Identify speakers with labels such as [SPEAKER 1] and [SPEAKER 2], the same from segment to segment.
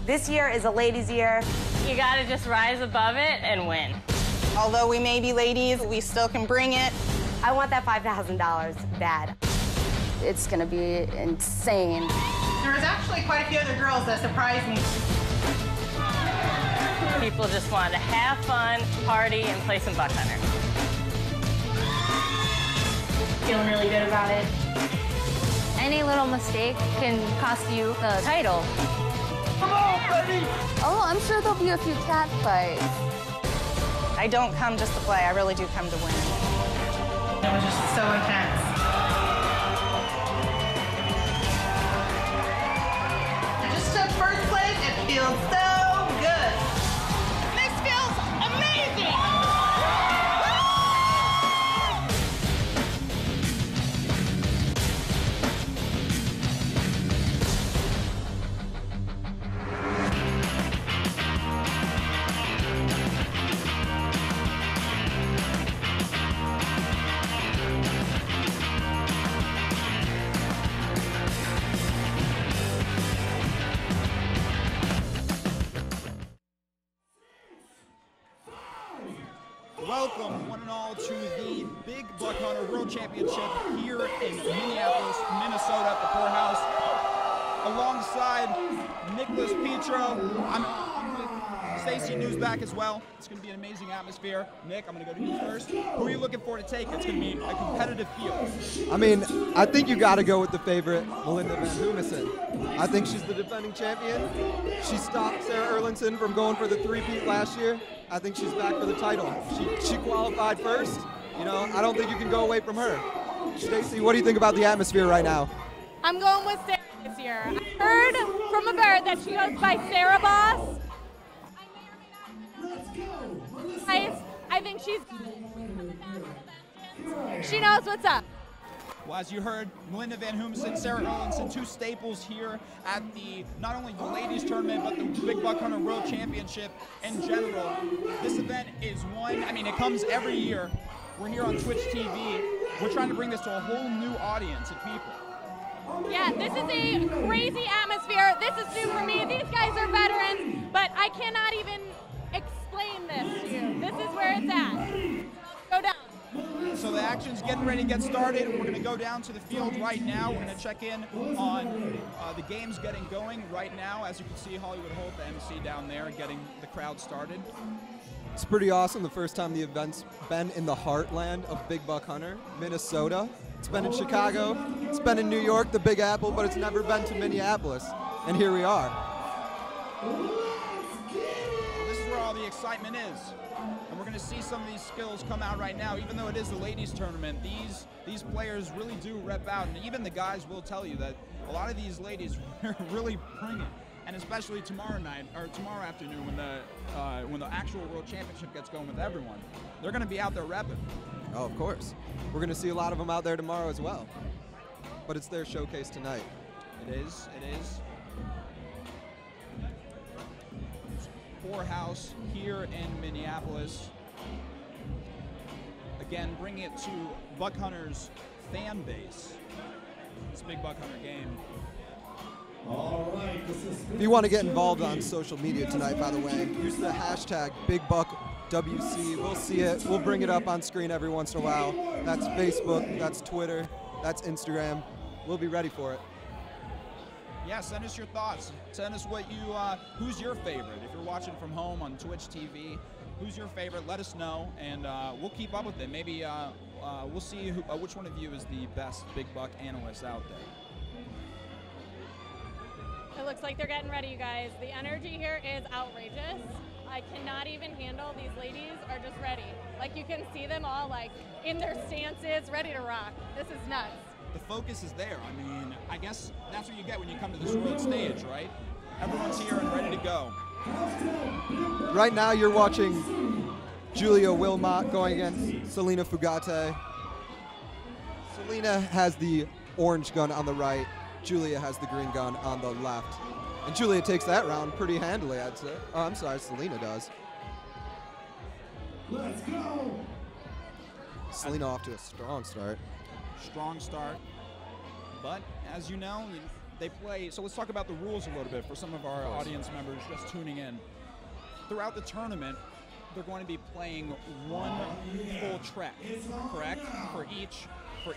[SPEAKER 1] This year is a ladies' year.
[SPEAKER 2] You gotta just rise above it and win.
[SPEAKER 3] Although we may be ladies, we still can bring it.
[SPEAKER 1] I want that $5,000 bad.
[SPEAKER 4] It's gonna be insane.
[SPEAKER 3] There was actually quite a few other girls that surprised me.
[SPEAKER 2] People just want to have fun, party, and play some buck hunter.
[SPEAKER 5] Feeling really good about it.
[SPEAKER 4] Any little mistake can cost you the title.
[SPEAKER 6] Come on, baby!
[SPEAKER 4] Oh, I'm sure there'll be a few cat fights.
[SPEAKER 3] I don't come just to play, I really do come to win. It was just so intense. I just took first place, it feels so good. This feels amazing!
[SPEAKER 7] Welcome, one and all, to the Big Buck Hunter World Championship here in Minneapolis, Minnesota at the Poorhouse. Alongside Nicholas Petro, I'm with Stacy Newsback as well. It's going to be an amazing atmosphere. Nick, I'm going to go to you first. Who are you looking for to take? It's going to be a competitive field.
[SPEAKER 8] I mean, I think you got to go with the favorite, Melinda Van Humesen. I think she's the defending champion. She stopped Sarah Erlandson from going for the three-peat last year. I think she's back for the title. She qualified first. You know, I don't think you can go away from her. Stacy, what do you think about the atmosphere right now?
[SPEAKER 5] I'm going with Sarah this year. I heard from a bird that she goes by Sarah Boss. I think she knows what's up.
[SPEAKER 7] Well, as you heard, Melinda Van Humesen, Sarah Erlandson, two staples here at the not only the ladies tournament, but the Big Buck Hunter World Championship in general. This event is one, I mean, it comes every year. We're here on Twitch TV. We're trying to bring this to a whole new audience of people.
[SPEAKER 5] Yeah, this is a crazy atmosphere. This is new for me. These guys are veterans, but I cannot even explain this to you. This is where it's at. Go down.
[SPEAKER 7] So the action's getting ready to get started. We're going to go down to the field right now. We're going to check in on the games getting going right now. As you can see, Hollywood Holt, the MC down there, getting the crowd started.
[SPEAKER 8] It's pretty awesome. The first time the event's been in the heartland of Big Buck Hunter, Minnesota. It's been in Chicago. It's been in New York, the Big Apple, but it's never been to Minneapolis. And here we are.
[SPEAKER 7] This is where all the excitement is. And we're going to see some of these skills come out right now. Even though it is the ladies tournament, these players really do rep out. And even the guys will tell you that a lot of these ladies really bring it. And especially tomorrow night, or tomorrow afternoon, when the actual World Championship gets going with everyone, they're going to be out there repping.
[SPEAKER 8] Oh, of course. We're going to see a lot of them out there tomorrow as well. But it's their showcase tonight.
[SPEAKER 7] It is. It is. Poorhouse here in Minneapolis. Again, bringing it to Buck Hunter's fan base. This Big Buck Hunter game.
[SPEAKER 8] If you want to get involved on social media tonight, by the way, use the hashtag BigBuckWC. We'll see it. We'll bring it up on screen every once in a while. That's Facebook, that's Twitter, that's Instagram. We'll be ready for it.
[SPEAKER 7] Yeah, send us your thoughts. Send us what you, who's your favorite? If you're watching from home on Twitch TV, who's your favorite? Let us know, and we'll keep up with it. Maybe we'll see which one of you is the best Big Buck analyst out there.
[SPEAKER 5] It looks like they're getting ready, you guys. The energy here is outrageous. I cannot even handle. These ladies are just ready. Like, you can see them all like in their stances, ready to rock. This is nuts.
[SPEAKER 7] The focus is there. I mean, I guess that's what you get when you come to this world stage, right? Everyone's here and ready to go.
[SPEAKER 8] Right now you're watching Julia Wilmot going against Selena Fugate. Selena has the orange gun on the right. Julia has the green gun on the left. And Julia takes that round pretty handily, I'd say. Oh, I'm sorry, Selena does.
[SPEAKER 6] Let's go.
[SPEAKER 8] Selena off to a strong start.
[SPEAKER 7] Strong start. But as you know, they play. So let's talk about the rules a little bit for some of our audience members just tuning in. Throughout the tournament, they're going to be playing one full trek, correct? For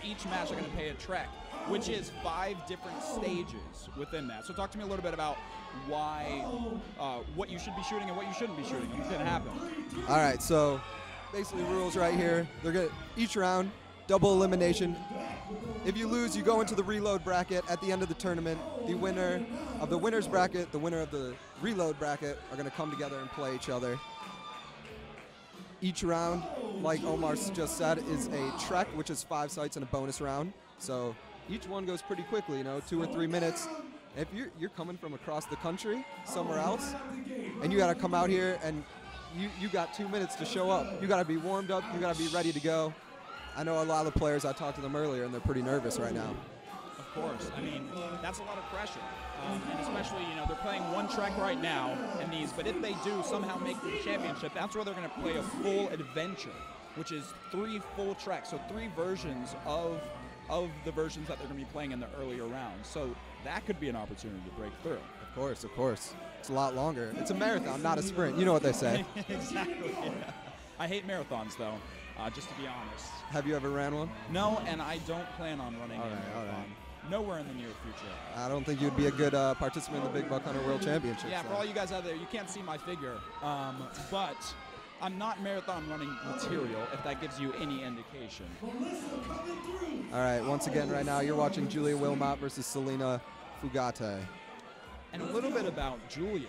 [SPEAKER 7] each match, they're going to play a trek, which is 5 different stages within that. So talk to me a little bit about why, what you should be shooting and what you shouldn't be shooting, and what's going to happen.
[SPEAKER 8] All right, so basically rules right here. They're going to each round, double elimination. If you lose, you go into the reload bracket at the end of the tournament. The winner of the winner's bracket, the winner of the reload bracket are going to come together and play each other. Each round, like Omar just said, is a trek, which is 5 sites and a bonus round. So each one goes pretty quickly, 2 or 3 minutes. If you're coming from across the country, somewhere else, and you got to come out here and you got 2 minutes to show up. You got to be warmed up. You got to be ready to go. I know a lot of the players, I talked to them earlier, and they're pretty nervous right now.
[SPEAKER 7] Of course. I mean, that's a lot of pressure. And especially, they're playing one trek right now in these, but if they do somehow make the championship, that's where they're going to play a full adventure, which is 3 full treks, so 3 versions of the versions that they're going to be playing in the earlier rounds. So that could be an opportunity to break through.
[SPEAKER 8] Of course. It's a lot longer. It's a marathon, not a sprint. You know what they say.
[SPEAKER 7] Exactly. Yeah. I hate marathons, though, just to be honest.
[SPEAKER 8] Have you ever ran one?
[SPEAKER 7] No, and I don't plan on running a marathon. Nowhere in the near future.
[SPEAKER 8] I don't think you'd be a good participant in the Big Buck Hunter World Championships.
[SPEAKER 7] Yeah, for all you guys out there, you can't see my figure, but I'm not marathon running material, if that gives you any indication.
[SPEAKER 8] All right, once again, right now, you're watching Julia Wilmot versus Selena Fugate.
[SPEAKER 7] And a little bit about Julia.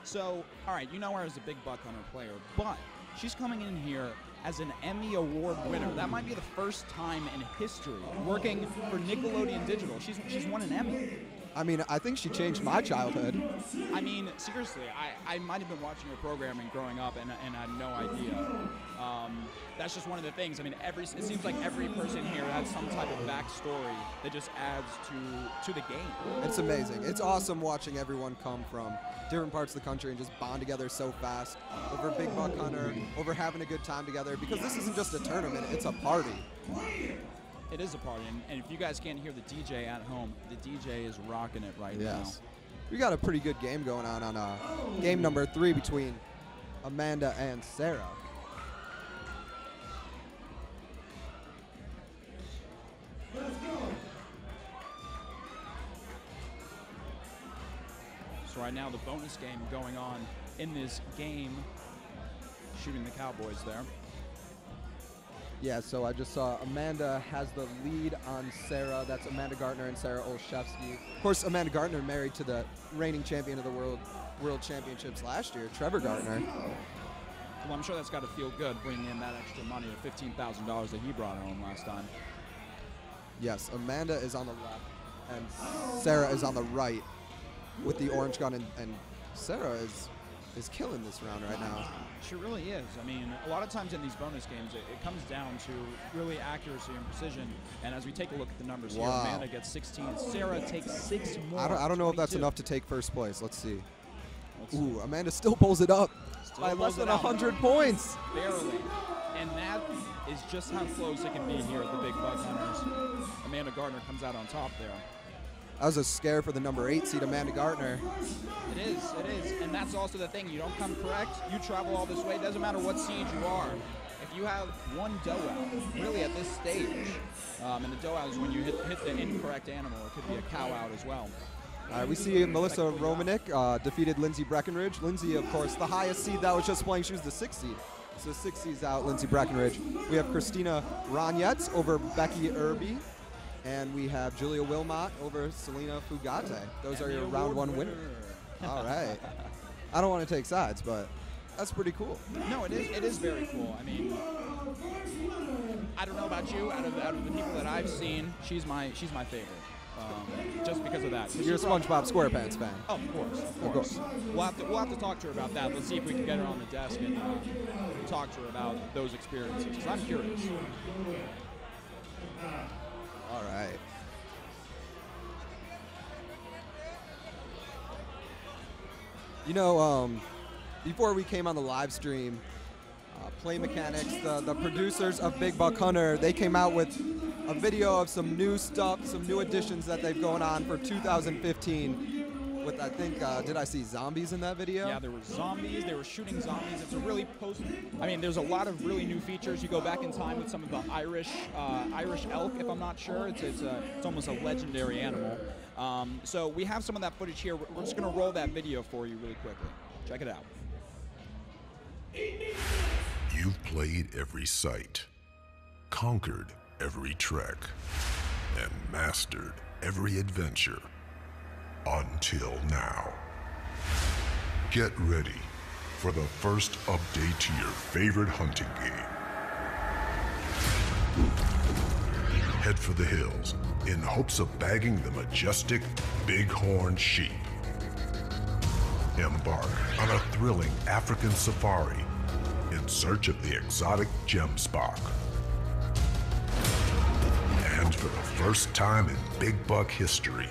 [SPEAKER 7] So, all right, you know her as a Big Buck Hunter player, but she's coming in here as an Emmy Award winner. That might be the first time in history working for Nickelodeon Digital. She's won an Emmy.
[SPEAKER 8] I mean, I think she changed my childhood.
[SPEAKER 7] I mean, seriously, I might have been watching her programming growing up and I had no idea. That's just one of the things. I mean, it seems like every person here has some type of backstory that just adds to the game.
[SPEAKER 8] It's amazing. It's awesome watching everyone come from different parts of the country and just bond together so fast over Big Buck Hunter, over having a good time together, because this isn't just a tournament, it's a party.
[SPEAKER 7] It is a party, and if you guys can't hear the DJ at home, the DJ is rocking it right now.
[SPEAKER 8] We got a pretty good game going on game number 3 between Amanda and Sarah.
[SPEAKER 7] So right now the bonus game going on in this game, shooting the Cowboys there.
[SPEAKER 8] Yeah, so I just saw Amanda has the lead on Sarah. That's Amanda Gartner and Sarah Olszewski. Of course, Amanda Gartner married to the reigning champion of the World Championships last year, Trevor Gartner.
[SPEAKER 7] Well, I'm sure that's got to feel good, bringing in that extra money of $15,000 that he brought home last time.
[SPEAKER 8] Yes, Amanda is on the left, and Sarah is on the right with the orange gun, and Sarah is killing this round right now.
[SPEAKER 7] She really is. I mean, a lot of times in these bonus games, it comes down to really accuracy and precision. And as we take a look at the numbers here, Amanda gets 16. Sarah takes 6 more.
[SPEAKER 8] I don't know if that's enough to take first place. Let's see. Ooh, Amanda still pulls it up by less than 100 points.
[SPEAKER 7] Barely. And that is just how close it can be here at the Big Buck Hunters. Amanda Gartner comes out on top there.
[SPEAKER 8] That was a scare for the number 8 seed, Amanda Gartner.
[SPEAKER 7] It is. And that's also the thing. You don't come correct, you travel all this way. It doesn't matter what seed you are. If you have one doe out, really at this stage, and the doe out is when you hit the incorrect animal. It could be a cow out as well.
[SPEAKER 8] We see Melissa Romanek defeated Lindsay Breckenridge. Lindsay, of course, the highest seed that was just playing. She was the 6th seed. So 6 seeds out, Lindsay Breckenridge. We have Christina Ranyetz over Becky Irby. And we have Julia Wilmot over Selena Fugate. Those are your round 1 winners. All right. I don't want to take sides, but that's pretty cool.
[SPEAKER 7] No, it is very cool. I mean, I don't know about you. Out of the people that I've seen, she's my favorite. Just because of that.
[SPEAKER 8] You're a SpongeBob SquarePants fan.
[SPEAKER 7] Oh, of course. We'll have to talk to her about that. Let's see if we can get her on the desk and talk to her about those experiences, because I'm curious.
[SPEAKER 8] All right. You know, before we came on the live stream, Play Mechanics, the producers of Big Buck Hunter, they came out with a video of some new stuff, some new additions that they've going on for 2015. With, I think, did I see zombies in that video?
[SPEAKER 7] Yeah, there were zombies. They were shooting zombies. It's a really I mean, there's a lot of really new features. You go back in time with some of the Irish elk, if I'm not sure. It's almost a legendary animal. So we have some of that footage here. We're just going to roll that video for you really quickly. Check it out.
[SPEAKER 9] You've played every site, conquered every trek, and mastered every adventure. Until now. Get ready for the first update to your favorite hunting game. Head for the hills in hopes of bagging the majestic bighorn sheep. Embark on a thrilling African safari in search of the exotic gemsbok. And for the first time in big buck history,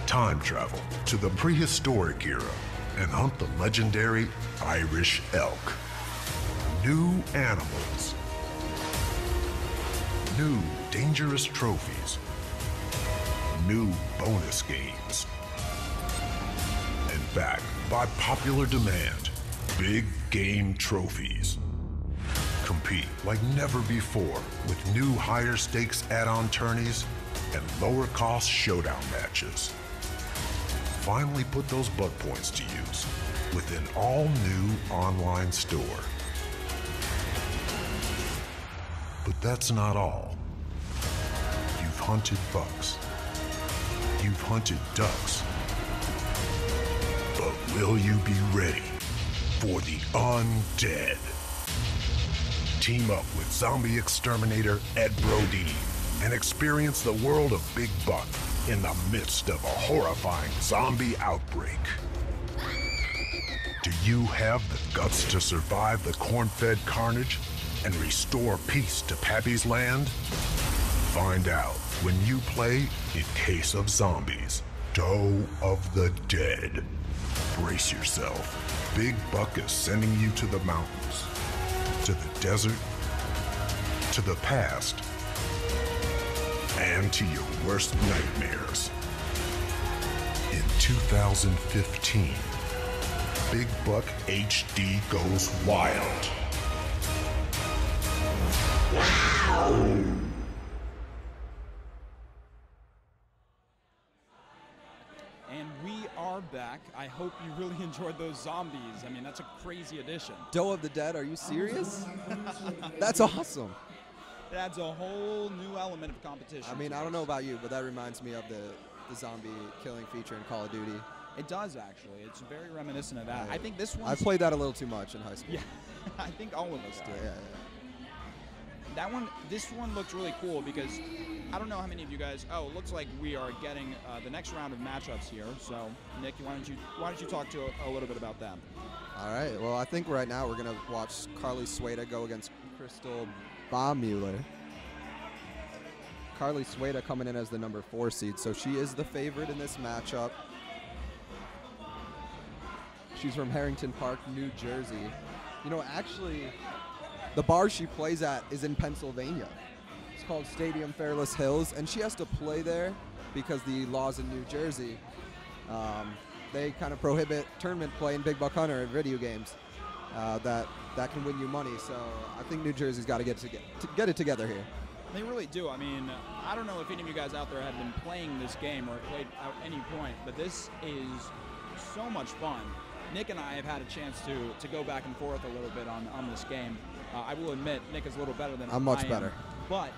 [SPEAKER 9] time travel to the prehistoric era and hunt the legendary Irish elk. New animals. New dangerous trophies. New bonus games. And back by popular demand, big game trophies. Compete like never before with new higher stakes add-on tourneys and lower cost showdown matches. Finally put those bug points to use with an all-new online store. But that's not all. You've hunted bucks. You've hunted ducks. But will you be ready for the undead? Team up with zombie exterminator Ed Brodeen and experience the world of Big Buck in the midst of a horrifying zombie outbreak. Do you have the guts to survive the corn-fed carnage and restore peace to Pappy's land? Find out when you play In Case of Zombies, Doe of the Dead. Brace yourself. Big Buck is sending you to the mountains, to the desert, to the past, and to your worst nightmares. In 2015, Big Buck HD goes wild. Wow!
[SPEAKER 7] And we are back. I hope you really enjoyed those zombies. I mean, that's a crazy addition.
[SPEAKER 8] Doe of the Dead, are you serious? That's awesome.
[SPEAKER 7] It adds a whole new element of competition.
[SPEAKER 8] I mean, I don't know about you, but that reminds me of the zombie killing feature in Call of Duty.
[SPEAKER 7] It does, actually. It's very reminiscent of that. I think this one.
[SPEAKER 8] I played that a little too much in high school.
[SPEAKER 7] Yeah, I think all of us did.
[SPEAKER 8] Yeah.
[SPEAKER 7] This one looks really cool because I don't know how many of you guys. Oh, it looks like we are getting the next round of matchups here. So, Nick, why don't you talk to a little bit about them?
[SPEAKER 8] All right. Well, I think right now we're gonna watch Carly Sueda go against Crystal Baumüller. Carly Sueda coming in as the number 4 seed, so she is the favorite in this matchup. She's from Harrington Park, New Jersey. You know, actually, the bar she plays at is in Pennsylvania. It's called Stadium Fairless Hills, and she has to play there because the laws in New Jersey, they kind of prohibit tournament play in Big Buck Hunter and video games that can win you money. So I think New Jersey's got to get it together here.
[SPEAKER 7] They really do. I mean, I don't know if any of you guys out there have been playing this game or played at any point, but this is so much fun. Nick and I have had a chance to go back and forth a little bit on this game. I will admit, Nick is a little better than
[SPEAKER 8] I'm much better.
[SPEAKER 7] But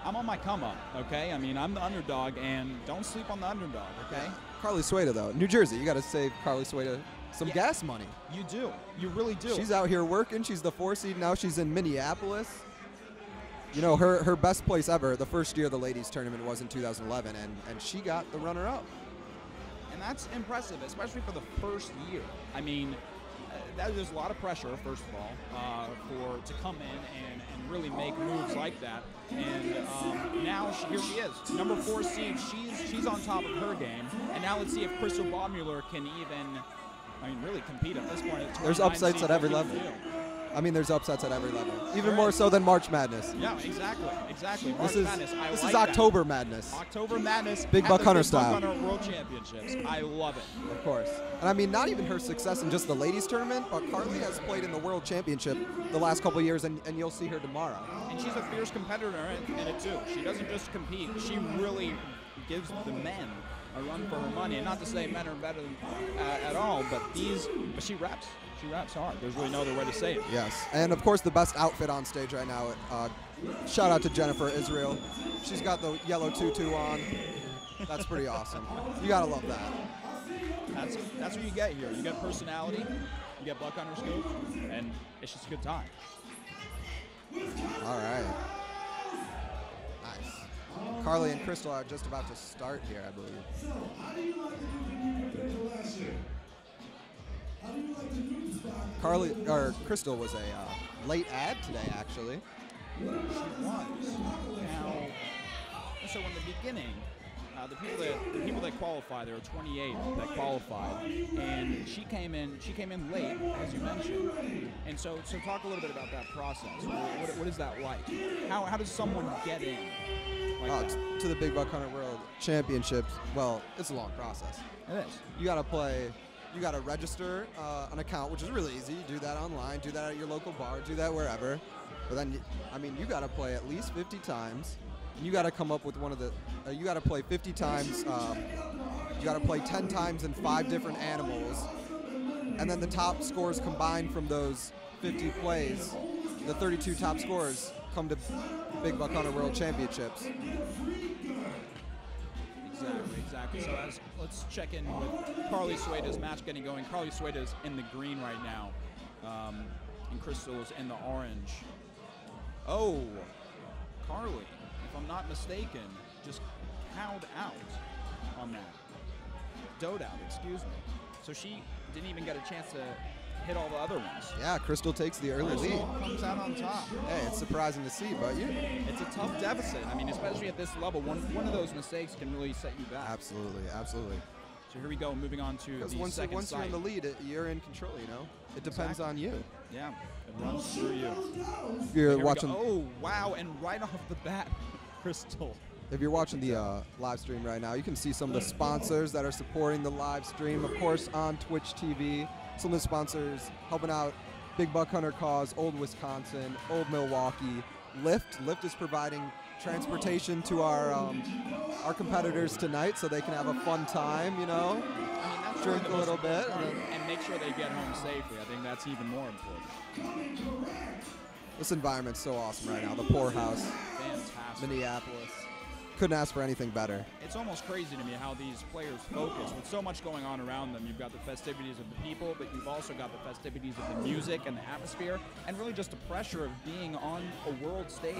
[SPEAKER 7] I'm on my come up, okay? I mean, I'm the underdog, and don't sleep on the underdog, okay?
[SPEAKER 8] Yeah. Carly Sueda, though. New Jersey, you got to save Carly Sueda some gas money.
[SPEAKER 7] You do. You really do.
[SPEAKER 8] She's out here working. She's the 4 seed. Now she's in Minneapolis. You know, her best place ever, the first year of the ladies tournament was in 2011, and she got the runner-up.
[SPEAKER 7] And that's impressive, especially for the first year. I mean, there's a lot of pressure, first of all, to come in and really make moves like that. And now here she is, number 4 seed. She's on top of her game. And now let's see if Crystal Baumüller can even, really compete at this point.
[SPEAKER 8] There's upsides at every level. I mean, there's upsets at every level, even more so than March Madness.
[SPEAKER 7] Yeah, exactly. March
[SPEAKER 8] This is
[SPEAKER 7] Madness, I
[SPEAKER 8] this
[SPEAKER 7] like
[SPEAKER 8] is October Madness,
[SPEAKER 7] October Madness.
[SPEAKER 8] Big
[SPEAKER 7] at
[SPEAKER 8] Buck
[SPEAKER 7] the
[SPEAKER 8] Hunter
[SPEAKER 7] Big Buck
[SPEAKER 8] style.
[SPEAKER 7] Hunter World Championships. I love it.
[SPEAKER 8] of course. And I mean, not even her success in just the ladies tournament, but Carly has played in the World Championship the last couple of years, and you'll see her tomorrow.
[SPEAKER 7] And she's a fierce competitor in it too. She doesn't just compete. She really gives the men a run for her money. And not to say men are better than, at all, but she reps. She reps hard. There's really no other way to say it.
[SPEAKER 8] Yes, and of course the best outfit on stage right now. Shout out to Jennifer Israel. She's got the yellow tutu on. That's pretty awesome. You gotta love that.
[SPEAKER 7] That's what you get here. You get personality, you get Buck Hunter scoop, and it's just a good time.
[SPEAKER 8] All right. Nice. Carly and Crystal are just about to start here, I believe. Crystal was a late ad today, actually.
[SPEAKER 7] She was. Now, so in the beginning, the people that qualify, there were 28 that qualified, and she came in late, as you mentioned. And so talk a little bit about that process. What is that like? How does someone get in? Like
[SPEAKER 8] To the Big Buck Hunter World Championships, well, it's a long process.
[SPEAKER 7] It is.
[SPEAKER 8] You gotta register an account, which is really easy. You do that online, do that at your local bar, do that wherever. But then, you gotta play at least 50 times. You gotta come up with you gotta play 50 times. You gotta play 10 times in 5 different animals. And then the top scores combined from those 50 plays, the 32 top scores, come to Big Buck Hunter World Championships.
[SPEAKER 7] Exactly. So let's check in with Carly Sueda's match getting going. Carly Sueda's in the green right now, and Crystal's in the orange. Oh, Carly, if I'm not mistaken, just cowed out on that. Doed out, excuse me. So she didn't even get a chance to hit all the other ones.
[SPEAKER 8] Yeah, Crystal takes the early lead.
[SPEAKER 7] Comes out on top.
[SPEAKER 8] Hey, it's surprising to see, but
[SPEAKER 7] it's a tough deficit. I mean, especially at this level, one of those mistakes can really set you back.
[SPEAKER 8] Absolutely.
[SPEAKER 7] So here we go, moving on to the second
[SPEAKER 8] once you're in
[SPEAKER 7] site.
[SPEAKER 8] the lead, you're in control. It depends on you.
[SPEAKER 7] Yeah, it runs through you.
[SPEAKER 8] If you're
[SPEAKER 7] Here we
[SPEAKER 8] watching,
[SPEAKER 7] go. Oh wow! And right off the bat, Crystal.
[SPEAKER 8] if you're watching the live stream right now, you can see some of the sponsors that are supporting the live stream. Of course, on Twitch TV, some of the sponsors helping out Big Buck Hunter Cause, Old Wisconsin, Old Milwaukee, Lyft. Lyft is providing transportation to our competitors tonight, so they can have a fun time.
[SPEAKER 7] I mean, that's
[SPEAKER 8] Drink
[SPEAKER 7] really
[SPEAKER 8] a little
[SPEAKER 7] the most
[SPEAKER 8] bit,
[SPEAKER 7] important part, and make sure they get home safely. I think that's even more important.
[SPEAKER 8] This environment's so awesome right now. The Poorhouse,
[SPEAKER 7] Fantastic.
[SPEAKER 8] Minneapolis. Couldn't ask for anything better.
[SPEAKER 7] It's almost crazy to me how these players focus. With so much going on around them, you've got the festivities of the people, but you've also got the festivities of the music and the atmosphere, and really just the pressure of being on a world stage.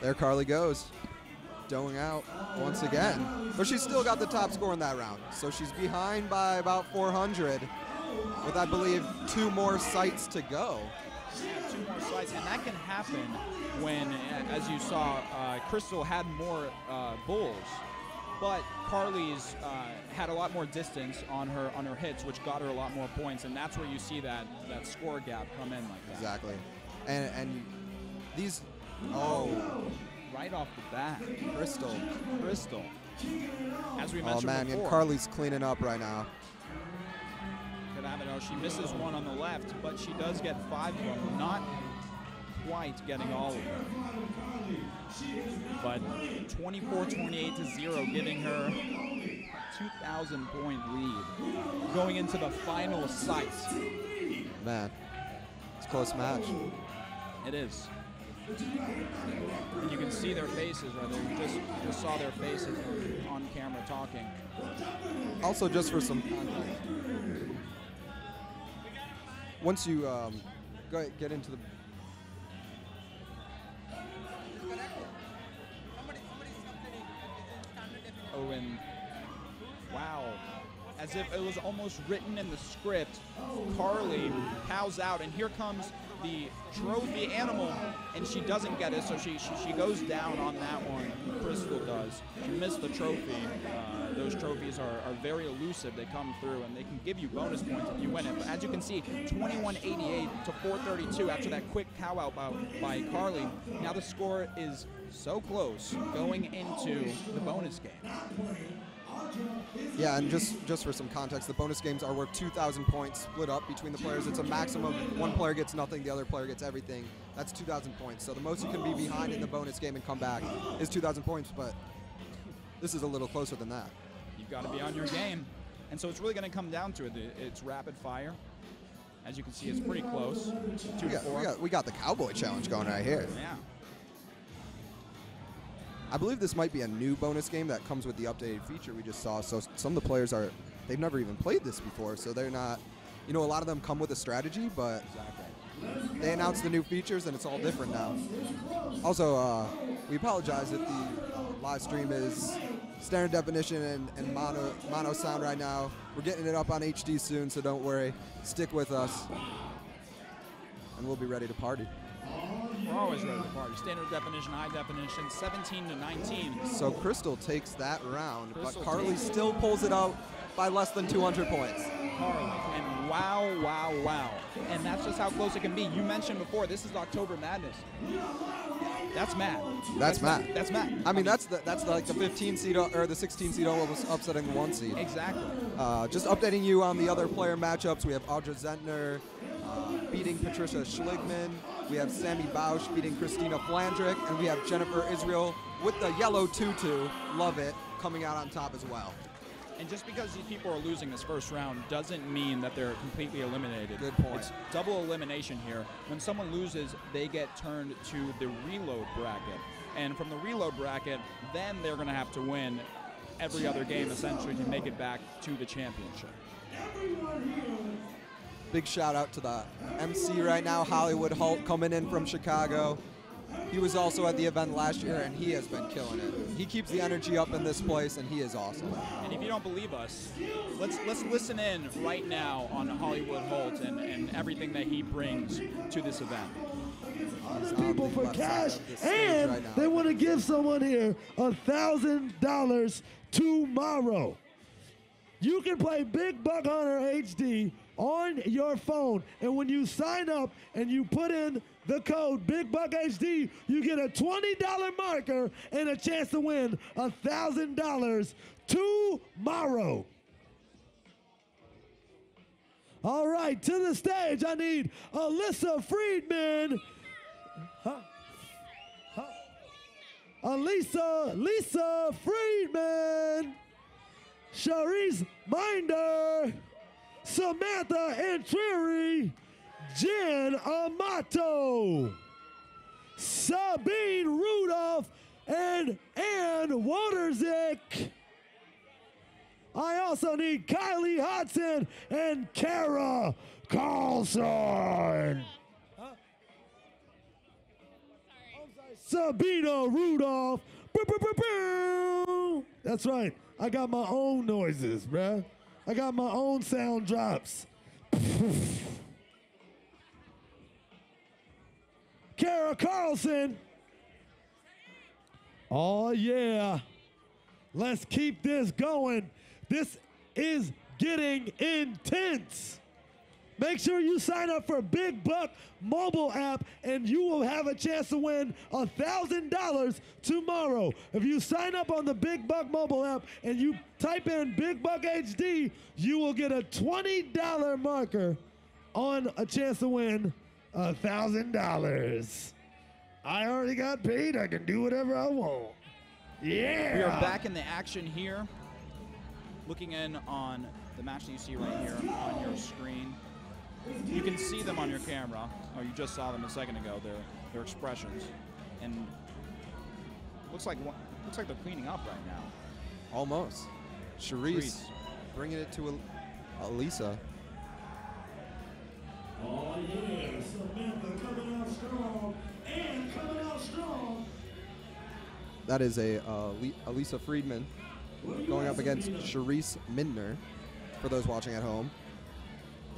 [SPEAKER 8] There Carly goes, doing out once again. But she's still got the top score in that round. So she's behind by about 400 with, I believe, 2 more sites to go.
[SPEAKER 7] Yeah, 2 more sites, and that can happen when, as you saw, Crystal had more bulls, but Carly's had a lot more distance on her hits, which got her a lot more points, and that's where you see that score gap come in like that.
[SPEAKER 8] Exactly. And these,
[SPEAKER 7] right off the bat,
[SPEAKER 8] Crystal.
[SPEAKER 7] As we mentioned
[SPEAKER 8] man,
[SPEAKER 7] before.
[SPEAKER 8] and Carly's cleaning up right now.
[SPEAKER 7] She misses one on the left, but she does get 5 from them. Not quite getting all of them. But 24-28 to 0, giving her a 2,000 point lead. Going into the final site.
[SPEAKER 8] Man, it's a close match.
[SPEAKER 7] It is. And you can see their faces right there. You just saw their faces on camera talking.
[SPEAKER 8] Also, just for some context, once you get into the
[SPEAKER 7] and wow, as if it was almost written in the script, Carly pows out, and here comes the trophy animal, and she doesn't get it, so she goes down on that one. Crystal does. She missed the trophy. Those trophies are very elusive. They come through, and they can give you bonus points if you win it. But as you can see, 2188 to 432 after that quick cow out by Carly. Now the score is so close going into the bonus game.
[SPEAKER 8] Yeah, and just for some context, the bonus games are worth 2,000 points split up between the players. It's a maximum. One player gets nothing, the other player gets everything. That's 2,000 points. So the most you can be behind in the bonus game and come back is 2,000 points, but this is a little closer than that.
[SPEAKER 7] You've got to be on your game. And so it's really going to come down to it. It's rapid fire. As you can see, it's pretty close. 2 to 4.
[SPEAKER 8] We got the Cowboy Challenge going right here.
[SPEAKER 7] Yeah.
[SPEAKER 8] I believe this might be a new bonus game that comes with the updated feature we just saw. So some of the players they've never even played this before, so they're not, a lot of them come with a strategy, but they announced the new features and it's all different now. Also, we apologize if the live stream is standard definition and mono sound right now. We're getting it up on HD soon, so don't worry. Stick with us, and we'll be ready to party.
[SPEAKER 7] We're always ready to party. Standard definition, high definition, 17 to 19.
[SPEAKER 8] So Crystal takes that round,
[SPEAKER 7] Crystal
[SPEAKER 8] but Carly still pulls it out by less than 200 points.
[SPEAKER 7] Carly, and wow, wow, wow. And that's just how close it can be. You mentioned before, this is October Madness. That's mad.
[SPEAKER 8] That's mad.
[SPEAKER 7] That's mad.
[SPEAKER 8] I mean, that's like the 15 seed or the 16 seed almost upsetting the 1 seed.
[SPEAKER 7] Exactly.
[SPEAKER 8] Just updating you on the other player matchups. We have Audra Zentner beating Patricia Schligman. We have Sammy Bausch beating Christina Flandrick, and we have Jennifer Israel with the yellow tutu, love it, coming out on top as well.
[SPEAKER 7] And just because these people are losing this first round doesn't mean that they're completely eliminated.
[SPEAKER 8] Good point.
[SPEAKER 7] It's double elimination here. When someone loses, they get turned to the reload bracket. And from the reload bracket, then they're going to have to win every other game, essentially, to make it back to the championship.
[SPEAKER 8] Big shout out to the MC right now, Hollywood Holt, coming in from Chicago. He was also at the event last year, and he has been killing it. He keeps the energy up in this place, and he is awesome.
[SPEAKER 7] And if you don't believe us, let's listen in right now on Hollywood Holt and everything that he brings to this event.
[SPEAKER 6] People for cash, and they want to give someone here $1,000 tomorrow. You can play Big Buck Hunter HD on your phone, and when you sign up and you put in the code BigBuckHD, you get a $20 marker and a chance to win $1,000 tomorrow. All right, to the stage, I need Alyssa Friedman. Lisa Friedman. Charisse Minder. Samantha Antrieri, Jen Amato, Sabine Rudolph, and Ann Waterzik. I also need Kylie Hodson and Kara Carlson. Sabina Rudolph. That's right. I got my own noises, bruh. I got my own sound drops. Kara Carlson. Oh, yeah. Let's keep this going. This is getting intense. Make sure you sign up for Big Buck mobile app, and you will have a chance to win $1,000 tomorrow. If you sign up on the Big Buck mobile app and you type in Big Buck HD, you will get a $20 marker on a chance to win $1,000. I already got paid. I can do whatever I want. Yeah.
[SPEAKER 7] We are back in the action here. Looking in on the match that you see right here on your screen. You can see them on your camera, or you just saw them a second ago. Their expressions, and looks like they're cleaning up right now.
[SPEAKER 8] Almost. Charisse bringing it to Elisa.
[SPEAKER 6] Oh yeah, Samantha coming out strong and coming out strong.
[SPEAKER 8] That is Elisa Friedman going up against Charisse Mindner, for those watching at home.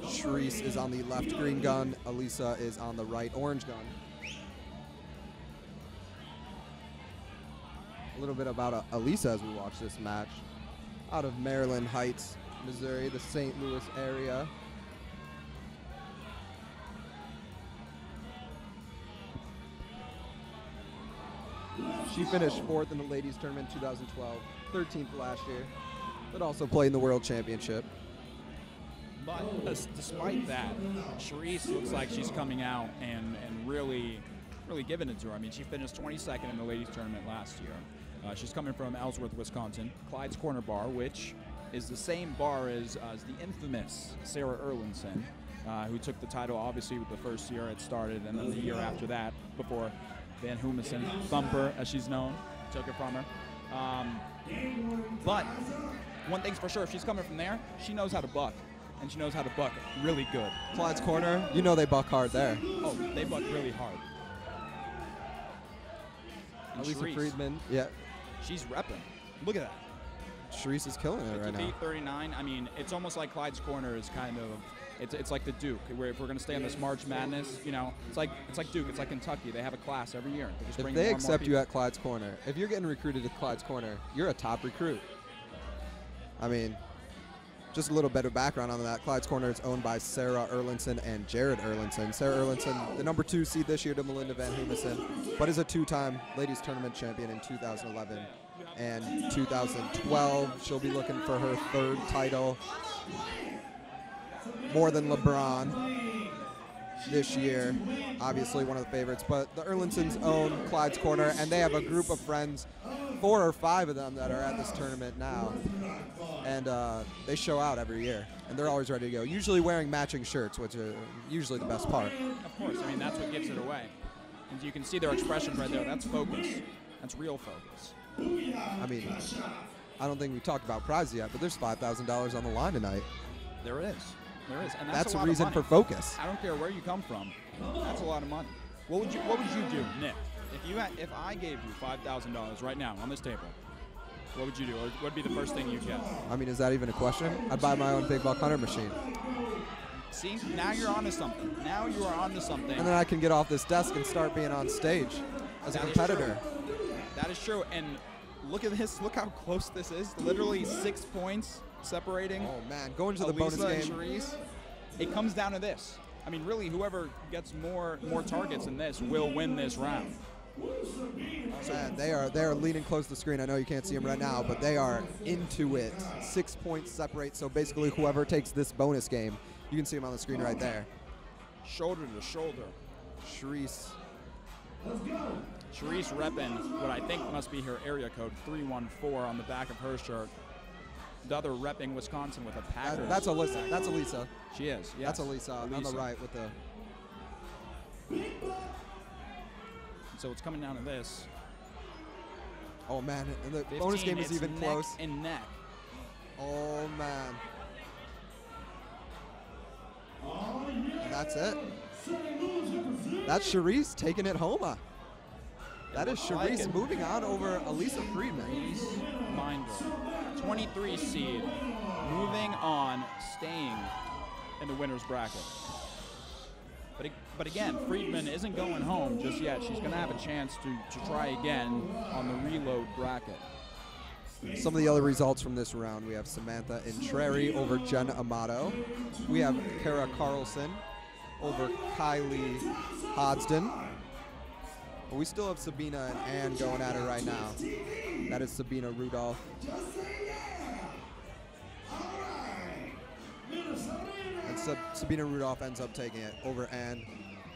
[SPEAKER 8] Sharice is on the left green gun. Elisa is on the right orange gun. A little bit about Elisa as we watch this match. Out of Maryland Heights, Missouri, the St. Louis area. She finished 4th in the ladies tournament in 2012, 13th last year, but also played in the World Championship.
[SPEAKER 7] But despite that, Sharice looks like she's coming out and really giving it to her. I mean, she finished 22nd in the ladies tournament last year. She's coming from Ellsworth, Wisconsin, Clyde's Corner Bar, which is the same bar as the infamous Sarah Erlinson, who took the title obviously with the first year it started, and then the year after that, before Van Humison, Thumper as she's known, took it from her. But one thing's for sure, if she's coming from there, she knows how to buck. And she knows how to buck really good.
[SPEAKER 8] Clyde's Corner, you know they buck hard there.
[SPEAKER 7] Oh, they buck really hard. And
[SPEAKER 8] Elisa
[SPEAKER 7] Sharice,
[SPEAKER 8] Friedman, yeah.
[SPEAKER 7] She's repping. Look at that.
[SPEAKER 8] Sharice is killing it right now.
[SPEAKER 7] 39. I mean, it's almost like Clyde's Corner is kind of, it's like the Duke, where if we're going to stay on this March Madness, you know, it's like Duke, it's like Kentucky. They have a class every year.
[SPEAKER 8] If they accept you at Clyde's Corner, if you're getting recruited to Clyde's Corner, you're a top recruit. I mean, just a little bit of background on that. Clyde's Corner is owned by Sarah Erlinson and Jared Erlinson. Sarah Erlinson, the number 2 seed this year to Melinda Van Humison, but is a 2-time ladies tournament champion in 2011 and 2012. She'll be looking for her 3rd title. More than LeBron this year, obviously one of the favorites, but the Erlinsons own Clyde's Corner, and they have a group of friends, 4 or 5 of them that are at this tournament now, and they show out every year, and they're always ready to go, usually wearing matching shirts, which are usually the best part.
[SPEAKER 7] Of course, I mean, that's what gives it away. And you can see their expression right there. That's focus. That's real focus.
[SPEAKER 8] I mean, I don't think we talked about prizes yet, but there's $5,000 on the line tonight.
[SPEAKER 7] There is. There is, and
[SPEAKER 8] that's
[SPEAKER 7] a
[SPEAKER 8] a
[SPEAKER 7] lot
[SPEAKER 8] reason
[SPEAKER 7] of
[SPEAKER 8] for
[SPEAKER 7] money.
[SPEAKER 8] focus.
[SPEAKER 7] I don't care where you come from. That's a lot of money. What would you do, Nick? If I gave you $5,000 right now on this table, what would you do? Or what would be the first thing you'd get?
[SPEAKER 8] I mean, is that even a question? I'd buy my own Big Buck Hunter machine.
[SPEAKER 7] See, now you're onto something. Now you are onto something.
[SPEAKER 8] And then I can get off this desk and start being on stage as a competitor.
[SPEAKER 7] That is true. And look at this. Look how close this is. Literally 6 points separating.
[SPEAKER 8] Oh man, going to the
[SPEAKER 7] Elisa
[SPEAKER 8] bonus
[SPEAKER 7] and
[SPEAKER 8] game.
[SPEAKER 7] Sharice. It comes down to this. I mean, really, whoever gets more targets in this will win this round.
[SPEAKER 8] Man, they are leaning close to the screen. I know you can't see them right now, but they are into it. 6 points separate. So basically, whoever takes this bonus game, you can see them on the screen right there.
[SPEAKER 7] Shoulder to shoulder.
[SPEAKER 8] Sharice.
[SPEAKER 7] Sharice repping what I think must be her area code 314 on the back of her shirt. The other repping Wisconsin with a Packers.
[SPEAKER 8] That's Elisa. That's Elisa.
[SPEAKER 7] She is. Yes.
[SPEAKER 8] That's Elisa on the right with the.
[SPEAKER 7] So it's coming down to this.
[SPEAKER 8] Oh man, and the bonus game is even
[SPEAKER 7] neck
[SPEAKER 8] close.
[SPEAKER 7] And neck.
[SPEAKER 8] Oh man. And that's it. That's Sharice taking it home. That is Sharice moving on over Elisa Friedman.
[SPEAKER 7] Minder, 23 seed, moving on, staying in the winner's bracket. But again, Friedman isn't going home just yet. She's going to have a chance to try again on the reload bracket.
[SPEAKER 8] Some of the other results from this round, we have Samantha Intreri over Jen Amato. We have Kara Carlson over Kylie Hodgson. But we still have Sabina and Ann going at it right now. That is Sabina Rudolph. And Sabina Rudolph ends up taking it over Ann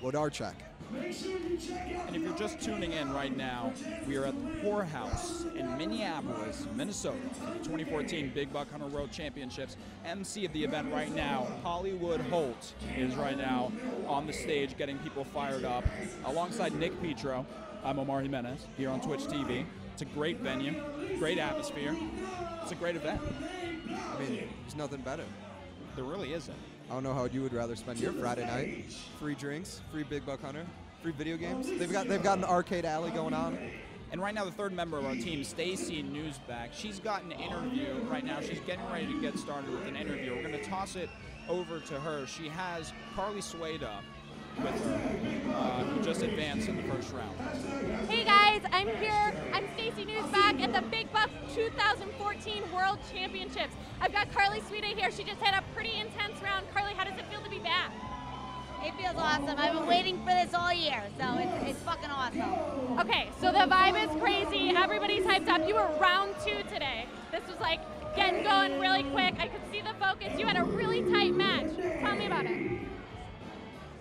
[SPEAKER 8] Wlodarczyk.
[SPEAKER 7] And if you're just tuning in right now, we are at the Poorhouse in Minneapolis, Minnesota, for the 2014 Big Buck Hunter World Championships. MC of the event right now, Hollywood Holt, is right now on the stage getting people fired up. Alongside Nick Petro, I'm Omar Jimenez here on Twitch TV. It's a great venue, great atmosphere. It's a great event.
[SPEAKER 8] I mean, there's nothing better.
[SPEAKER 7] There really isn't.
[SPEAKER 8] I don't know how you would rather spend your Friday night. Free drinks, free Big Buck Hunter, free video games. They've got an arcade alley going on.
[SPEAKER 7] And right now, the third member of our team, Stacy Newsback, she's got an interview right now. She's getting ready to get started with an interview. We're going to toss it over to her, she has Carly Sueda with her, who just advanced in the first round.
[SPEAKER 5] Hey guys, I'm here. I'm Stacy Newsback at the Big Buck 2014 World Championships. I've got Carly Sueda here. She just had a pretty intense round. Carly, how does it feel to be back?
[SPEAKER 10] It feels awesome. I've been waiting for this all year, so it's fucking awesome.
[SPEAKER 5] Okay, so the vibe is crazy. Everybody's hyped up. You were round 2 today. This was like getting going really quick. I could see the focus. You had a really tight match. Tell me about it.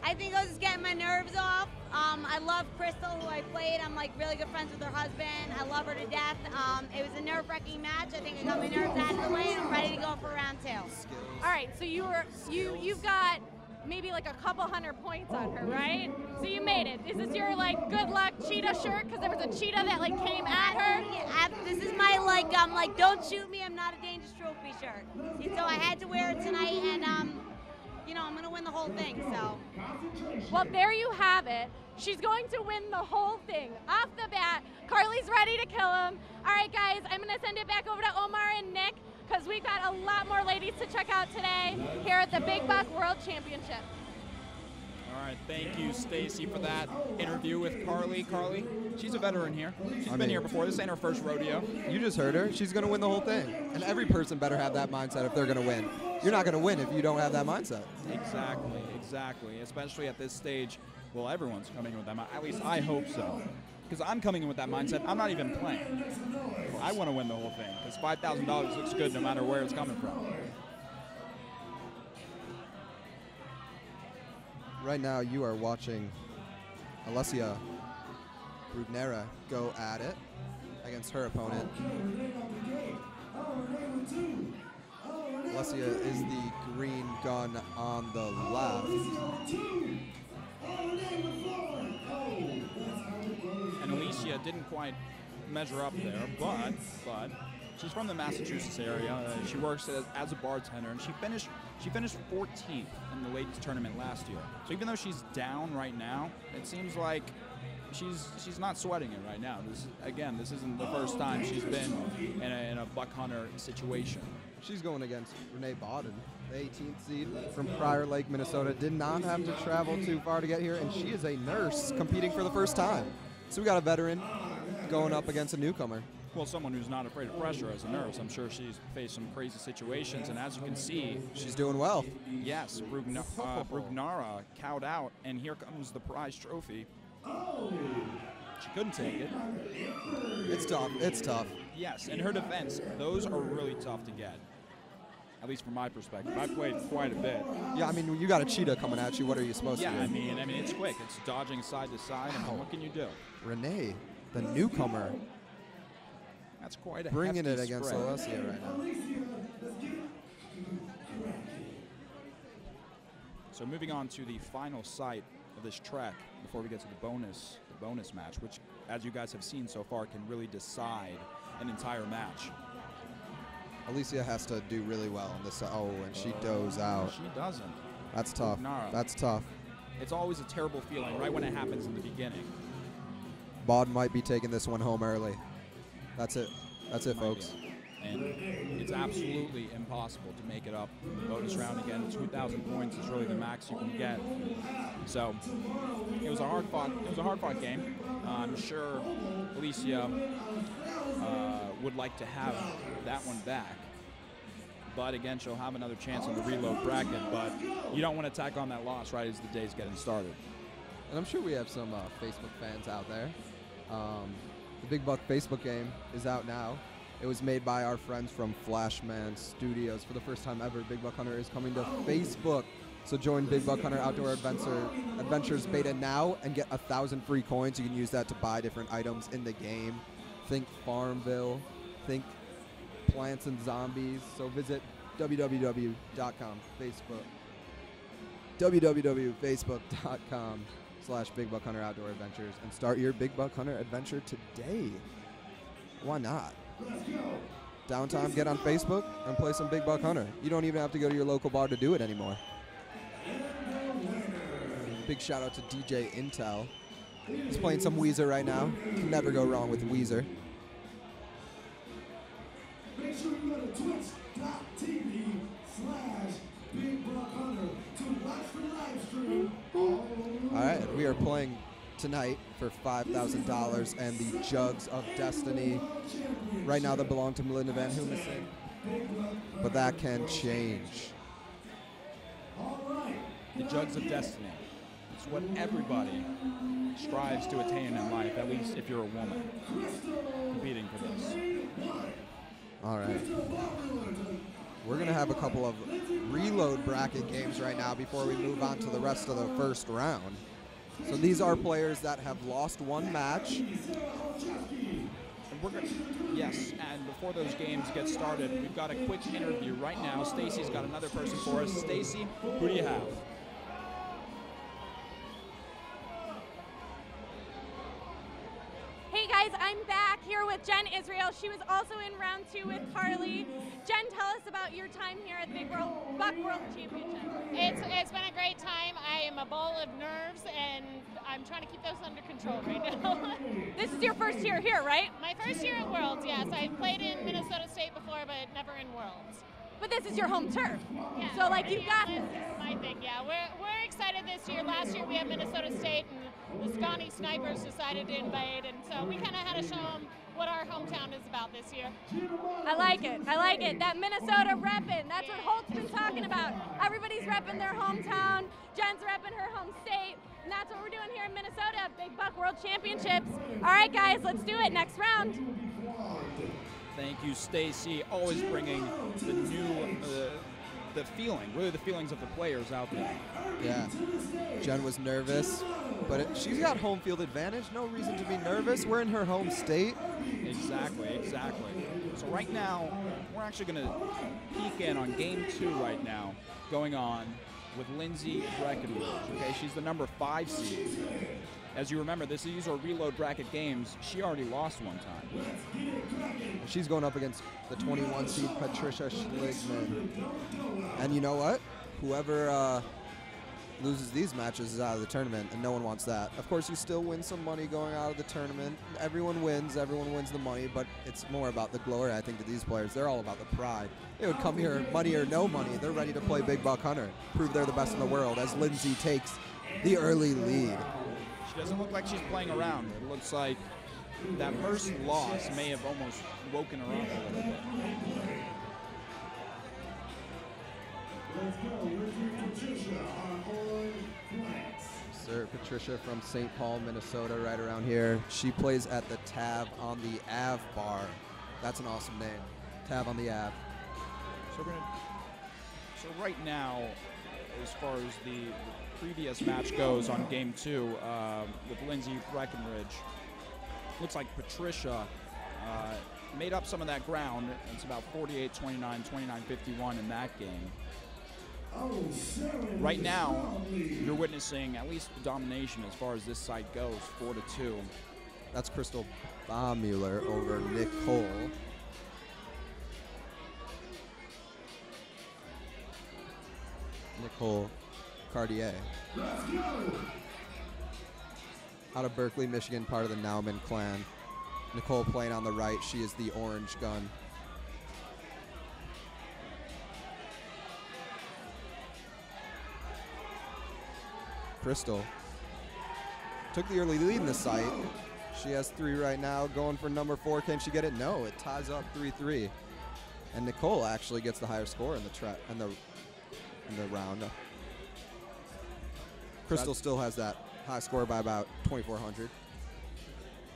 [SPEAKER 10] I think I was just getting my nerves off. I love Crystal, who I played. I'm like really good friends with her husband. I love her to death. It was a nerve-wracking match. I think I got my nerves out of the way, and I'm ready to go for round 2.
[SPEAKER 5] All right, so you've got maybe like a couple hundred points on her, right? So you made it. Is this your like good luck cheetah shirt? Because there was a cheetah that like came at her.
[SPEAKER 10] This is my like don't shoot me, I'm not a dangerous trophy shirt. And so I had to wear it tonight, and you know, I'm gonna win the whole thing. So.
[SPEAKER 5] Well, there you have it. She's going to win the whole thing off the bat. Carly's ready to kill him. All right, guys, I'm gonna send it back over to Omar and Nick, because we've got a lot more ladies to check out today here at the Big Buck World Championship.
[SPEAKER 7] All right, thank you, Stacy, for that interview with Carly. Carly, she's a veteran here. She's been here before. This ain't her first rodeo.
[SPEAKER 8] You just heard her. She's going to win the whole thing. And every person better have that mindset if they're going to win. You're not going to win if you don't have that mindset.
[SPEAKER 7] Exactly, exactly. Especially at this stage. Well, everyone's coming in with that mindset. At least I hope so. Because I'm coming in with that mindset. I'm not even playing. I want to win the whole thing. Because $5,000 looks good no matter where it's coming from.
[SPEAKER 8] Right now, you are watching Alessia Brugnera go at it against her opponent. Alessia is the green gun on the left.
[SPEAKER 7] And Alicia didn't quite measure up there, but she's from the Massachusetts area. She works as a bartender, and she finished 14th in the ladies tournament last year. So even though she's down right now, it seems like she's not sweating it right now. This isn't the first time she's been in a buck hunter situation.
[SPEAKER 8] She's going against Renee Bodden, the 18th seed from Prior Lake, Minnesota. Did not have to travel too far to get here, and she is a nurse competing for the first time. So we got a veteran going up against a newcomer.
[SPEAKER 7] Well, someone who's not afraid of pressure as a nurse. I'm sure she's faced some crazy situations, and as you can see,
[SPEAKER 8] she's doing well.
[SPEAKER 7] Yes, Brugnara cowed out, and here comes the prize trophy. She couldn't take it.
[SPEAKER 8] It's tough. It's tough.
[SPEAKER 7] Yes, in her defense, those are really tough to get. At least from my perspective. I played quite a bit.
[SPEAKER 8] Yeah, I mean, you got a cheetah coming at you. What are you supposed to do?
[SPEAKER 7] Yeah, I mean, it's quick. It's dodging side to side, and what can you do?
[SPEAKER 8] Renee, the newcomer.
[SPEAKER 7] That's quite a
[SPEAKER 8] bringing it
[SPEAKER 7] hefty
[SPEAKER 8] against
[SPEAKER 7] spread.
[SPEAKER 8] Alessia right now.
[SPEAKER 7] So moving on to the final site of this trek before we get to the bonus match, which, as you guys have seen so far, can really decide an entire match.
[SPEAKER 8] Alicia has to do really well in this. Oh, and she does out.
[SPEAKER 7] She doesn't.
[SPEAKER 8] That's tough.
[SPEAKER 7] Brugnara.
[SPEAKER 8] That's tough.
[SPEAKER 7] It's always a terrible feeling right when it happens in the beginning.
[SPEAKER 8] Bodden might be taking this one home early. That's it. That's it, folks.
[SPEAKER 7] And it's absolutely impossible to make it up in the bonus round again. 2,000 points is really the max you can get. So it was a hard fought game. I'm sure Alicia would like to have that one back. But again, she'll have another chance in the reload bracket. But you don't want to tack on that loss right as the day's getting started.
[SPEAKER 8] And I'm sure we have some Facebook fans out there. The Big Buck Facebook game is out now. It was made by our friends from Flashman Studios. For the first time ever, Big Buck Hunter is coming to Facebook. So join Big Buck Hunter Outdoor Adventures Beta now and get 1,000 free coins. You can use that to buy different items in the game. Think Farmville, think Plants and Zombies. So visit www.facebook, www.facebook.com/Big Buck Hunter Outdoor Adventures and start your Big Buck Hunter adventure today. Why not? Downtime, get on Facebook and play some Big Buck Hunter. You don't even have to go to your local bar to do it anymore. Big shout out to DJ Intel. He's playing some Weezer right now. Can never go wrong with Weezer.
[SPEAKER 6] Make sure you go to twitch.tv/Big Buck Hunter.
[SPEAKER 8] All right, we are playing tonight for $5,000 and the Jugs of Destiny. Right now they belong to Melinda Van Humison, but that can change.
[SPEAKER 7] The Jugs of Destiny. It's what everybody strives to attain in life, at least if you're a woman competing for this.
[SPEAKER 8] All right. We're going to have a couple of reload bracket games right now before we move on to the rest of the first round. So these are players that have lost one match.
[SPEAKER 7] And yes, and before those games get started, we've got a quick interview right now. Stacy's got another person for us. Stacy, who do you have?
[SPEAKER 5] Hey guys, I'm back here with Jen Israel. She was also in round 2 with Carly. Jen, tell us about your time here at the Big Buck World Championship.
[SPEAKER 11] It's been a great time. I am a ball of nerves, and I'm trying to keep those under control right now.
[SPEAKER 5] This is your first year here, right?
[SPEAKER 11] My first year at Worlds, yes. I played in Minnesota State before, but never in Worlds.
[SPEAKER 5] But this is your home turf.
[SPEAKER 11] Yeah.
[SPEAKER 5] So like you got this.
[SPEAKER 11] This is my thing, yeah. We're excited this year. Last year we had Minnesota State, and the Scotty Snipers decided to invade, and so we kind of had to show them what our hometown is about this year.
[SPEAKER 5] I like it. I like it. That Minnesota repping. That's what Holt's been talking about. Everybody's repping their hometown. Jen's repping her home state. And that's what we're doing here in Minnesota, Big Buck World Championships. All right, guys, let's do it. Next round.
[SPEAKER 7] Thank you, Stacy. Always bringing the new, the feeling, really the feelings of the players out there.
[SPEAKER 8] Yeah. Jen was nervous, but she's got home field advantage. No reason to be nervous. We're in her home state.
[SPEAKER 7] Exactly, exactly. So right now, we're actually going to peek in on game 2 right now, going on with Lindsay Breckenridge. Okay, she's the number 5 seed. As you remember, these are reload bracket games. She already lost one time.
[SPEAKER 8] She's going up against the 21 seed Patricia Schligman. And you know what? Whoever loses these matches is out of the tournament, and no one wants that. Of course, you still win some money going out of the tournament. Everyone wins the money, but it's more about the glory, I think, to these players. They're all about the pride. They would come here, money or no money. They're ready to play Big Buck Hunter, prove they're the best in the world, as Lindsay takes the early lead.
[SPEAKER 7] She doesn't look like she's playing around. It looks like that first loss may have almost woken her up a little bit.
[SPEAKER 8] Sir Patricia from St. Paul, Minnesota, right around here. She plays at the Tab on the Ave bar. That's an awesome name. Tab on the Ave.
[SPEAKER 7] So right now, as far as the previous match goes on game 2 with Lindsay Breckenridge, looks like Patricia made up some of that ground. It's about 48-29, 29-51 in that game. Right now, you're witnessing at least domination as far as this side goes, 4-2.
[SPEAKER 8] That's Crystal Baumüller over Nicole. Nicole Cartier. Out of Berkeley, Michigan, part of the Nauman clan. Nicole playing on the right. She is the orange gun. Crystal took the early lead in the site. She has 3 right now, going for number 4. Can she get it? No, it ties up 3-3. And Nicole actually gets the higher score in the round. Crystal still has that high score by about 2,400.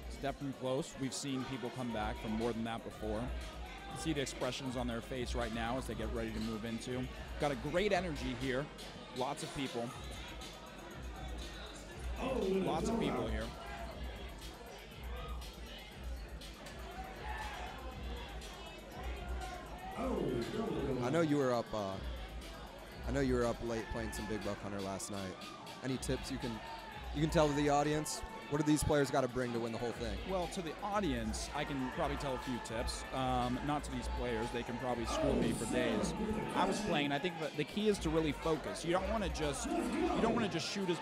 [SPEAKER 7] It's definitely close. We've seen people come back from more than that before. You see the expressions on their face right now as they get ready to move into. Got a great energy here. Lots of people. Lots of people here.
[SPEAKER 8] I know you were up. I know you were up late playing some Big Buck Hunter last night. Any tips you can tell to the audience? What do these players got to bring to win the whole thing?
[SPEAKER 7] Well, to the audience, I can probably tell a few tips. Not to these players; they can probably school me for days. I was playing. I think that the key is to really focus. You don't want to just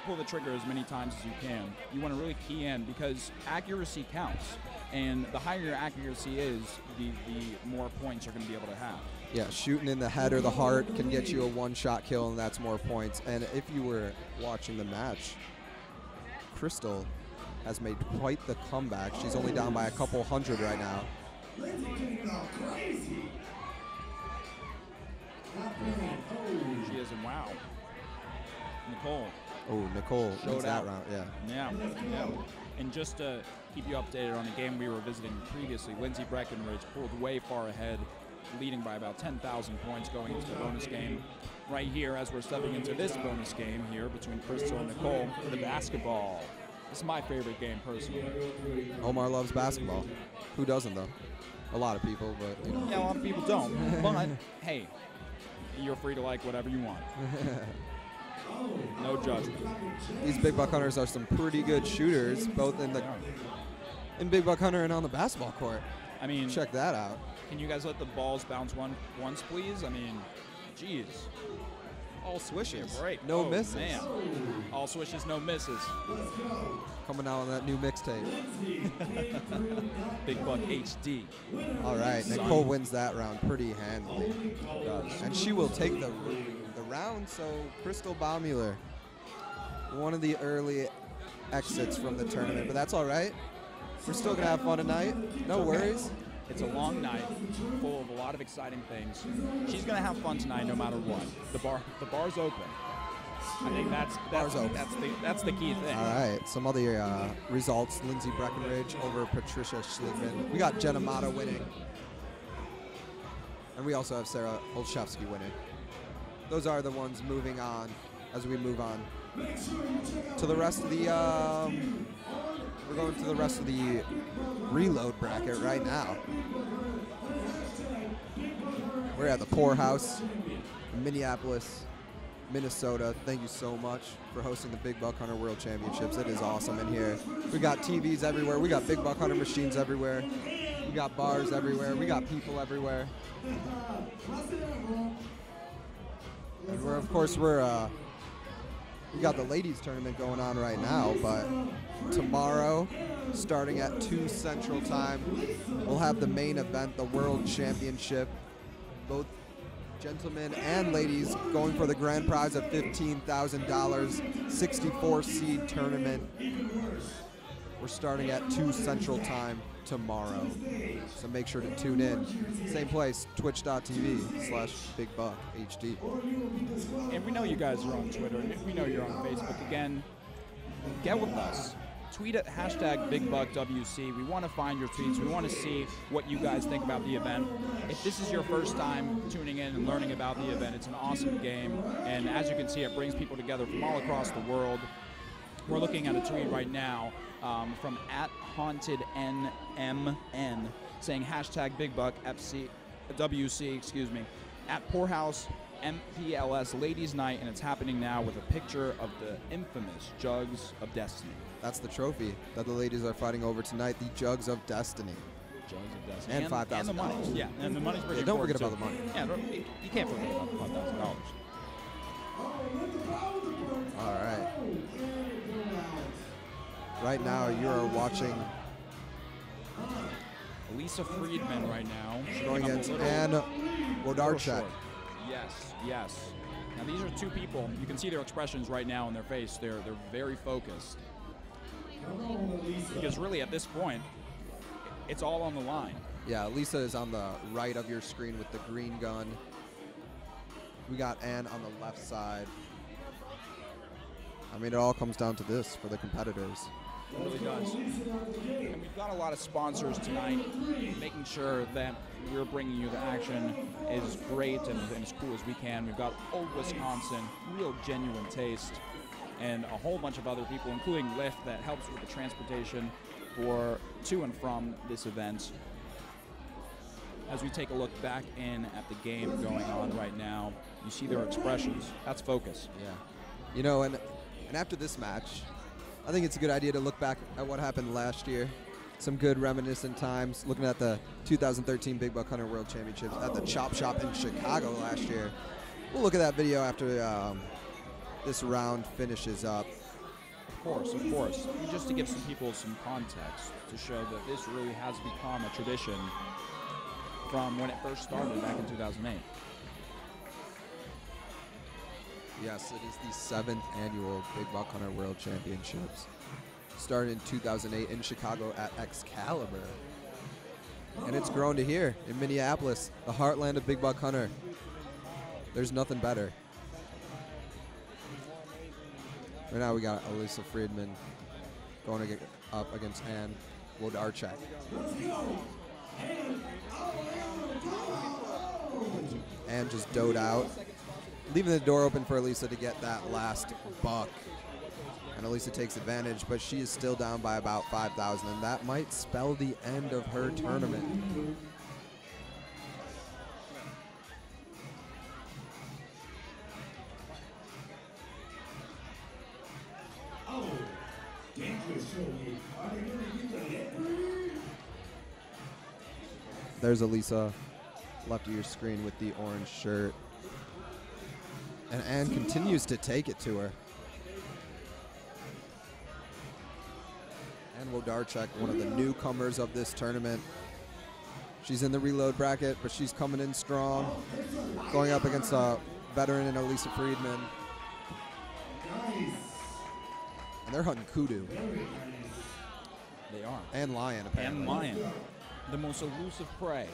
[SPEAKER 7] pull the trigger as many times as you can. You want to really key in because accuracy counts, and the higher your accuracy is, the more points you're going to be able to have.
[SPEAKER 8] Yeah, shooting in the head or the heart can get you a one-shot kill, and that's more points. And if you were watching the match, Crystal has made quite the comeback. She's only down by a couple hundred right now.
[SPEAKER 7] She is, and wow. Nicole.
[SPEAKER 8] Oh, Nicole
[SPEAKER 7] Showed
[SPEAKER 8] wins that
[SPEAKER 7] out.
[SPEAKER 8] round, yeah.
[SPEAKER 7] Yeah. And just to keep you updated on the game we were visiting previously, Lindsey Breckenridge pulled way far ahead, leading by about 10,000 points going into the bonus game. Right here, as we're stepping into this bonus game here between Crystal and Nicole, the basketball. This is my favorite game, personally.
[SPEAKER 8] Omar loves basketball. Who doesn't, though? A lot of people, but, you know.
[SPEAKER 7] Yeah, a lot of people don't. But, hey, you're free to like whatever you want. No judgment.
[SPEAKER 8] These Big Buck Hunters are some pretty good shooters, both in Big Buck Hunter and on the basketball court.
[SPEAKER 7] I mean,
[SPEAKER 8] check that out.
[SPEAKER 7] Can you guys let the balls bounce once, please? I mean, geez.
[SPEAKER 8] All swishes.
[SPEAKER 7] Right.
[SPEAKER 8] No misses.
[SPEAKER 7] Man. All swishes, no misses.
[SPEAKER 8] Coming out on that new mixtape.
[SPEAKER 7] Big Buck HD.
[SPEAKER 8] All right, Nicole wins that round pretty handily. And she will take the round, so Crystal Baumüller, one of the early exits from the tournament, but that's all right. We're still going to have fun tonight. No worries.
[SPEAKER 7] It's a long night, full of a lot of exciting things. She's going to have fun tonight, no matter what. The bar's open. I think that's the key thing.
[SPEAKER 8] All right, some other results: Lindsey Breckenridge over Patricia Schlickman. We got Jenna Mata winning, and we also have Sarah Olszewski winning. Those are the ones moving on as we move on to the rest of the. We're going to the rest of the reload bracket right now. We're at the Poorhouse in Minneapolis, Minnesota. Thank you so much for hosting the Big Buck Hunter World Championships. It is awesome in here. We got TVs everywhere. We got Big Buck Hunter machines everywhere. We got bars everywhere. We got people everywhere. And we're, of course, we got the ladies tournament going on right now, but tomorrow, starting at 2 Central Time, we'll have the main event, the World Championship. Both gentlemen and ladies going for the grand prize of $15,000, 64 seed tournament. We're starting at 2 Central Time tomorrow, so make sure to tune in. Same place, twitch.tv/BigBuckHD.
[SPEAKER 7] And we know you guys are on Twitter. We know you're on Facebook. Again, get with us. Tweet at #BigBuckWC. We want to find your tweets. We want to see what you guys think about the event. If this is your first time tuning in and learning about the event, it's an awesome game. And as you can see, it brings people together from all across the world. We're looking at a tweet right now from @HauntedNMN saying #BigBuckWC, excuse me, at Poorhouse MPLS Ladies Night, and it's happening now with a picture of the infamous Jugs of Destiny.
[SPEAKER 8] That's the trophy that the ladies are fighting over tonight, the Jugs of Destiny.
[SPEAKER 7] Jugs of Destiny.
[SPEAKER 8] And $5,000.
[SPEAKER 7] And the money. Yeah, and the money's pretty
[SPEAKER 8] don't forget
[SPEAKER 7] important,
[SPEAKER 8] about the money.
[SPEAKER 7] Yeah, you can't forget about the $5,000.
[SPEAKER 8] All right. Right now, you are watching
[SPEAKER 7] Lisa Friedman right now.
[SPEAKER 8] going against Ann Wodarczyk.
[SPEAKER 7] Yes, yes. Now these are two people. You can see their expressions right now in their face. They're very focused. Because really at this point, it's all on the line.
[SPEAKER 8] Yeah, Lisa is on the right of your screen with the green gun. We got Ann on the left side. I mean, it all comes down to this for the competitors.
[SPEAKER 7] It really does. And we've got a lot of sponsors tonight, making sure that we're bringing you the action as great and as cool as we can. We've got Old Wisconsin, real genuine taste, and a whole bunch of other people, including Lyft, that helps with the transportation to and from this event. As we take a look back in at the game going on right now, you see their expressions. That's focus.
[SPEAKER 8] Yeah. You know, and after this match, I think it's a good idea to look back at what happened last year. Some good reminiscent times, looking at the 2013 Big Buck Hunter World Championships at the Chop Shop in Chicago last year. We'll look at that video after this round finishes up.
[SPEAKER 7] Of course, of course. Just to give some people some context, to show that this really has become a tradition from when it first started back in 2008.
[SPEAKER 8] Yes, it is the 7th annual Big Buck Hunter World Championships. Started in 2008 in Chicago at Excalibur. And it's grown to here in Minneapolis, the heartland of Big Buck Hunter. There's nothing better. Right now we got Elisa Friedman going up against Ann Wlodarczak. Ann just dode out, leaving the door open for Elisa to get that last buck. And Elisa takes advantage, but she is still down by about 5,000, and that might spell the end of her tournament. There's Elisa, left of your screen with the orange shirt. And Ann continues to take it to her. Ann Wlodarczak, one of the newcomers of this tournament. She's in the reload bracket, but she's coming in strong. Going up against a veteran in Elisa Friedman. And they're hunting kudu.
[SPEAKER 7] They are.
[SPEAKER 8] And lion, apparently.
[SPEAKER 7] And lion. The most elusive prey.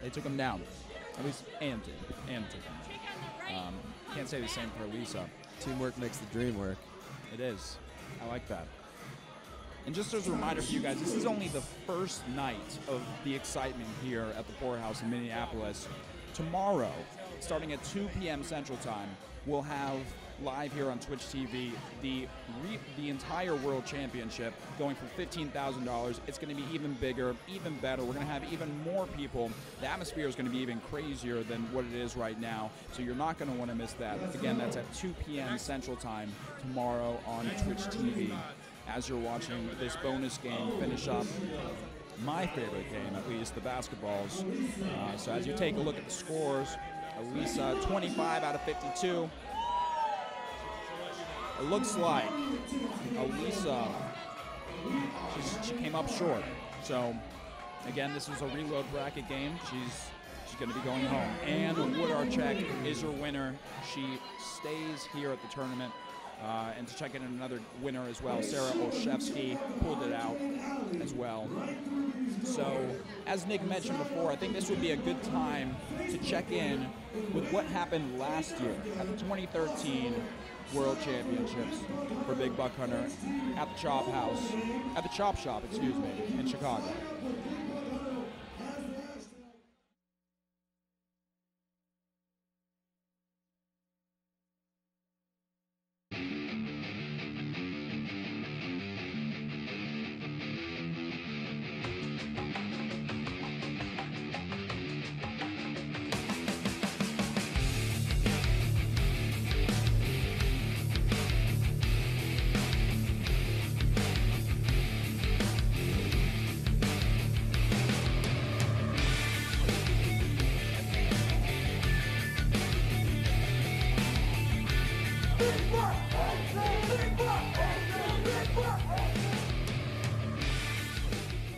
[SPEAKER 7] They took him down. At least Ann did. Ann took him. Can't say the same for Elisa.
[SPEAKER 8] Teamwork makes the dream work.
[SPEAKER 7] It is. I like that. And just as a reminder for you guys, this is only the first night of the excitement here at the Poorhouse in Minneapolis. Tomorrow, starting at 2 p.m. Central Time, we'll have live here on Twitch TV the entire World Championship going for $15,000. It's going to be even bigger, even better. We're going to have even more people. The atmosphere is going to be even crazier than what it is right now, so you're not going to want to miss that. Again, that's at 2 p.m. Central Time tomorrow on Twitch TV. As you're watching this bonus game finish up my favorite game, at least, the basketballs. So as you take a look at the scores, Elisa 25 out of 52. It looks like Elisa, she came up short. So again, this is a reload bracket game. She's going to be going home. Ann Wlodarczak is her winner. She stays here at the tournament. And to check in another winner as well, Sarah Olszewski pulled it out as well. So, as Nick mentioned before, I think this would be a good time to check in with what happened last year at the 2013 World Championships for Big Buck Hunter at the Chop Shop, in Chicago.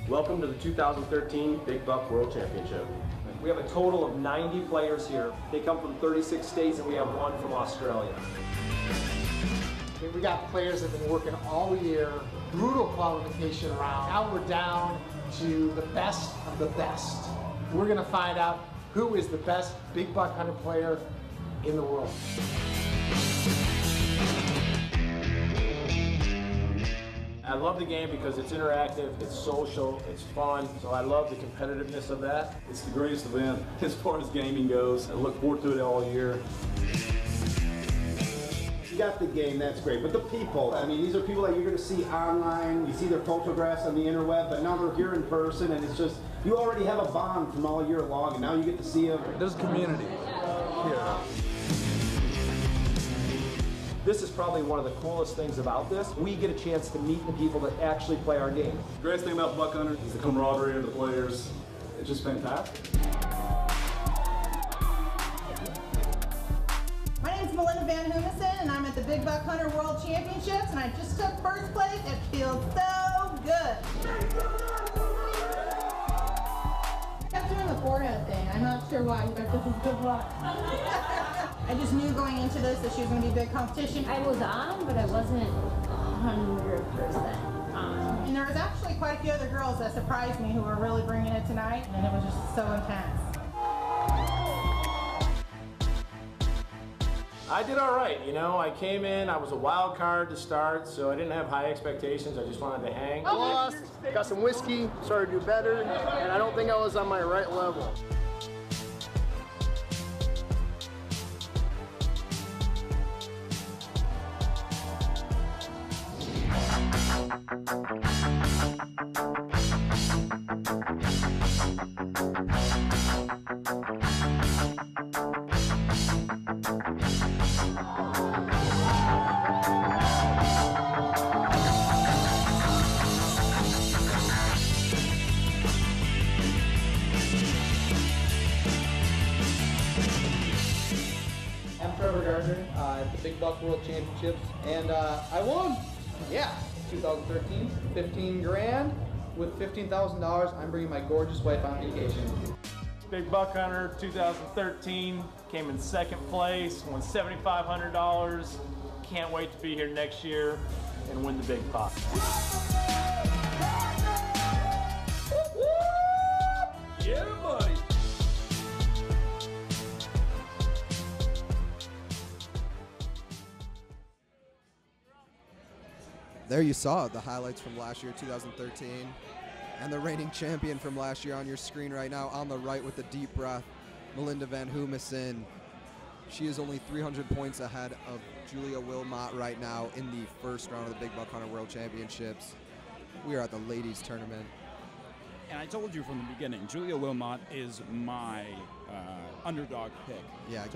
[SPEAKER 12] Welcome to the 2013 Big Buck World Championship. We have a total of 90 players here. They come from 36 states and we have one from Australia.
[SPEAKER 13] We got players that have been working all year, brutal qualification round. Now we're down to the best of the best. We're gonna find out who is the best Big Buck Hunter player in the world.
[SPEAKER 12] I love the game because it's interactive, it's social, it's fun, so I love the competitiveness of that.
[SPEAKER 14] It's the greatest event as far as gaming goes. I look forward to it all year.
[SPEAKER 15] You got the game, that's great, but the people, I mean, these are people that you're going to see online, you see their photographs on the interweb, but now they're here in person, and it's just, you already have a bond from all year long, and now you get to see them.
[SPEAKER 12] There's community here. This is probably one of the coolest things about this. We get a chance to meet the people that actually play our game.
[SPEAKER 14] The greatest thing about Buck Hunter is the camaraderie of the players. It's just fantastic.
[SPEAKER 3] My name's Melinda Van Hoomesen, and I'm at the Big Buck Hunter World Championships, and I just took first place. It feels so good. Kept doing the forehead thing. I'm not sure why, but this is good luck. I just knew going into this that she was going to be big competition.
[SPEAKER 4] I was on, but I wasn't 100% on.
[SPEAKER 3] And there was actually quite a few other girls that surprised me who were really bringing it tonight, and it was just so intense.
[SPEAKER 12] I did all right, you know. I came in, I was a wild card to start, so I didn't have high expectations. I just wanted to hang.
[SPEAKER 16] Lost, got some whiskey, started to do better, and I don't think I was on my right level.
[SPEAKER 17] At the Big Buck World Championships, and I won. Yeah, 2013, 15 grand with $15,000. I'm bringing my gorgeous wife on vacation.
[SPEAKER 12] Big Buck Hunter 2013, came in second place, won $7,500. Can't wait to be here next year and win the big pot. Yeah, buddy.
[SPEAKER 8] There you saw the highlights from last year, 2013, and the reigning champion from last year on your screen right now. On the right with a deep breath, Melinda Van Humissen. She is only 300 points ahead of Julia Wilmot right now in the first round of the Big Buck Hunter World Championships. We are at the ladies tournament.
[SPEAKER 7] And I told you from the beginning, Julia Wilmot is my underdog pick.
[SPEAKER 8] Yeah,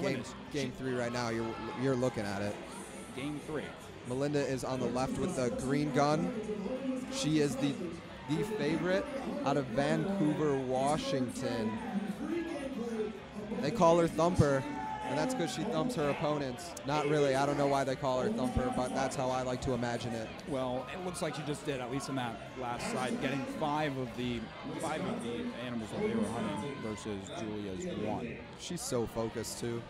[SPEAKER 8] game 3 right now. You're looking at it.
[SPEAKER 7] Game 3.
[SPEAKER 8] Melinda is on the left with the green gun. She is the favorite out of Vancouver, Washington. They call her Thumper, and that's because she thumps her opponents. Not really. I don't know why they call her Thumper, but that's how I like to imagine it.
[SPEAKER 7] Well, it looks like she just did, at least on that last side, getting five of the animals that they were hunting versus Julia's 1.
[SPEAKER 8] She's so focused too.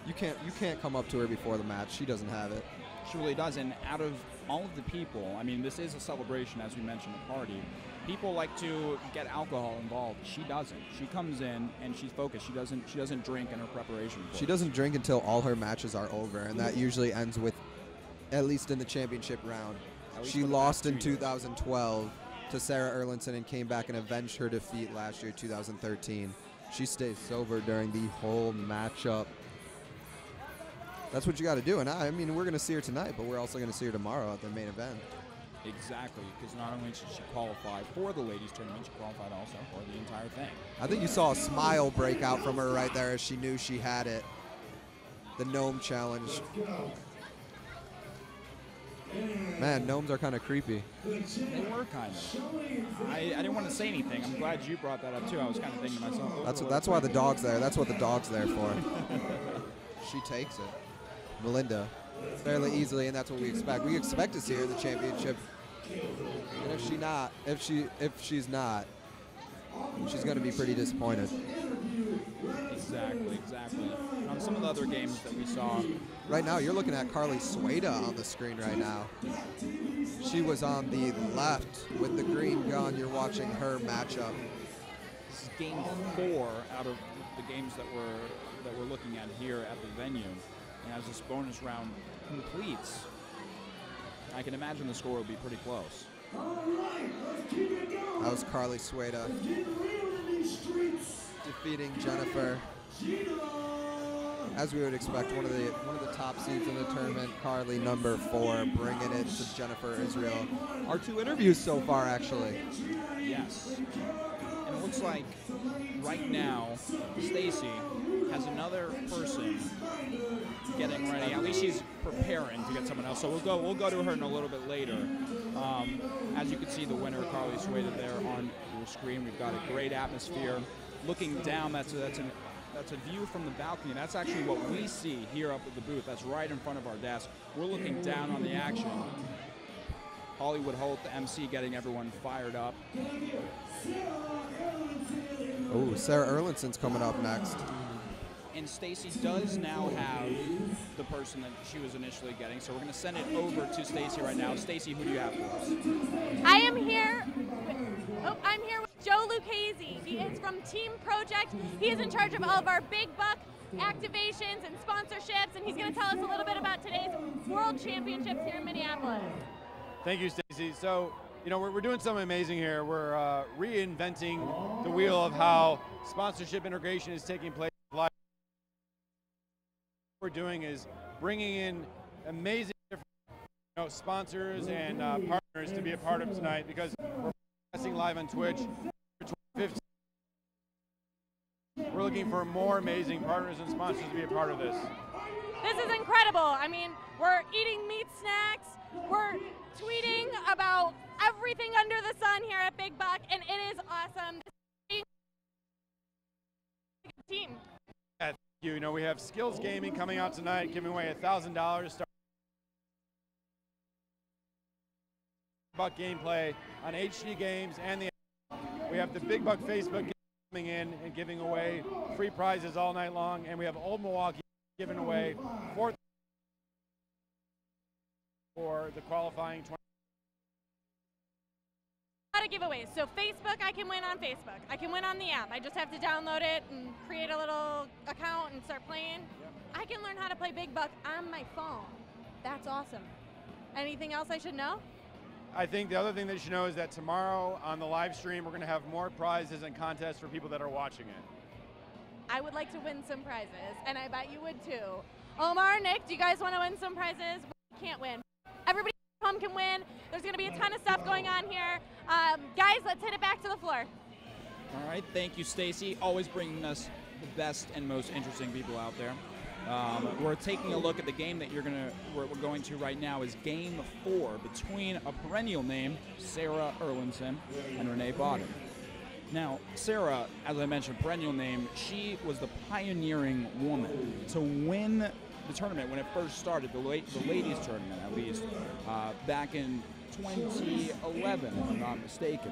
[SPEAKER 8] You can't come up to her before the match. She doesn't have it.
[SPEAKER 7] She really does, and out of all of the people, I mean, this is a celebration, as we mentioned, a party. People like to get alcohol involved. She doesn't. She comes in and she's focused. She doesn't drink in her preparation.
[SPEAKER 8] She doesn't drink until all her matches are over, and that usually ends with, at least in the championship round. She lost in 2012 to Sarah Erlinson and came back and avenged her defeat last year, 2013. She stays sober during the whole matchup. That's what you got to do, and I mean, we're going to see her tonight, but we're also going to see her tomorrow at the main event.
[SPEAKER 7] Exactly, because not only should she qualify for the ladies tournament, she qualified also for the entire thing.
[SPEAKER 8] I think you saw a smile break out from her right there as she knew she had it. The gnome challenge. Man, gnomes are kind of creepy.
[SPEAKER 7] They were kind of. I didn't want to say anything. I'm glad you brought that up too. I was kind of thinking to myself.
[SPEAKER 8] That's why the dog's there. That's what the dog's there for. She takes it. Melinda, fairly easily, and that's what we expect. We expect to see her in the championship. And if she's not, she's going to be pretty disappointed.
[SPEAKER 7] Exactly. Some of the other games that we saw.
[SPEAKER 8] Right now, you're looking at Carly Sueda on the screen right now. She was on the left with the green gun. You're watching her matchup.
[SPEAKER 7] This is game 4 out of the games that we're looking at here at the venue. And as this bonus round completes, I can imagine the score will be pretty close.
[SPEAKER 8] That was Carly Sueda defeating Jennifer. As we would expect, one of the top seeds in the tournament, Carly number 4, bringing it to Jennifer Israel. Our 2 interviews so far, actually.
[SPEAKER 7] Yes. And it looks like right now, Stacy has another person getting ready. At least she's preparing to get someone else. So we'll go to her in a little bit later. As you can see, the winner, Carly Sueda, there on your screen. We've got a great atmosphere. Looking down, that's a view from the balcony. That's actually what we see here up at the booth. That's right in front of our desk. We're looking down on the action. Hollywood Holt, the MC, getting everyone fired up.
[SPEAKER 8] Oh, Sarah Erlindson's coming up next.
[SPEAKER 7] And Stacy does now have the person that she was initially getting, so we're going to send it over to Stacy right now. Stacy, who do you have for us?
[SPEAKER 5] I am here. I'm here with Joe Lucchese. He is from Team Project. He is in charge of all of our big buck activations and sponsorships, and he's going to tell us a little bit about today's World Championships here in Minneapolis.
[SPEAKER 18] Thank you, Stacy. So, you know, we're doing something amazing here. We're reinventing the wheel of how sponsorship integration is taking place. What we're doing is bringing in amazing different sponsors and partners to be a part of tonight, because we're broadcasting live on Twitch. We're looking for more amazing partners and sponsors to be a part of this.
[SPEAKER 5] This is incredible. I mean, we're eating meat snacks. We're tweeting about everything under the sun here at Big Buck, and it is awesome. Team.
[SPEAKER 18] Yeah, thank you. You know, we have Skills Gaming coming out tonight, giving away $1,000 Buck gameplay on HD Games, and we have the Big Buck Facebook coming in and giving away free prizes all night long, and we have Old Milwaukee giving away for the qualifying 20.
[SPEAKER 5] A lot of giveaways. So Facebook, I can win on Facebook. I can win on the app. I just have to download it and create a little account and start playing. Yep. I can learn how to play Big Buck on my phone. That's awesome. Anything else I should know?
[SPEAKER 18] I think the other thing that you should know is that tomorrow on the live stream, we're going to have more prizes and contests for people that are watching it.
[SPEAKER 5] I would like to win some prizes, and I bet you would too. Omar, Nick, do you guys want to win some prizes? We can't win. Everybody at home can win. There's going to be a ton of stuff going on here. Guys, let's hit it back to the floor.
[SPEAKER 7] All right, thank you, Stacy. Always bringing us the best and most interesting people out there. We're taking a look at the game that we're going to right now. Is Game 4 between a perennial name, Sarah Erlinson, and Renee Bodden. Now, Sarah, as I mentioned, perennial name, she was the pioneering woman to win the tournament when it first started, the ladies tournament at least, back in 2011, if I'm not mistaken.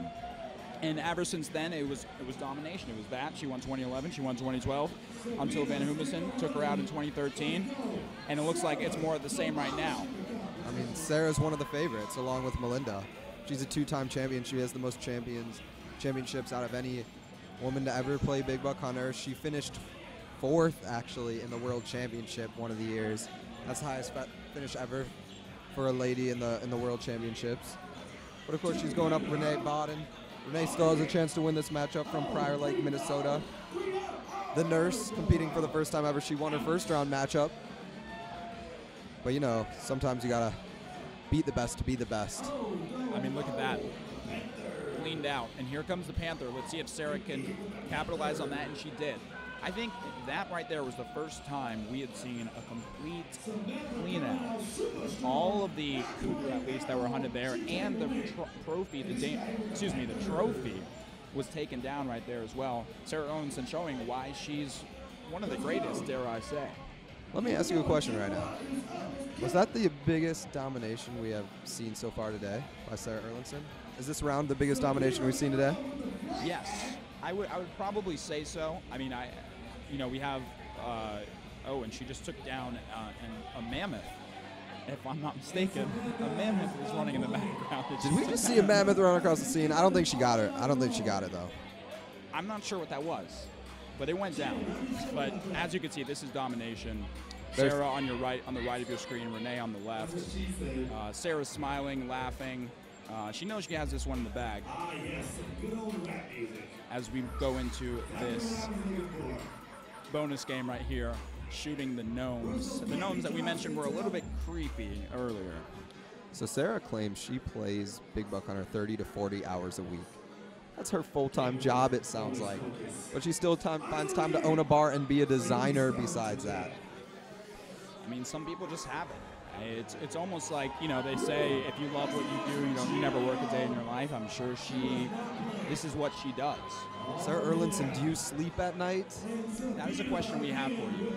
[SPEAKER 7] And ever since then, it was domination. It was that. She won 2011, she won 2012, until Van Humissen took her out in 2013. And it looks like it's more of the same right now.
[SPEAKER 8] I mean, Sarah's one of the favorites, along with Melinda. She's a two-time champion. She has the most championships out of any woman to ever play Big Buck Hunter. She finished 4th, actually, in the World Championship one of the years. That's the highest finish ever for a lady in the World Championships. But, of course, she's going up Renee Bodden. Renee still has a chance to win this matchup from Prior Lake, Minnesota. The nurse competing for the first time ever. She won her first round matchup. But, you know, sometimes you got to beat the best to be the best.
[SPEAKER 7] I mean, look at that. Leaned out. And here comes the Panther. Let's see if Sarah can capitalize on that, and she did. I think that right there was the first time we had seen a complete clean out. All of the cougar, at least, that were hunted there, and the trophy, the trophy was taken down right there as well. Sarah Erlinson showing why she's one of the greatest, dare I say.
[SPEAKER 8] Let me ask you a question right now. Was that the biggest domination we have seen so far today by Sarah Erlinson? Is this round the biggest domination we've seen today?
[SPEAKER 7] Yes, I would probably say so. I mean, we have, and she just took down a mammoth, if I'm not mistaken. A mammoth is running in the background.
[SPEAKER 8] Did we just see a mammoth run across the scene? I don't think she got her. I don't think she got it, though.
[SPEAKER 7] I'm not sure what that was, but it went down. But as you can see, this is domination. Sarah on your right, on the right of your screen, Renee on the left. Sarah's smiling, laughing. She knows she has this one in the bag. As we go into this bonus game right here, shooting the gnomes. The gnomes that we mentioned were a little bit creepy earlier.
[SPEAKER 8] So Sarah claims she plays Big Buck Hunter 30 to 40 hours a week. That's her full-time job, it sounds like. But she still finds time to own a bar and be a designer besides that.
[SPEAKER 7] I mean, some people just have it. It's almost like, they say if you love what you do, you never work a day in your life. I'm sure this is what she does.
[SPEAKER 8] Sarah Erlinson, do you sleep at night?
[SPEAKER 7] That is a question we have for you.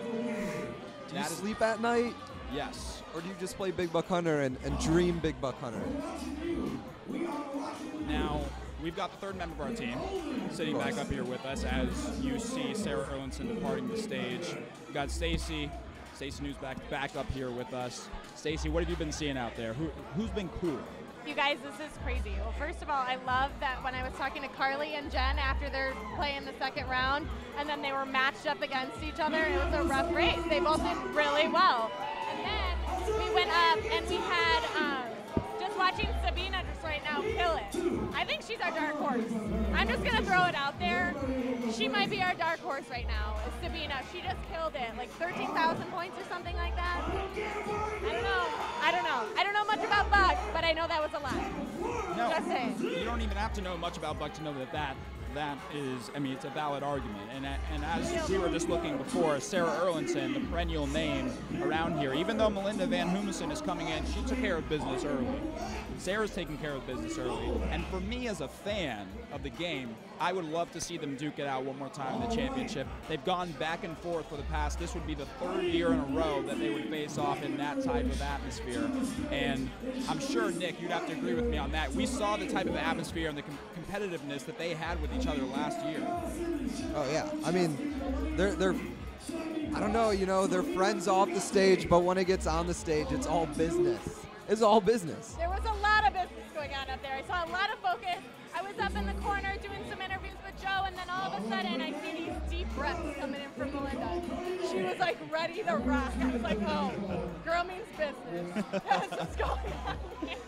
[SPEAKER 8] Do you sleep at night?
[SPEAKER 7] Yes.
[SPEAKER 8] Or do you just play Big Buck Hunter and dream Big Buck Hunter?
[SPEAKER 7] Now, we've got the third member of our team sitting back up here with us as you see Sarah Erlandson departing the stage. We've got Stacy News back up here with us. Stacy, what have you been seeing out there? Who's been cool?
[SPEAKER 5] You guys, this is crazy. Well, first of all, I love that when I was talking to Carly and Jen after they're playing the second round, and then they were matched up against each other, it was a rough race. They both did really well. And then we went up and we had, just watching Sabina just right now kill it. I think she's our dark horse. I'm just going to throw it out there. She might be our dark horse right now. It's Sabina. She just killed it. Like 13,000 points or something like that. I don't know much about Buck, but I know that was a lot.
[SPEAKER 7] No,
[SPEAKER 5] just saying.
[SPEAKER 7] You don't even have to know much about Buck to know that is, I mean, it's a valid argument. And as we were just looking before, Sarah Erlandson, the perennial name around here, even though Melinda Van Humissen is coming in, she took care of business early. Sarah's taking care of business early. And for me as a fan of the game, I would love to see them duke it out one more time in the championship. They've gone back and forth for the past, this would be the third year in a row that they would face off in that type of atmosphere. And I'm sure, Nick, you'd have to agree with me on that. We saw the type of atmosphere and the competitiveness that they had with each other last year.
[SPEAKER 8] Oh yeah, I mean, they're I don't know, you know, they're friends off the stage, but when it gets on the stage, it's all business. It's all business.
[SPEAKER 5] There was a lot of business going on up there. I saw a lot of focus. I was up in the corner doing some interviews with Joe, and then all of a sudden I see these deep breaths coming in from Melinda. She was like ready to rock. I was like, oh, girl means business. That's what's going on here.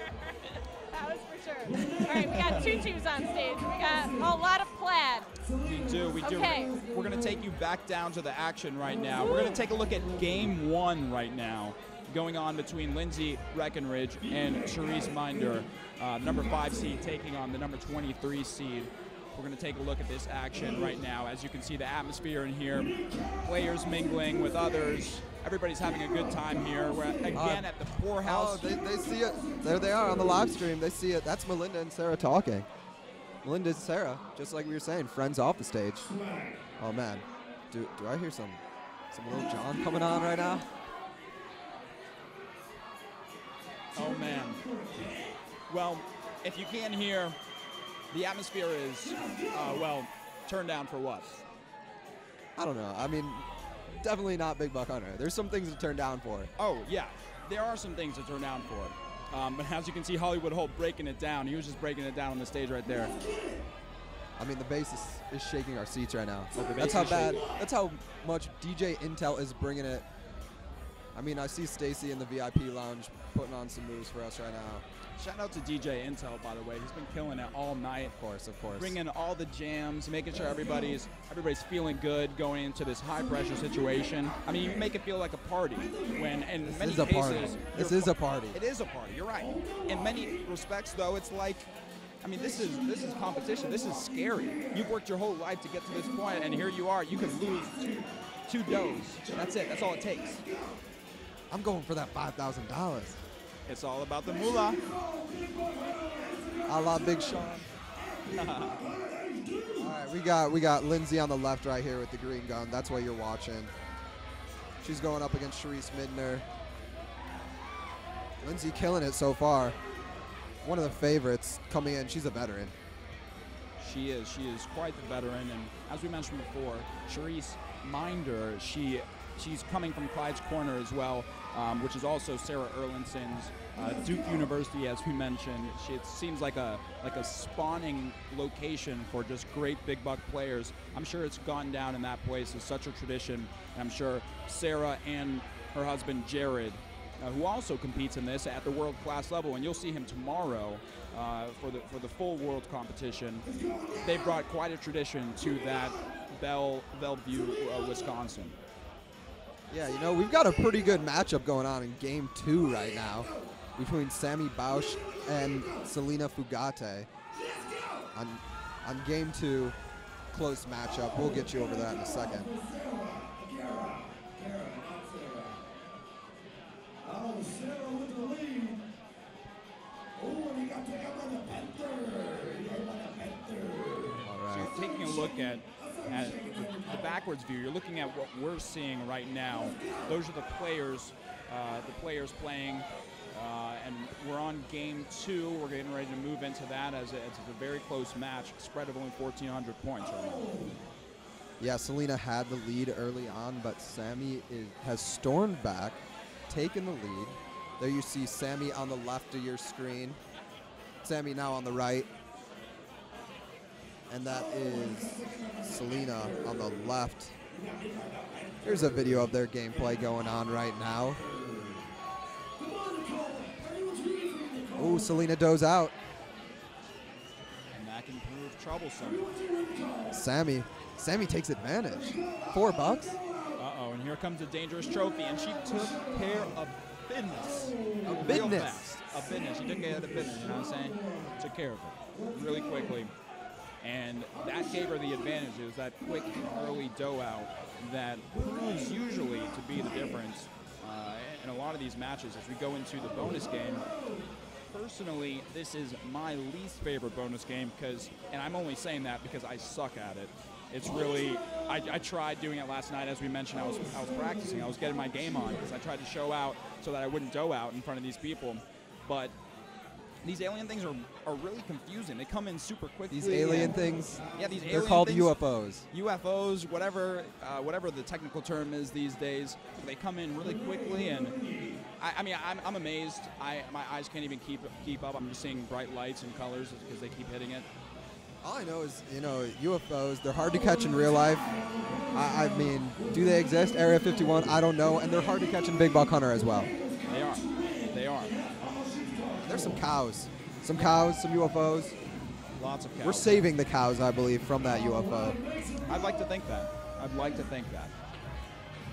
[SPEAKER 5] That was for sure. All right, we got tutus on stage. We got a lot of plaid.
[SPEAKER 7] We do.
[SPEAKER 5] Okay.
[SPEAKER 7] We're going to take you back down to the action right now. We're going to take a look at game one right now, going on between Lindsay Breckenridge and Charisse Minder, number 5 seed taking on the number 23 seed. We're going to take a look at this action right now. As you can see, the atmosphere in here, players mingling with others. Everybody's having a good time here. We're again at the Poorhouse.
[SPEAKER 8] Oh, they see it. There they are on the live stream. They see it. That's Melinda and Sarah talking. Melinda and Sarah, just like we were saying, friends off the stage. Oh man, do I hear some Little John coming on right now?
[SPEAKER 7] Oh man. Well, if you can't hear, the atmosphere is, well, turned down for what?
[SPEAKER 8] I don't know. I mean, definitely not Big Buck Hunter. There's some things to turn down for.
[SPEAKER 7] Oh yeah, there are some things to turn down for. But as you can see, Hollywood Holt breaking it down. He was just breaking it down on the stage right there.
[SPEAKER 8] I mean, the bass is shaking our seats right now.
[SPEAKER 7] Oh,
[SPEAKER 8] that's how bad. That's how much DJ Intel is bringing it. I mean, I see Stacy in the VIP lounge putting on some moves for us right now.
[SPEAKER 7] Shout out to DJ Intel, by the way. He's been killing it all night.
[SPEAKER 8] Of course.
[SPEAKER 7] Bringing all the jams, making sure everybody's feeling good going into this high-pressure situation. I mean, you make it feel like a party when, in many cases...
[SPEAKER 8] This is a party.
[SPEAKER 7] It is a party, you're right. In many respects, though, it's like, I mean, this is competition. This is scary. You've worked your whole life to get to this point, and here you are. You could lose two doughs. That's it. That's all it takes.
[SPEAKER 8] I'm going for that $5,000.
[SPEAKER 7] It's all about the moolah.
[SPEAKER 8] A la Big Sean. All right, we got Lindsay on the left right here with the green gun. That's what you're watching. She's going up against Charisse Minder. Lindsay killing it so far. One of the favorites coming in. She's a veteran.
[SPEAKER 7] She is quite the veteran. And as we mentioned before, Charisse Minder, she's coming from Clyde's Corner as well, which is also Sarah Erlandson's Duke University, as we mentioned. It seems like a spawning location for just great big buck players. I'm sure it's gone down in that place. It's such a tradition. And I'm sure Sarah and her husband Jared, who also competes in this at the world class level, and you'll see him tomorrow for the full world competition. They brought quite a tradition to that Bellevue, Wisconsin.
[SPEAKER 8] Yeah, you know, we've got a pretty good matchup going on in game 2 right now between Sammy Bausch and Selena Fugate. On game 2, close matchup. We'll get you over that in a second.
[SPEAKER 7] So you're taking a look at the backwards view. You're looking at what we're seeing right now. Those are the players playing, and we're on game 2. We're getting ready to move into that as it's a very close match, spread of only 1,400 points right now.
[SPEAKER 8] Yeah, Selena had the lead early on, but Sammy has stormed back, taken the lead. There you see Sammy on the left of your screen. Sammy now on the right. And that is Selena on the left. Here's a video of their gameplay going on right now. Oh, Selena does out.
[SPEAKER 7] And that can prove troublesome.
[SPEAKER 8] Sammy takes advantage. $4.
[SPEAKER 7] Uh-oh, and here comes a dangerous trophy, and she took care of business.
[SPEAKER 8] Business.
[SPEAKER 7] Real fast. Of business. She took care of the business, you know what I'm saying? Took care of it really quickly. And that gave her the advantage. It was that quick early dough out that proves usually to be the difference in a lot of these matches as we go into the bonus game. Personally, this is my least favorite bonus game and I'm only saying that because I suck at it. It's really, I tried doing it last night. As we mentioned, I was practicing. I was getting my game on because I tried to show out so that I wouldn't dough out in front of these people. But these alien things are really confusing. They come in super quickly.
[SPEAKER 8] These alien things?
[SPEAKER 7] Yeah, these alien
[SPEAKER 8] they're called
[SPEAKER 7] things,
[SPEAKER 8] UFOs.
[SPEAKER 7] UFOs, whatever the technical term is these days. They come in really quickly, and I mean, I'm amazed. My eyes can't even keep up. I'm just seeing bright lights and colors because they keep hitting it.
[SPEAKER 8] All I know is, UFOs, they're hard to catch in real life. I mean, do they exist? Area 51, I don't know. And they're hard to catch in Big Buck Hunter as well.
[SPEAKER 7] They are. They are.
[SPEAKER 8] There's some cows. Some UFOs.
[SPEAKER 7] Lots of cows.
[SPEAKER 8] We're saving the cows, I believe, from that UFO.
[SPEAKER 7] I'd like to think that.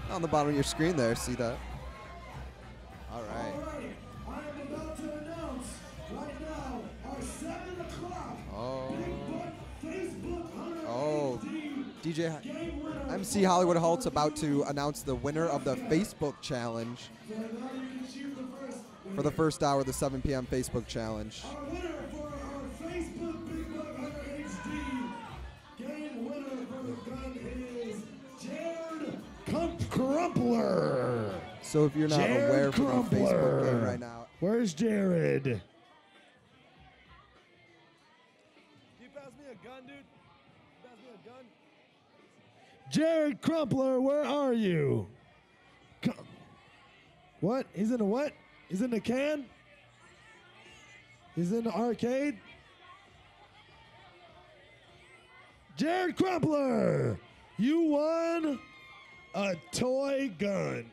[SPEAKER 8] On the bottom of your screen there, see that? All right. Oh, DJ MC Hollywood Holt's about to announce the winner of the Facebook challenge for the first hour of the 7 p.m. Facebook challenge.
[SPEAKER 6] Crumpler.
[SPEAKER 8] So if you're not aware from our Facebook game right now.
[SPEAKER 6] Where's Jared? Can you pass me a gun, dude? Pass me a gun. Jared Crumpler, where are you? What? He's in the what? He's in the can? He's in the arcade? Jared Crumpler, you won a toy gun.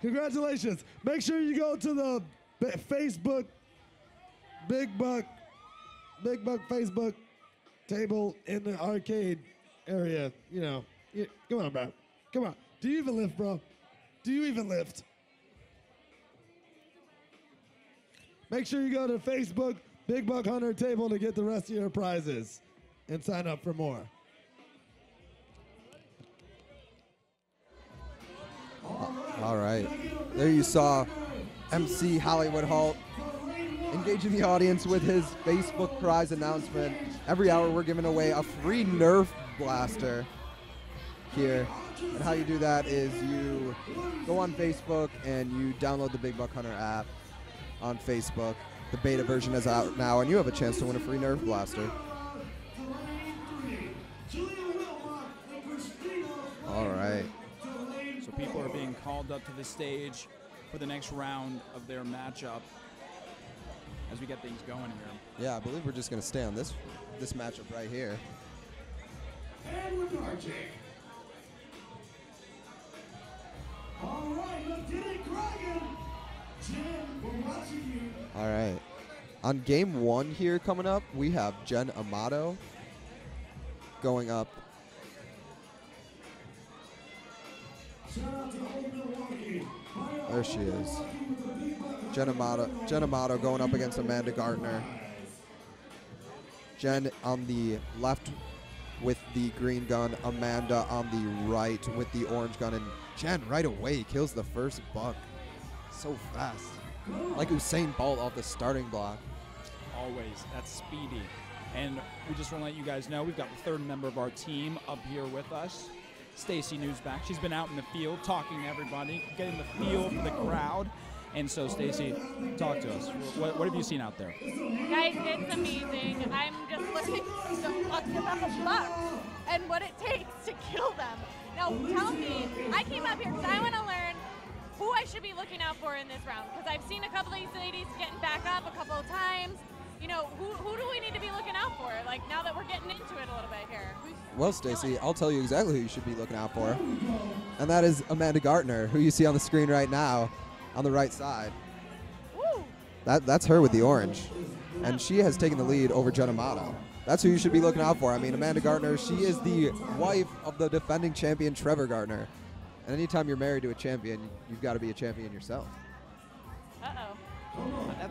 [SPEAKER 6] Congratulations. Make sure you go to the Facebook Big Buck Facebook table in the arcade area. Come on, bro. Come on. Do you even lift, bro? Do you even lift? Make sure you go to Facebook Big Buck Hunter table to get the rest of your prizes and sign up for more.
[SPEAKER 8] All right. There you saw MC Hollywood Holt engaging the audience with his Facebook prize announcement. Every hour we're giving away a free Nerf blaster here. And how you do that is you go on Facebook and you download the Big Buck Hunter app on Facebook. The beta version is out now, and you have a chance to win a free Nerf blaster. All right.
[SPEAKER 7] So people are being called up to the stage for the next round of their matchup as we get things going here.
[SPEAKER 8] Yeah, I believe we're just going to stay on this matchup right here.
[SPEAKER 6] And we're marching. All right, let's get it cracking. Jen, we're watching you.
[SPEAKER 8] All right. On game 1 here coming up, we have Jen Amato going up. There she is. Jen Amato going up against Amanda Gartner. Jen on the left with the green gun, Amanda on the right with the orange gun, and Jen right away kills the first buck. So fast. Like Usain Bolt off the starting block.
[SPEAKER 7] Always. That's speedy. And we just want to let you guys know we've got the third member of our team up here with us, Stacy Newsback. She's been out in the field talking to everybody, getting the feel for the crowd. And so, Stacy, talk to us. What have you seen out there?
[SPEAKER 5] Guys, it's amazing. I'm just learning so much about the bucks and what it takes to kill them. Now, tell me, I came up here because I want to learn who I should be looking out for in this round, because I've seen a couple of these ladies getting back up a couple of times. You know, who do we need to be looking out for? Like, now that we're getting into it a little bit here.
[SPEAKER 8] Well, Stacy, I'll tell you exactly who you should be looking out for. And that is Amanda Gartner, who you see on the screen right now on the right side.
[SPEAKER 5] Woo.
[SPEAKER 8] That's her with the orange. And she has taken the lead over Jen Amato. That's who you should be looking out for. I mean, Amanda Gartner, she is the wife of the defending champion, Trevor Gartner. And anytime you're married to a champion, you've got to be a champion yourself.
[SPEAKER 5] Uh-oh.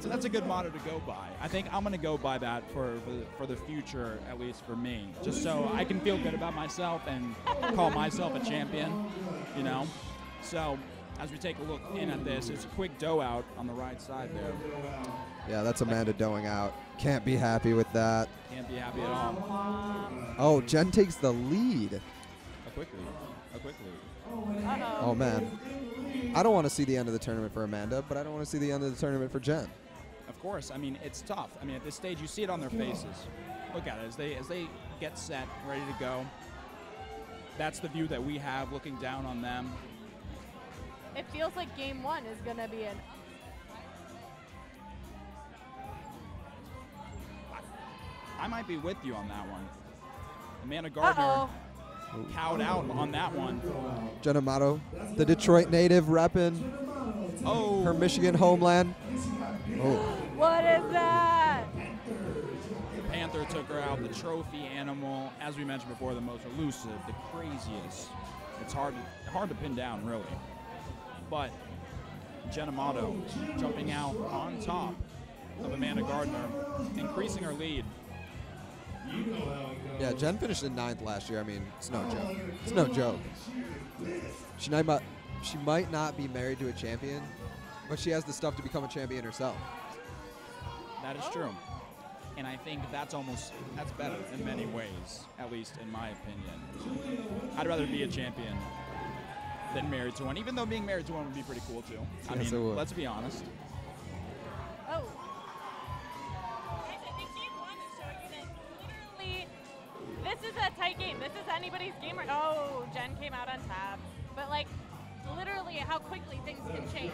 [SPEAKER 7] That's a good motto to go by. I think I'm going to go by that for the future, at least for me, just so I can feel good about myself and call myself a champion, you know. So as we take a look in at this, it's a quick dough out on the right side there.
[SPEAKER 8] Yeah, that's Amanda doing out. Can't be happy with that.
[SPEAKER 7] Can't be happy at all.
[SPEAKER 8] Oh, Jen takes the lead.
[SPEAKER 7] A quick lead.
[SPEAKER 5] Uh-oh.
[SPEAKER 8] Oh, man. I don't want to see the end of the tournament for Amanda, but I don't want to see the end of the tournament for Jen.
[SPEAKER 7] Of course. I mean, it's tough. I mean, at this stage, you see it on their faces. Look at it as they get set, ready to go. That's the view that we have looking down on them.
[SPEAKER 5] It feels like game one is going to be an...
[SPEAKER 7] I might be with you on that one. Amanda Gardner cowed out on that one.
[SPEAKER 8] Jen Amato, the Detroit native, repping her Michigan homeland. Oh.
[SPEAKER 5] What is that?
[SPEAKER 7] The Panther took her out. The trophy animal, as we mentioned before, the most elusive, the craziest. It's hard to pin down, really. But Jen Amato jumping out on top of Amanda Gardner, increasing her lead.
[SPEAKER 8] Yeah, Jen finished in 9th last year. I mean, it's no joke. It's no joke. She might not be married to a champion, but she has the stuff to become a champion herself.
[SPEAKER 7] That is true. And I think that's better in many ways, at least in my opinion. I'd rather be a champion than married to one, even though being married to one would be pretty cool too. I
[SPEAKER 8] Yes,
[SPEAKER 7] mean, let's be honest.
[SPEAKER 5] Oh. Guys, I think game one is showing you that literally this is a tight game. This is anybody's game. Oh, Jen came out on top. But like, literally how quickly things can change.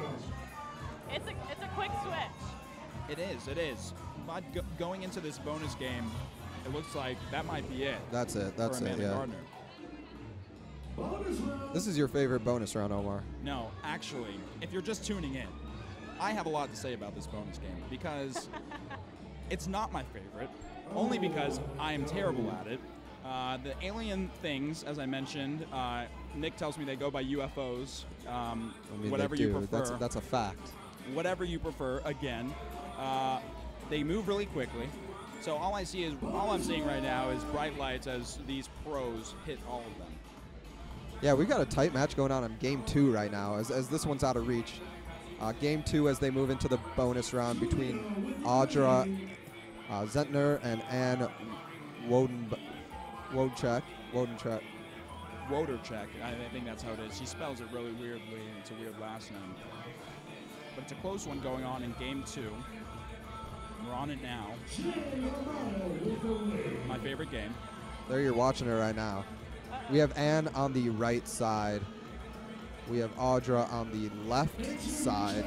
[SPEAKER 5] It's a quick switch.
[SPEAKER 7] It is. But going into this bonus game, it looks like that might be it.
[SPEAKER 8] That's it,
[SPEAKER 7] for Amanda
[SPEAKER 8] yeah.
[SPEAKER 7] Gardner.
[SPEAKER 8] This is your favorite bonus round, Omar.
[SPEAKER 7] No, actually, if you're just tuning in, I have a lot to say about this bonus game because it's not my favorite, only because I am terrible at it. The alien things, as I mentioned, Nick tells me they go by UFOs. Whatever you prefer.
[SPEAKER 8] That's a fact.
[SPEAKER 7] Whatever you prefer. Again, they move really quickly. So all I'm seeing right now is bright lights as these pros hit all of them.
[SPEAKER 8] Yeah, we've got a tight match going on in Game 2 right now, as this one's out of reach. Game 2 as they move into the bonus round between Audra Zentner and Ann Wodchek.
[SPEAKER 7] I think that's how it is. She spells it really weirdly. It's a weird last name. But it's a close one going on in Game 2. We're on it now. My favorite game.
[SPEAKER 8] There you're watching her right now. We have Ann on the right side. We have Audra on the left side.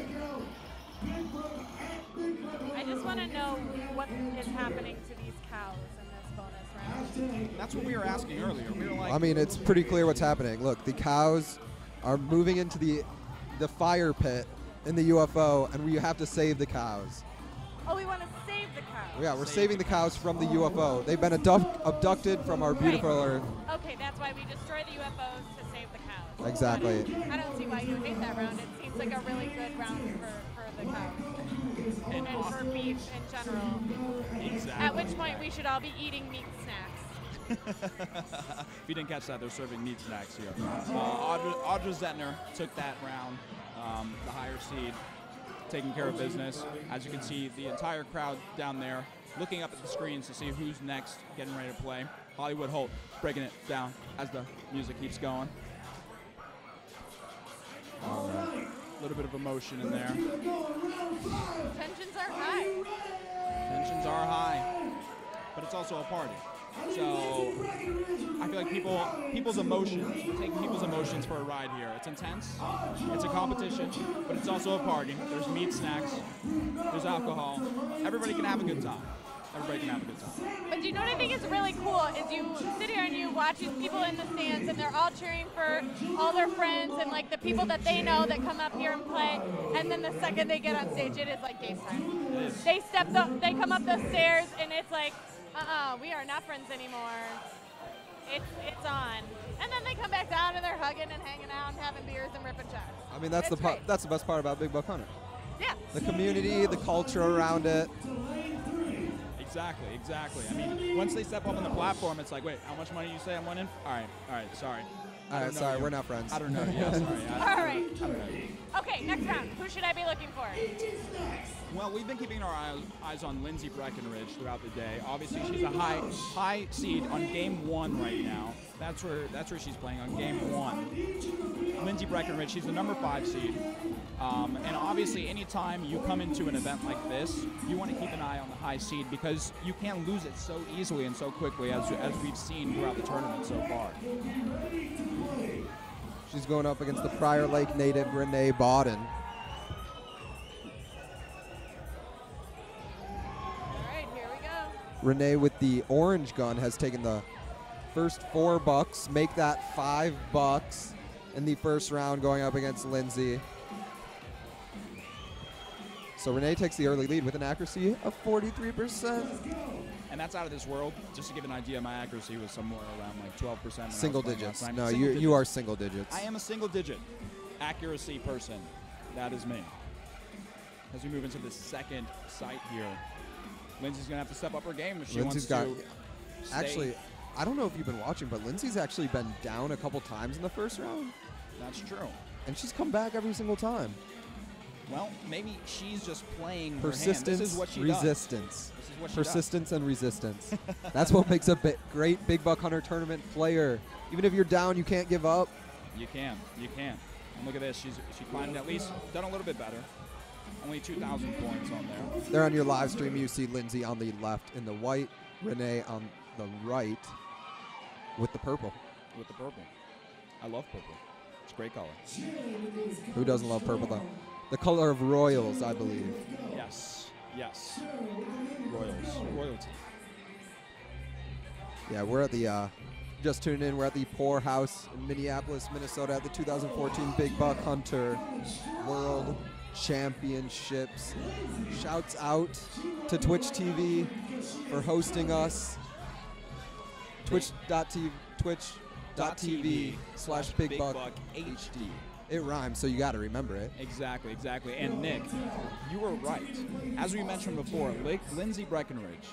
[SPEAKER 5] I just want to know what is happening to these cows in this bonus round.
[SPEAKER 7] That's what we were asking earlier. We were like,
[SPEAKER 8] I mean, it's pretty clear what's happening. Look, the cows are moving into the fire pit in the UFO, and we have to save the cows.
[SPEAKER 5] Oh, we want to save the cows.
[SPEAKER 8] Yeah, we're saving the cows from the UFO. They've been abducted from our beautiful Earth.
[SPEAKER 5] Okay, that's why we destroy the UFOs to save the cows.
[SPEAKER 8] Exactly.
[SPEAKER 5] I don't see why you hate that round. It seems like a really good round for the cows. And for beef in general.
[SPEAKER 7] Exactly.
[SPEAKER 5] At which point we should all be eating meat snacks.
[SPEAKER 7] If you didn't catch that, they're serving meat snacks here. Audra Zentner took that round, the higher seed, taking care of business. As you can see, the entire crowd down there looking up at the screens to see who's next, getting ready to play. Hollywood Holt breaking it down as the music keeps going. A little bit of emotion in there.
[SPEAKER 5] Tensions are high.
[SPEAKER 7] Tensions are high, but it's also a party. So I feel like people's emotions, we're taking people's emotions for a ride here. It's intense, it's a competition, but it's also a party. There's meat snacks, there's alcohol. Everybody can have a good time. Everybody can have a good time.
[SPEAKER 5] But do you know what I think is really cool is you sit here and you watch these people in the stands and they're all cheering for all their friends and like the people that they know that come up here and play. And then the second they get on stage, it is like game time. They come up the stairs and it's like, we are not friends anymore. It's on. And then they come back down and they're hugging and hanging out and having beers and ripping checks.
[SPEAKER 8] I mean, that's the best part about Big Buck Hunter.
[SPEAKER 5] Yeah.
[SPEAKER 8] The community, the culture around it.
[SPEAKER 7] Exactly. I mean, once they step up on the platform, it's like, wait, how much money you say I'm winning? All right, sorry.
[SPEAKER 8] All right, sorry, we're not friends.
[SPEAKER 7] I don't know. Yeah, sorry.
[SPEAKER 5] All right. Okay, next round. Who should I be looking for?
[SPEAKER 7] Well, we've been keeping our eyes on Lindsay Breckenridge throughout the day. Obviously, she's a high seed on game 1 right now. That's where she's playing on game 1. Lindsay Breckenridge, she's the number 5 seed. And obviously, anytime you come into an event like this, you want to keep an eye on the high seed because you can lose it so easily and so quickly as we've seen throughout the tournament so far.
[SPEAKER 8] She's going up against the Prior Lake native Renee Bawden. Renee with the orange gun has taken the first $4, make that $5 in the first round going up against Lindsay. So Renee takes the early lead with an accuracy of 43%.
[SPEAKER 7] And that's out of this world. Just to give an idea, my accuracy was somewhere around like 12%.
[SPEAKER 8] Single digits. No, you are single digits.
[SPEAKER 7] I am a single digit accuracy person. That is me. As we move into the second site here, Lindsay's going to have to step up her game if she wants to stay.
[SPEAKER 8] Actually, I don't know if you've been watching, but Lindsay's actually been down a couple times in the first round.
[SPEAKER 7] That's true.
[SPEAKER 8] And she's come back every single time.
[SPEAKER 7] Well, maybe she's just playing
[SPEAKER 8] persistence,
[SPEAKER 7] her hand. This is what she
[SPEAKER 8] resistance.
[SPEAKER 7] This is what she
[SPEAKER 8] persistence and resistance. That's what makes a great Big Buck Hunter tournament player. Even if you're down, you can't give up.
[SPEAKER 7] You can. And look at this. She climbed at least, done a little bit better. Only 2,000 points on there.
[SPEAKER 8] There on your live stream, you see Lindsay on the left in the white, Renee on the right with the purple.
[SPEAKER 7] I love purple. It's a great color.
[SPEAKER 8] Who doesn't love purple, though? The color of royals, I believe.
[SPEAKER 7] Yes. Royalty.
[SPEAKER 8] Yeah, we're at the, just tuned in, we're at the Poorhouse in Minneapolis, Minnesota at the 2014 Big Buck Hunter World Championships. Shouts out to Twitch TV for hosting us. Twitch.tv/BigBuckHD. It rhymes, so you got to remember it.
[SPEAKER 7] Exactly. And Nick, you were right. As we mentioned before, Lindsay Breckenridge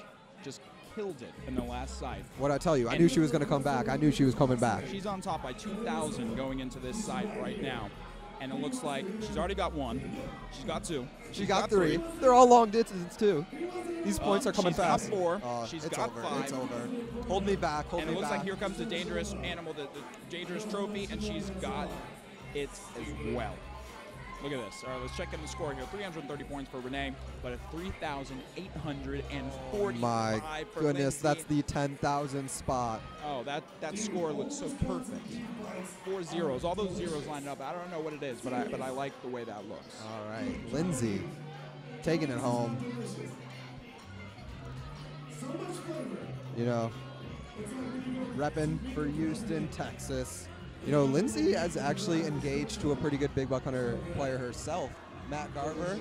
[SPEAKER 7] just killed it in the last site.
[SPEAKER 8] What'd I tell you? I knew she was going to come back. I knew she was coming back.
[SPEAKER 7] She's on top by 2,000 going into this site right now. And it looks like she's already got 1. She's got 2.
[SPEAKER 8] She got 3. They're all long distance, too. These points are coming fast.
[SPEAKER 7] She's got 4. She's got 5.
[SPEAKER 8] It's over. Hold me back.
[SPEAKER 7] And it looks like here comes the dangerous animal, the dangerous trophy, and she's got it as well. Look at this. All right, let's check in the score here. 330 points for Renee, but a 3,845
[SPEAKER 8] My
[SPEAKER 7] for
[SPEAKER 8] goodness,
[SPEAKER 7] Lindsay.
[SPEAKER 8] that's the 10,000 spot.
[SPEAKER 7] Oh, that score looks so perfect. 4 zeros. All those zeros lined up. I don't know what it is, but I like the way that looks.
[SPEAKER 8] All right, Lindsay taking it home. You know, repping for Houston, Texas. You know, Lindsay has actually engaged to a pretty good Big Buck Hunter player herself, Matt Garver.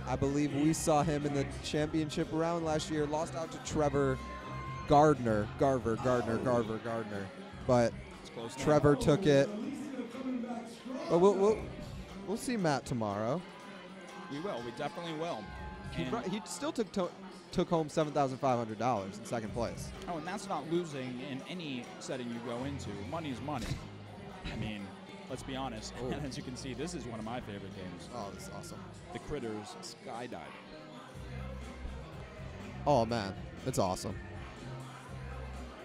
[SPEAKER 8] I believe we saw him in the championship round last year. Lost out to Trevor Garver. But Trevor took it. But we'll see Matt tomorrow.
[SPEAKER 7] We will. We definitely will.
[SPEAKER 8] He still took home $7,500 in second place.
[SPEAKER 7] Oh, and that's not losing in any setting you go into. Money's money. I mean, let's be honest.
[SPEAKER 8] Oh.
[SPEAKER 7] As you can see, this is one of my favorite games.
[SPEAKER 8] Oh, this is awesome.
[SPEAKER 7] The Critters Skydive.
[SPEAKER 8] Oh, man. It's awesome.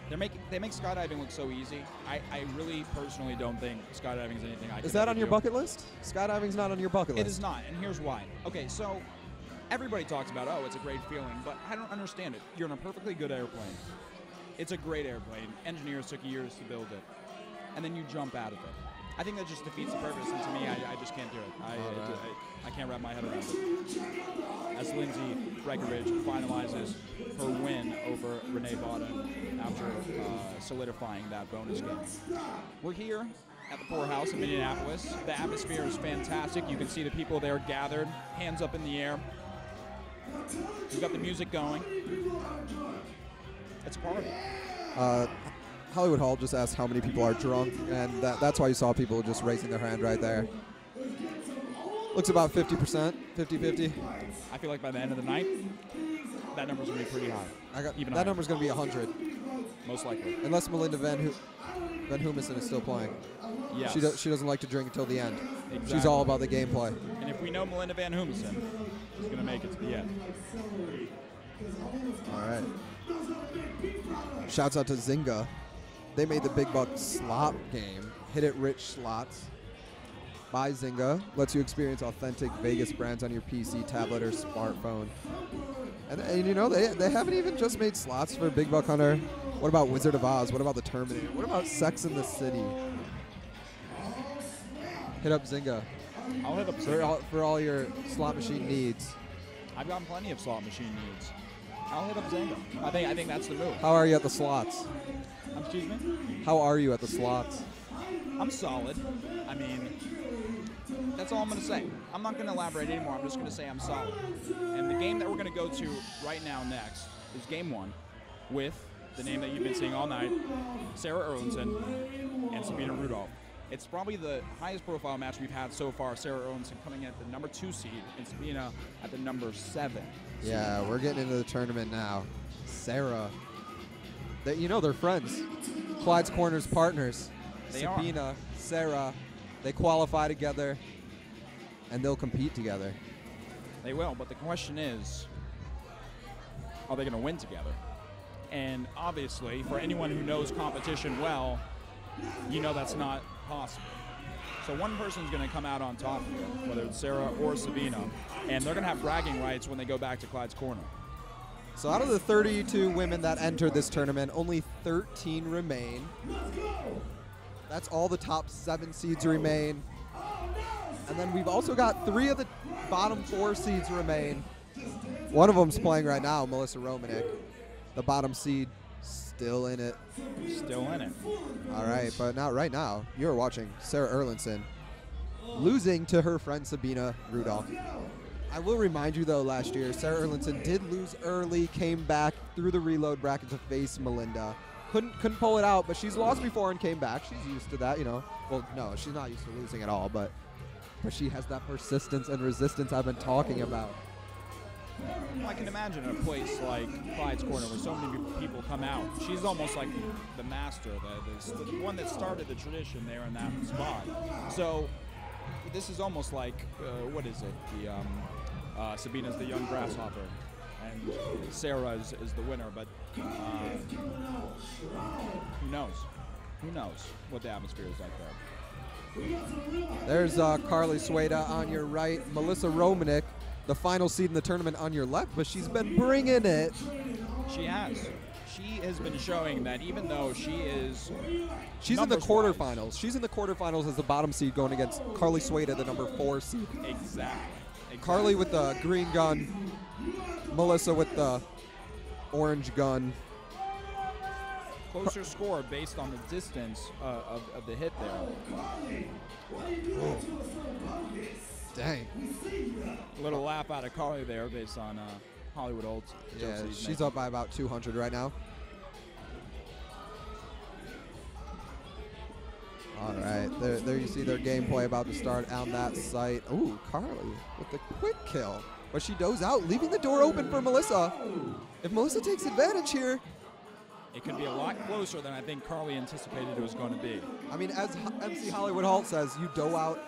[SPEAKER 7] They make skydiving look so easy. I really personally don't think skydiving is anything I can
[SPEAKER 8] Is that
[SPEAKER 7] ever
[SPEAKER 8] on your
[SPEAKER 7] do.
[SPEAKER 8] bucket list? Skydiving's not on your bucket list.
[SPEAKER 7] It is not, and here's why. Okay, so everybody talks about, oh, it's a great feeling, but I don't understand it. You're in a perfectly good airplane. It's a great airplane. Engineers took years to build it, and then you jump out of it. I think that just defeats the purpose, and to me, I just can't do it. I can't wrap my head around it. As Lindsay Breckenridge finalizes her win over Renee Bottom after solidifying that bonus game. We're here at the Poorhouse in Minneapolis. The atmosphere is fantastic. You can see the people there gathered, hands up in the air. We've got the music going. It's a party.
[SPEAKER 8] Hollywood Hall just asked how many people are drunk, and that's why you saw people just raising their hand right there. Looks about 50%, 50-50.
[SPEAKER 7] I feel like by the end of the night, that number's going to be pretty high.
[SPEAKER 8] That number's going to be 100.
[SPEAKER 7] Most likely.
[SPEAKER 8] Unless Melinda Van Humison is still playing.
[SPEAKER 7] Yes.
[SPEAKER 8] She doesn't like to drink until the end.
[SPEAKER 7] Exactly.
[SPEAKER 8] She's all about the gameplay.
[SPEAKER 7] And if we know Melinda Van Humison is going to make it to the end.
[SPEAKER 8] All right. Shouts out to Zynga. They made the Big Buck slot game. Hit It Rich slots by Zynga. Lets you experience authentic Vegas brands on your PC, tablet, or smartphone. And you know, they haven't even just made slots for Big Buck Hunter. What about Wizard of Oz? What about The Terminator? What about Sex and the City? Hit up Zynga.
[SPEAKER 7] I'll hit up Zynga.
[SPEAKER 8] For all your slot machine needs.
[SPEAKER 7] I've got plenty of slot machine needs. I'll hit up Zynga. I think that's the move.
[SPEAKER 8] How are you at the slots?
[SPEAKER 7] Excuse me?
[SPEAKER 8] How are you at the slots?
[SPEAKER 7] I'm solid. I mean, that's all I'm going to say. I'm not going to elaborate anymore. I'm just going to say I'm solid. And the game that we're going to go to right now next is game 1 with the name that you've been seeing all night, Sarah Erlinson and Sabina Rudolph. It's probably the highest profile match we've had so far. Sarah Erlinson coming at the number 2 seed and Sabina at the number 7.
[SPEAKER 8] Yeah, we're getting into the tournament now. Sarah. They're friends. Clyde's Corner's partners.
[SPEAKER 7] They
[SPEAKER 8] Sabina, Sarah, they qualify together, and they'll compete together.
[SPEAKER 7] They will, but the question is, are they going to win together? And obviously, for anyone who knows competition well, you know that's not possible. So one person's going to come out on top here, whether it's Sarah or Sabina, and they're going to have bragging rights when they go back to Clyde's Corner.
[SPEAKER 8] So out of the 32 women that entered this tournament, only 13 remain. That's all the top 7 seeds remain. And then we've also got 3 of the bottom 4 seeds remain. One of them's playing right now, Melissa Romanek. The bottom seed, still in it.
[SPEAKER 7] Still in it.
[SPEAKER 8] All right, but now right now, you're watching Sarah Erlinson losing to her friend Sabina Rudolph. I will remind you, though, last year, Sarah Erlinson did lose early, came back through the reload bracket to face Melinda. Couldn't pull it out, but she's lost before and came back. She's used to that, you know. Well, no, she's not used to losing at all, but she has that persistence and resistance I've been talking about.
[SPEAKER 7] I can imagine a place like Clyde's Corner where so many people come out. She's almost like the master, the one that started the tradition there in that spot. So this is almost like, what is it? Sabina's the young grasshopper, and Sarah is the winner, but who knows? Who knows what the atmosphere is like there.
[SPEAKER 8] There's Carly Sueda on your right, Melissa Romanek, the final seed in the tournament, on your left, but she's been bringing it.
[SPEAKER 7] She has. She has been showing that even though she's
[SPEAKER 8] in the quarterfinals. She's in the quarterfinals as the bottom seed going against Carly Sueda, the number 4 seed.
[SPEAKER 7] Exactly.
[SPEAKER 8] Carly with the green gun, Melissa with the orange gun.
[SPEAKER 7] Closer score based on the distance of the hit there.
[SPEAKER 8] Oh. Dang.
[SPEAKER 7] A little laugh out of Carly there based on Hollywood Olds.
[SPEAKER 8] Yeah, she's up by about 200 right now. All right, there you see their gameplay about to start on that site. Ooh, Carly with the quick kill. But she does out, leaving the door open for Melissa. If Melissa takes advantage here,
[SPEAKER 7] it could be a lot closer than I think Carly anticipated it was going to be.
[SPEAKER 8] I mean, as MC Hollywood Halt says, you dough out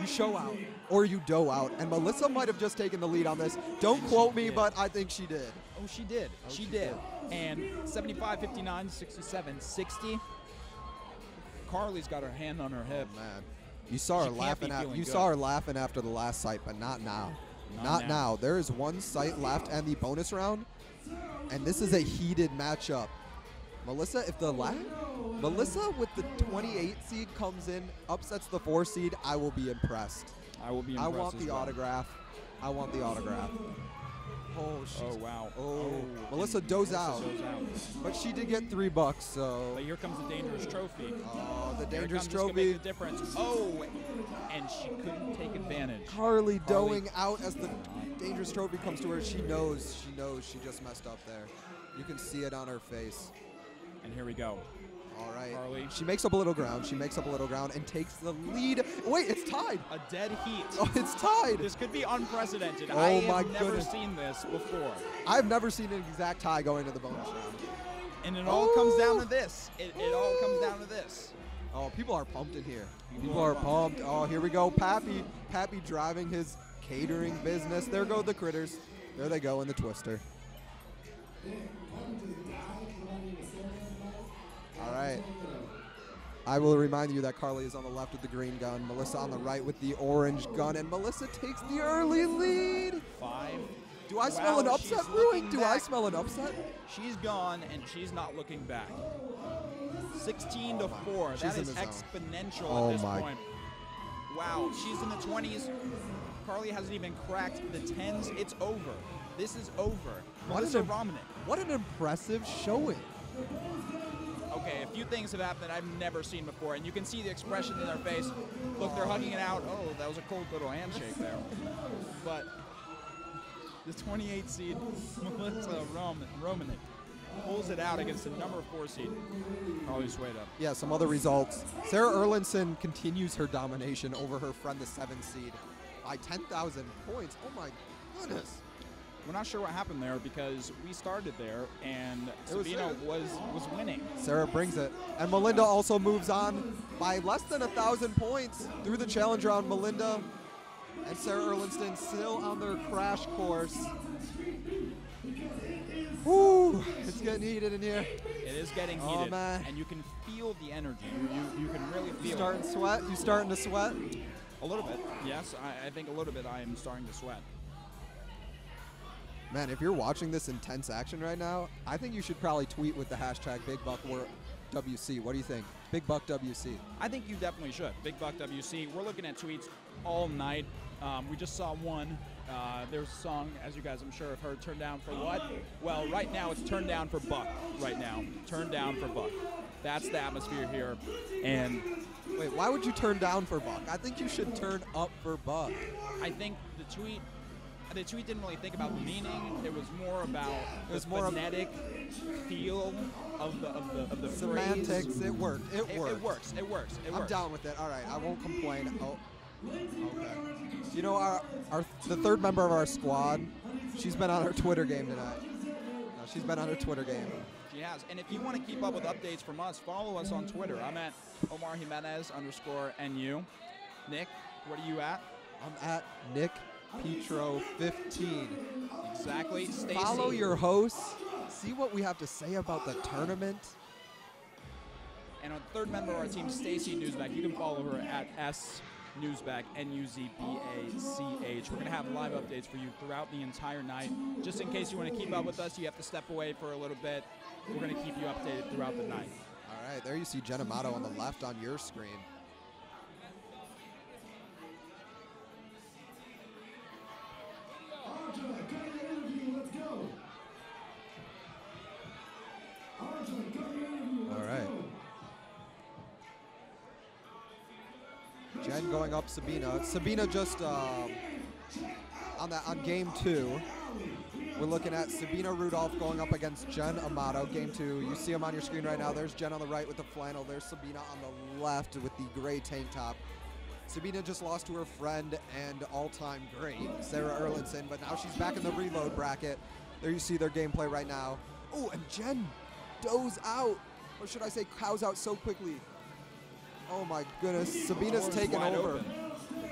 [SPEAKER 8] you show out or you dough out. And Melissa might have just taken the lead on this. Don't quote me, but I think she did.
[SPEAKER 7] Oh, she did. She did. And 75, 59, 67, 60. Carly's got her hand on her hip.
[SPEAKER 8] Man, you saw her laughing saw her laughing after the last sight, but not now. Not now. There is one sight left and the bonus round, and this is a heated matchup. Melissa, Melissa with the 28 seed comes in, upsets the 4 seed, I will be impressed.
[SPEAKER 7] I will be impressed.
[SPEAKER 8] I want the autograph. I want the autograph. Oh,
[SPEAKER 7] wow.
[SPEAKER 8] Oh, Melissa does out. But she did get $3, so.
[SPEAKER 7] But here comes the dangerous trophy.
[SPEAKER 8] Oh, the dangerous
[SPEAKER 7] trophy.
[SPEAKER 8] Make
[SPEAKER 7] the difference. Oh, and she couldn't take advantage.
[SPEAKER 8] Carly doing out as the dangerous trophy comes to her. She knows she just messed up there. You can see it on her face.
[SPEAKER 7] And here we go.
[SPEAKER 8] All right.
[SPEAKER 7] Carly.
[SPEAKER 8] She makes up a little ground. She makes up a little ground and takes the lead. Wait, it's tied.
[SPEAKER 7] A dead heat.
[SPEAKER 8] Oh, it's tied.
[SPEAKER 7] This could be unprecedented.
[SPEAKER 8] Oh,
[SPEAKER 7] I
[SPEAKER 8] my
[SPEAKER 7] have never
[SPEAKER 8] goodness.
[SPEAKER 7] seen this before.
[SPEAKER 8] I've never seen an exact tie going to the bonus round.
[SPEAKER 7] And it all comes down to this. It all comes down to this.
[SPEAKER 8] Oh, people are pumped in here. People are pumped. Oh, here we go. Pappy driving his catering business. There go the critters. There they go in the twister. All right. I will remind you that Carly is on the left with the green gun, Melissa on the right with the orange gun, and Melissa takes the early lead.
[SPEAKER 7] 5.
[SPEAKER 8] Do I smell an upset brewing? Do I smell an upset?
[SPEAKER 7] She's gone, and she's not looking back. 16 to 4. That is exponential at this point. Wow, she's in the 20s. Carly hasn't even cracked the 10s. It's over. This is over. Melissa Romanek.
[SPEAKER 8] What an impressive showing.
[SPEAKER 7] Okay, a few things have happened I've never seen before, and you can see the expression in their face. Look, they're hugging it out. Oh, that was a cold little handshake there. But the 28 seed, Melissa Romanek, pulls it out against the number 4 seed, Carly Sueda.
[SPEAKER 8] Yeah, some other results. Sarah Erlandson continues her domination over her friend, the 7 seed, by 10,000 points. Oh, my goodness.
[SPEAKER 7] We're not sure what happened there because we started there and Sabina was winning.
[SPEAKER 8] Sarah brings it. And Melinda also moves on by less than 1,000 points through the challenge round. Melinda and Sarah Erlandson still on their crash course. Woo, it's getting heated in here.
[SPEAKER 7] It is getting heated. Man. And you can feel the energy. You can really feel
[SPEAKER 8] it. Starting to sweat? You starting to sweat?
[SPEAKER 7] A little bit, yes. I think a little bit I am starting to sweat.
[SPEAKER 8] Man, if you're watching this intense action right now, I think you should probably tweet with the hashtag BigBuckWC. What do you think? BigBuckWC.
[SPEAKER 7] I think you definitely should. BigBuckWC. We're looking at tweets all night. We just saw one. There's a song, as you guys I'm sure have heard, Turn Down for What? Well, right now it's Turn Down for Buck right now. Turn Down for Buck. That's the atmosphere here. And
[SPEAKER 8] wait, why would you turn down for Buck? I think you should turn up for Buck.
[SPEAKER 7] I think the tweet didn't really think about the meaning. It was more about the phonetic feel of the
[SPEAKER 8] semantics.
[SPEAKER 7] Phrase.
[SPEAKER 8] It worked.
[SPEAKER 7] It works.
[SPEAKER 8] I'm down with it. All right, I won't complain. Oh, okay. You know, the third member of our squad, she's been on her Twitter game tonight. No, she's been on her Twitter game.
[SPEAKER 7] She has. And if you want to keep up with updates from us, follow us on Twitter. I'm at Omar Jimenez_NU. Nick, what are you at?
[SPEAKER 8] I'm at Nick Petro 15.
[SPEAKER 7] Exactly. Stacey.
[SPEAKER 8] Follow your hosts. See what we have to say about the tournament.
[SPEAKER 7] And our third member of our team, Stacey Newsback. You can follow her at SNewsback, NUZBACH. We're going to have live updates for you throughout the entire night. Just in case you want to keep up with us, you have to step away for a little bit. We're going to keep you updated throughout the night.
[SPEAKER 8] All right, there you see Jen Amato on the left on your screen. All right. Jen going up Sabina. Sabina just on game 2. We're looking at Sabina Rudolph going up against Jen Amato. Game 2. You see them on your screen right now. There's Jen on the right with the flannel. There's Sabina on the left with the gray tank top. Sabina just lost to her friend and all-time great, Sarah Erlandson, but now she's back in the reload bracket. There you see their gameplay right now. Oh, and Jen does out, or should I say cows out so quickly. Oh my goodness, Sabina's taken over.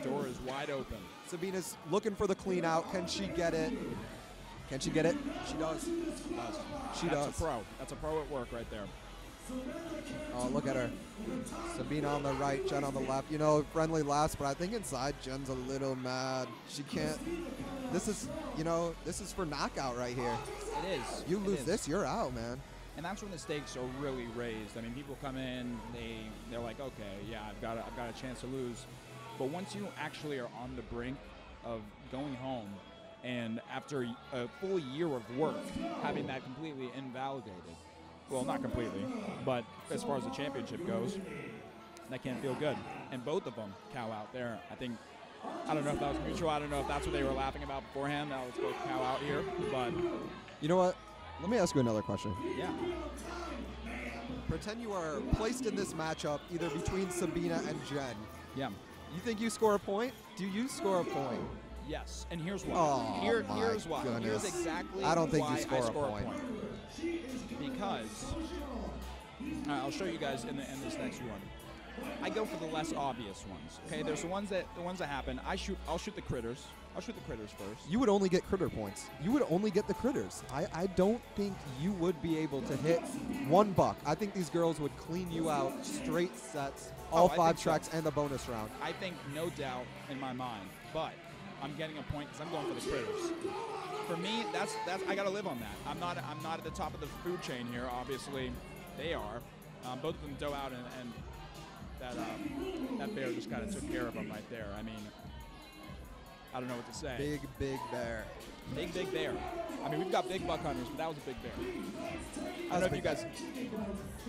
[SPEAKER 7] door is wide open.
[SPEAKER 8] Sabina's looking for the clean out. Can she get it? Can she get it? She does. She does.
[SPEAKER 7] That's a pro. That's a pro at work right there.
[SPEAKER 8] Oh, look at her. Sabina on the right, Jen on the left. You know, friendly laughs, but I think inside Jen's a little mad. She can't. This is, you know, this is for knockout right here.
[SPEAKER 7] It is.
[SPEAKER 8] You lose this, you're out, man.
[SPEAKER 7] And that's when the stakes are really raised. I mean, people come in, they're like, okay, yeah, I've got a chance to lose. But once you actually are on the brink of going home, and after a full year of work, having that completely invalidated, well, not completely, but as far as the championship goes, that can't feel good. And both of them cow out there. I don't know if that was mutual. I don't know if that's what they were laughing about beforehand. Now let's both cow out here. But
[SPEAKER 8] you know what? Let me ask you another question.
[SPEAKER 7] Yeah.
[SPEAKER 8] Pretend you are placed in this matchup either between Sabina and Jen.
[SPEAKER 7] Yeah.
[SPEAKER 8] You think you score a point? Do you score a point?
[SPEAKER 7] Yes, and here's why.
[SPEAKER 8] Oh,
[SPEAKER 7] Here's why.
[SPEAKER 8] Goodness.
[SPEAKER 7] Here's exactly
[SPEAKER 8] I don't think
[SPEAKER 7] why
[SPEAKER 8] you score
[SPEAKER 7] I score
[SPEAKER 8] a point.
[SPEAKER 7] Because I'll show you guys in this next one. I go for the less obvious ones. Okay, there's the ones that happen. I'll shoot the critters. I'll shoot the critters first.
[SPEAKER 8] You would only get critter points. You would only get the critters. I don't think you would be able to hit $1. I think these girls would clean you out straight sets, all 5 tracks, and the bonus round.
[SPEAKER 7] I think no doubt in my mind, but I'm getting a point because I'm going for the critters. For me, that's I got to live on that. I'm not at the top of the food chain here. Obviously, they are. Both of them dough out, and that bear just kind of took care of them right there. I mean, I don't know what to say.
[SPEAKER 8] Big bear.
[SPEAKER 7] Big bear. I mean, we've got big buck hunters, but that was a big bear. I don't know if you guys.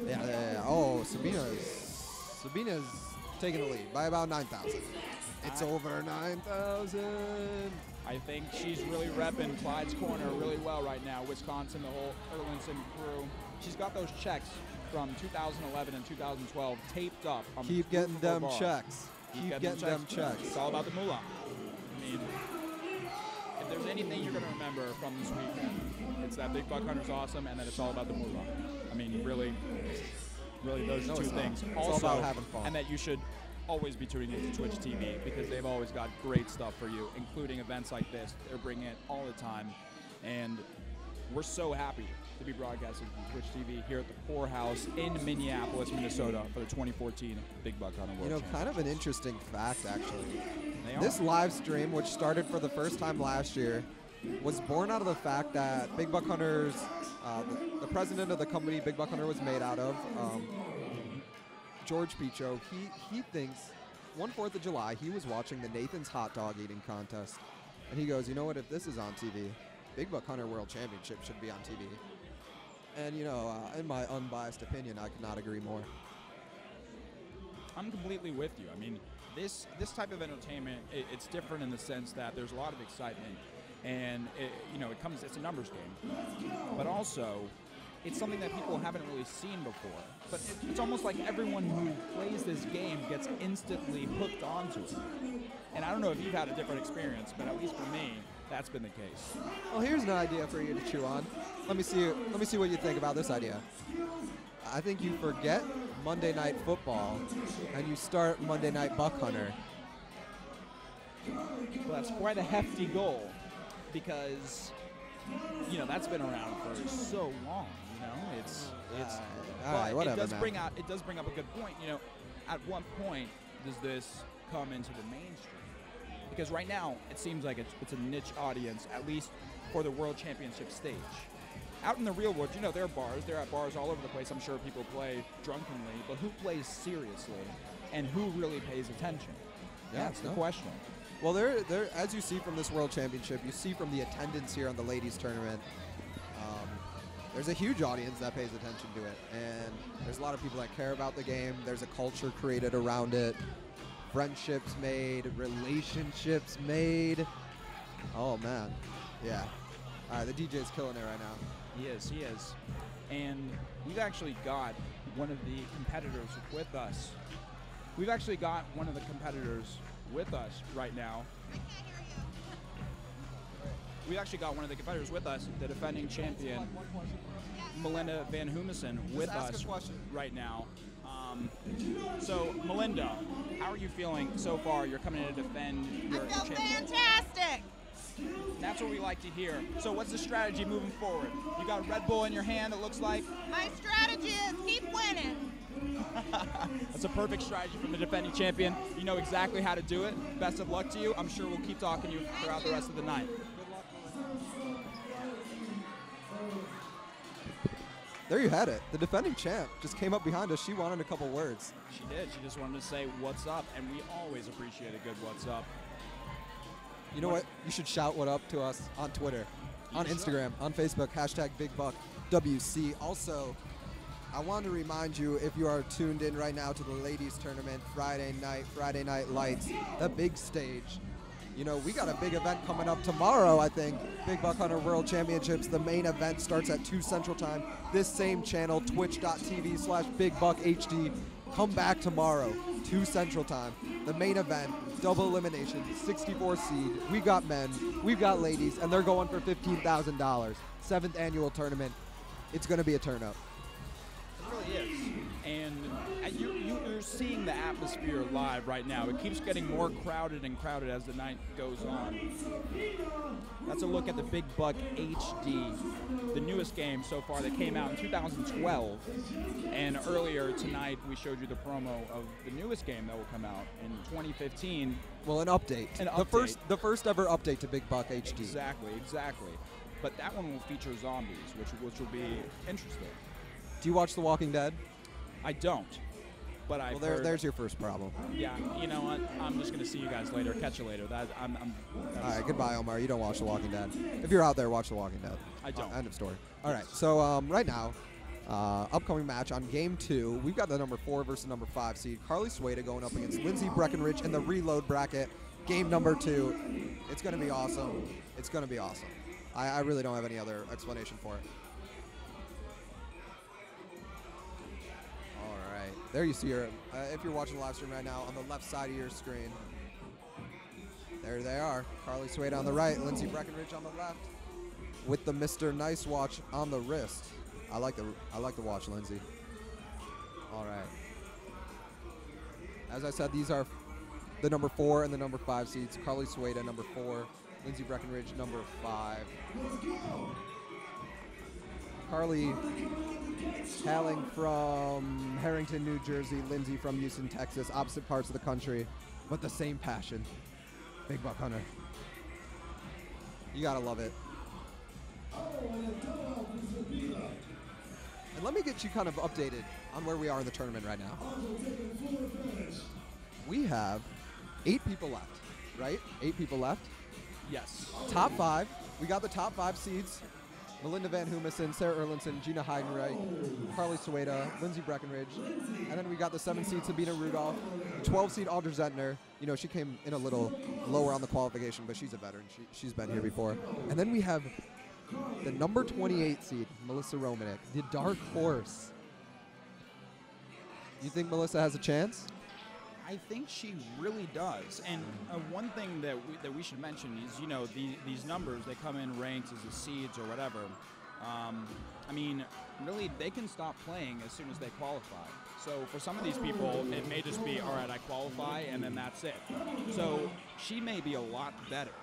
[SPEAKER 8] Yeah. Oh, Sabina's taking the lead by about 9,000. It's over 9,000.
[SPEAKER 7] I think she's really repping Clyde's corner really well right now. Wisconsin, the whole Erlinson crew. She's got those checks from 2011 and 2012 taped up. On
[SPEAKER 8] Keep
[SPEAKER 7] the
[SPEAKER 8] getting them
[SPEAKER 7] bar.
[SPEAKER 8] checks. Keep getting them checks.
[SPEAKER 7] It's all about the moolah. I mean, if there's anything you're going to remember from this weekend, it's that Big Buck Hunter's awesome, and that it's all about the moolah. I mean, really those two things.
[SPEAKER 8] It's
[SPEAKER 7] Also,
[SPEAKER 8] all about having fun.
[SPEAKER 7] And that you should always be tuning into Twitch TV because they've always got great stuff for you, including events like this. They're bringing it all the time, and we're so happy to be broadcasting from Twitch TV here at the Poorhouse in Minneapolis, Minnesota for the 2014 Big Buck Hunter World Championship.
[SPEAKER 8] Kind of an interesting fact, actually.
[SPEAKER 7] They
[SPEAKER 8] This live stream, which started for the first time last year, was born out of the fact that Big Buck Hunters, the president of the company Big Buck Hunter was made out of, George Picho, he thinks one 4th of July, he was watching the Nathan's hot dog eating contest. And he goes, you know what, if this is on TV, Big Buck Hunter World Championship should be on TV. And, in my unbiased opinion, I could not agree more.
[SPEAKER 7] I'm completely with you. I mean, this type of entertainment, it's different in the sense that there's a lot of excitement. And, it's a numbers game. But also, it's something that people haven't really seen before. But it's almost like everyone who plays this game gets instantly hooked onto it. And I don't know if you've had a different experience, but at least for me, that's been the case.
[SPEAKER 8] Well, here's an idea for you to chew on. Let me see what you think about this idea. I think you forget Monday Night Football and you start Monday Night Buck Hunter.
[SPEAKER 7] Well, that's quite a hefty goal because, that's been around for so long.
[SPEAKER 8] All right, whatever,
[SPEAKER 7] it does
[SPEAKER 8] man.
[SPEAKER 7] bring up a good point. At what point does this come into the mainstream? Because right now it seems like it's a niche audience, at least for the World Championship stage. Out in the real world, there are bars. They're at bars all over the place. I'm sure people play drunkenly, but who plays seriously, and who really pays attention? That's the question.
[SPEAKER 8] Well, there, as you see from this World Championship, you see from the attendance here on the ladies' tournament, there's a huge audience that pays attention to it, and there's a lot of people that care about the game. There's a culture created around it, friendships made, relationships made. Oh, man. Yeah. All right, the DJ's killing it right now.
[SPEAKER 7] He is. And we've actually got one of the competitors with us. We've actually got one of the competitors with us right now. We actually got one of the competitors with us, the defending champion, Melinda Van Humesen, with us right now. So, Melinda, how are you feeling so far? You're coming in to defend your
[SPEAKER 3] I feel
[SPEAKER 7] championship.
[SPEAKER 3] fantastic.
[SPEAKER 7] That's what we like to hear. So what's the strategy moving forward? You got a Red Bull in your hand, it looks like.
[SPEAKER 3] My strategy is keep winning.
[SPEAKER 7] That's a perfect strategy from the defending champion. You know exactly how to do it. Best of luck to you. I'm sure we'll keep talking to you throughout the rest of the night.
[SPEAKER 8] There you had it. The defending champ just came up behind us. She wanted a couple words.
[SPEAKER 7] She did. She just wanted to say what's up, and we always appreciate a good what's up.
[SPEAKER 8] You know what? You should shout what up to us on Twitter, on Instagram, on Facebook, #BigBuckWC. Also, I want to remind you, if you are tuned in right now to the ladies tournament, Friday Night Lights, the big stage. You know, we got a big event coming up tomorrow, I think. Big Buck Hunter World Championships. The main event starts at 2 Central Time. This same channel, twitch.tv/BigBuckHD. Come back tomorrow, 2 Central Time. The main event, double elimination, 64 seed. We got men, we've got ladies, and they're going for $15,000. 7th annual tournament. It's going to be a turn up.
[SPEAKER 7] It really is. And you're seeing the atmosphere live right now. It keeps getting more crowded and crowded as the night goes on. That's a look at the Big Buck HD, the newest game so far that came out in 2012. And earlier tonight, we showed you the promo of the newest game that will come out in 2015.
[SPEAKER 8] Well, an update. The first ever update to Big Buck HD.
[SPEAKER 7] Exactly. But that one will feature zombies, which will be interesting.
[SPEAKER 8] Do you watch The Walking Dead?
[SPEAKER 7] I don't. But I.
[SPEAKER 8] Well, there's your first problem.
[SPEAKER 7] Yeah, you know what? I'm just gonna see you guys later. Catch you later.
[SPEAKER 8] All right, goodbye, Omar. You don't watch The Walking Dead. If you're out there, watch The Walking Dead.
[SPEAKER 7] I don't.
[SPEAKER 8] End of story. All right, so right now, upcoming match on Game 2, we've got the number 4 versus number 5 seed, Carly Sueda going up against Lindsay Breckenridge in the reload bracket. Game number 2. It's gonna be awesome. It's gonna be awesome. I really don't have any other explanation for it. There you see her, if you're watching the live stream right now, on the left side of your screen. There they are. Carly Sueda on the right, Lindsay Breckenridge on the left, with the Mr. Nice watch on the wrist. I like the watch, Lindsay. All right. As I said, these are the number 4 and the number 5 seeds. Carly Sueda, number 4. Lindsay Breckenridge, number 5. Carly hailing from Harrington, New Jersey, Lindsay from Houston, Texas, opposite parts of the country, but the same passion. Big Buck Hunter. You gotta love it. And let me get you kind of updated on where we are in the tournament right now. We have 8 people left, right? 8 people left.
[SPEAKER 7] Yes.
[SPEAKER 8] Top 5. We got the top 5 seeds. Melinda Van Humison, Sarah Erlinson, Gina Heidenreich, Carly Sueda, Lindsay Breckenridge. And then we got the 7 seed Sabina Rudolph, 12 seed Audra Zentner. You know, she came in a little lower on the qualification, but she's a veteran. She's been here before. And then we have the number 28 seed, Melissa Romanek, the dark horse. You think Melissa has a chance?
[SPEAKER 7] I think she really does. And one thing that we should mention is, you know, these numbers, they come in ranked as the seeds or whatever. I mean, really, they can stop playing as soon as they qualify. So for some of these people, it may just be, all right, I qualify, and then that's it. So she may be a lot better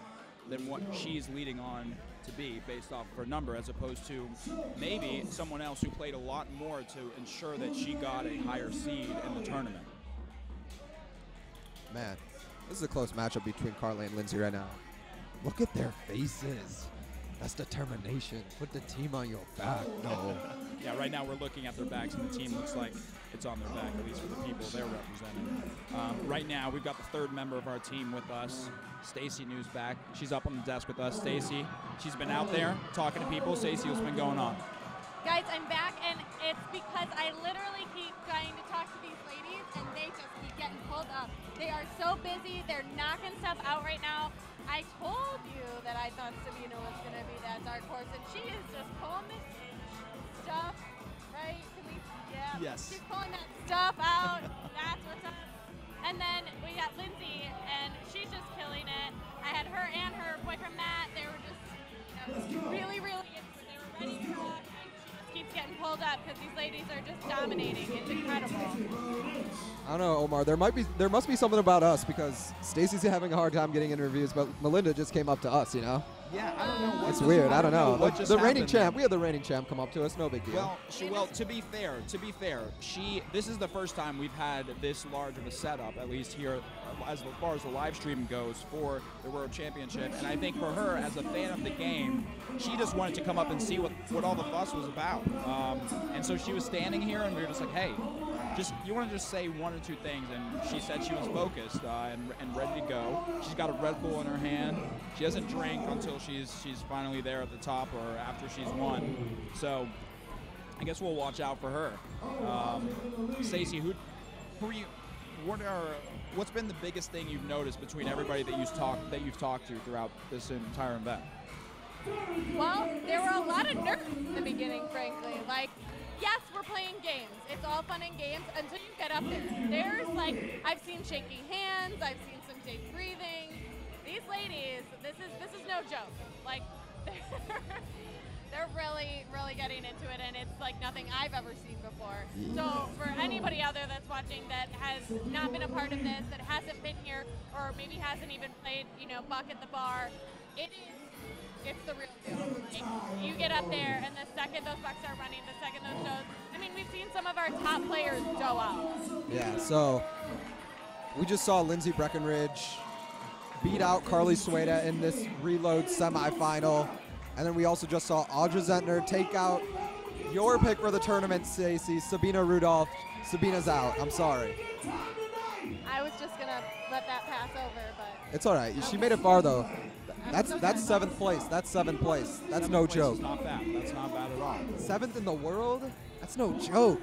[SPEAKER 7] than what she's leading on to be based off of her number, as opposed to maybe someone else who played a lot more to ensure that she got a higher seed in the tournament.
[SPEAKER 8] Man, this is a close matchup between Carly and Lindsay right now. Look at their faces. That's determination. Put the team on your back. No.
[SPEAKER 7] Yeah, right now we're looking at their backs, and the team looks like it's on their back, at least for the people they're representing. Right now, we've got the 3rd member of our team with us, Stacy Newsback. She's up on the desk with us. Stacy, she's been out there talking to people. Stacy, what's been going on?
[SPEAKER 5] Guys, I'm back, and it's because I literally keep trying to talk to these ladies, and they just keep getting pulled up. They are so busy. They're knocking stuff out right now. I told you that I thought Sabina was going to be that dark horse, and she is just pulling this stuff, right? Can we, yeah.
[SPEAKER 7] Yes.
[SPEAKER 5] She's pulling that stuff out. That's what's up. And then we got Lindsay, and she's just killing it. I had her and her boyfriend Matt. They were just, you know, really, really into it. They were ready to rock, and she just keeps getting pulled up. up because these ladies are just dominating. It's incredible.
[SPEAKER 8] I don't know, Omar. There must be something about us because Stacy's having a hard time getting interviews, but Melinda just came up to us, you know?
[SPEAKER 7] Yeah, I don't know.
[SPEAKER 8] It's weird. I don't know.
[SPEAKER 7] What just
[SPEAKER 8] The reigning
[SPEAKER 7] happened
[SPEAKER 8] champ.
[SPEAKER 7] there.
[SPEAKER 8] We had the reigning champ come up to us. No big deal.
[SPEAKER 7] Well, to be fair, this is the first time we've had this large of a setup, at least here, as far as the live stream goes, for the World Championship. And I think for her, as a fan of the game, she just wanted to come up and see what all the fuss was about. And so she was standing here, and we were just like, hey, you want to just say one or two things. And she said she was focused and ready to go. She's got a Red Bull in her hand. She doesn't drink until she's finally there at the top or after she's won. So I guess we'll watch out for her. Stacey, what's been the biggest thing you've noticed between everybody that you've talked to throughout this entire event?
[SPEAKER 5] Well, there were a lot of nerves in the beginning, frankly. Like, yes, we're playing games. It's all fun and games until you get up there. I've seen shaking hands. I've seen some deep breathing. These ladies, this is no joke. Like, they're really, really getting into it, and it's like nothing I've ever seen before. So for anybody out there that's watching that has not been a part of this, that hasn't been here, or maybe hasn't even played, Buck at the bar, it's the real deal. Like, you get up there, and the second those bucks are running, the second those shows, we've seen some of our top players go out.
[SPEAKER 8] Yeah, so we just saw Lindsay Breckenridge beat out Carly Sueda in this Reload semifinal. And then we also just saw Audra Zentner take out your pick for the tournament, Stacey, Sabina Rudolph. Sabina's out. I'm sorry.
[SPEAKER 5] I was just going to let that pass over, but...
[SPEAKER 8] It's all right. She made it far, though. That's seventh place. That's seventh place. That's no joke.
[SPEAKER 7] That's not bad. That's not bad at all.
[SPEAKER 8] Seventh in the world? That's no joke.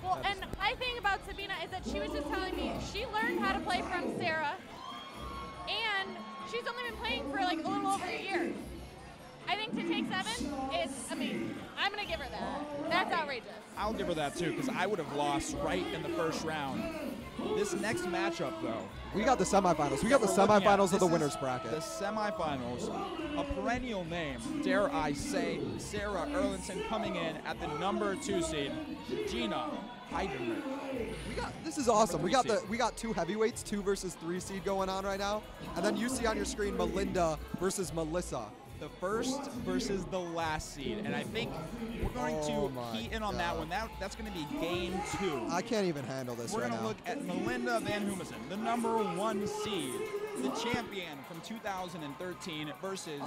[SPEAKER 5] Well, and my thing about Sabina is that she was just telling me she learned how to play from Sarah, and she's only been playing for like a little over a year. I think to take 7 is amazing. I'm going to give her that. That's outrageous.
[SPEAKER 7] I'll give her that, too, because I would have lost right in the first round. This next matchup, though.
[SPEAKER 8] We got the semifinals. We got the semifinals of the winner's bracket.
[SPEAKER 7] The semifinals, a perennial name, dare I say, Sarah Erlinson coming in at the number 2 seed, Gina Heidenreich.
[SPEAKER 8] This is awesome. We got 2 heavyweights, 2 versus 3 seed going on right now. And then you see on your screen Melinda versus Melissa.
[SPEAKER 7] The first versus the last seed, and I think we're going to key in on that one. That's going to be game 2.
[SPEAKER 8] I can't even handle this
[SPEAKER 7] We're
[SPEAKER 8] right now.
[SPEAKER 7] going to look at Melinda Van Humesen, the number 1 seed, the champion from 2013 versus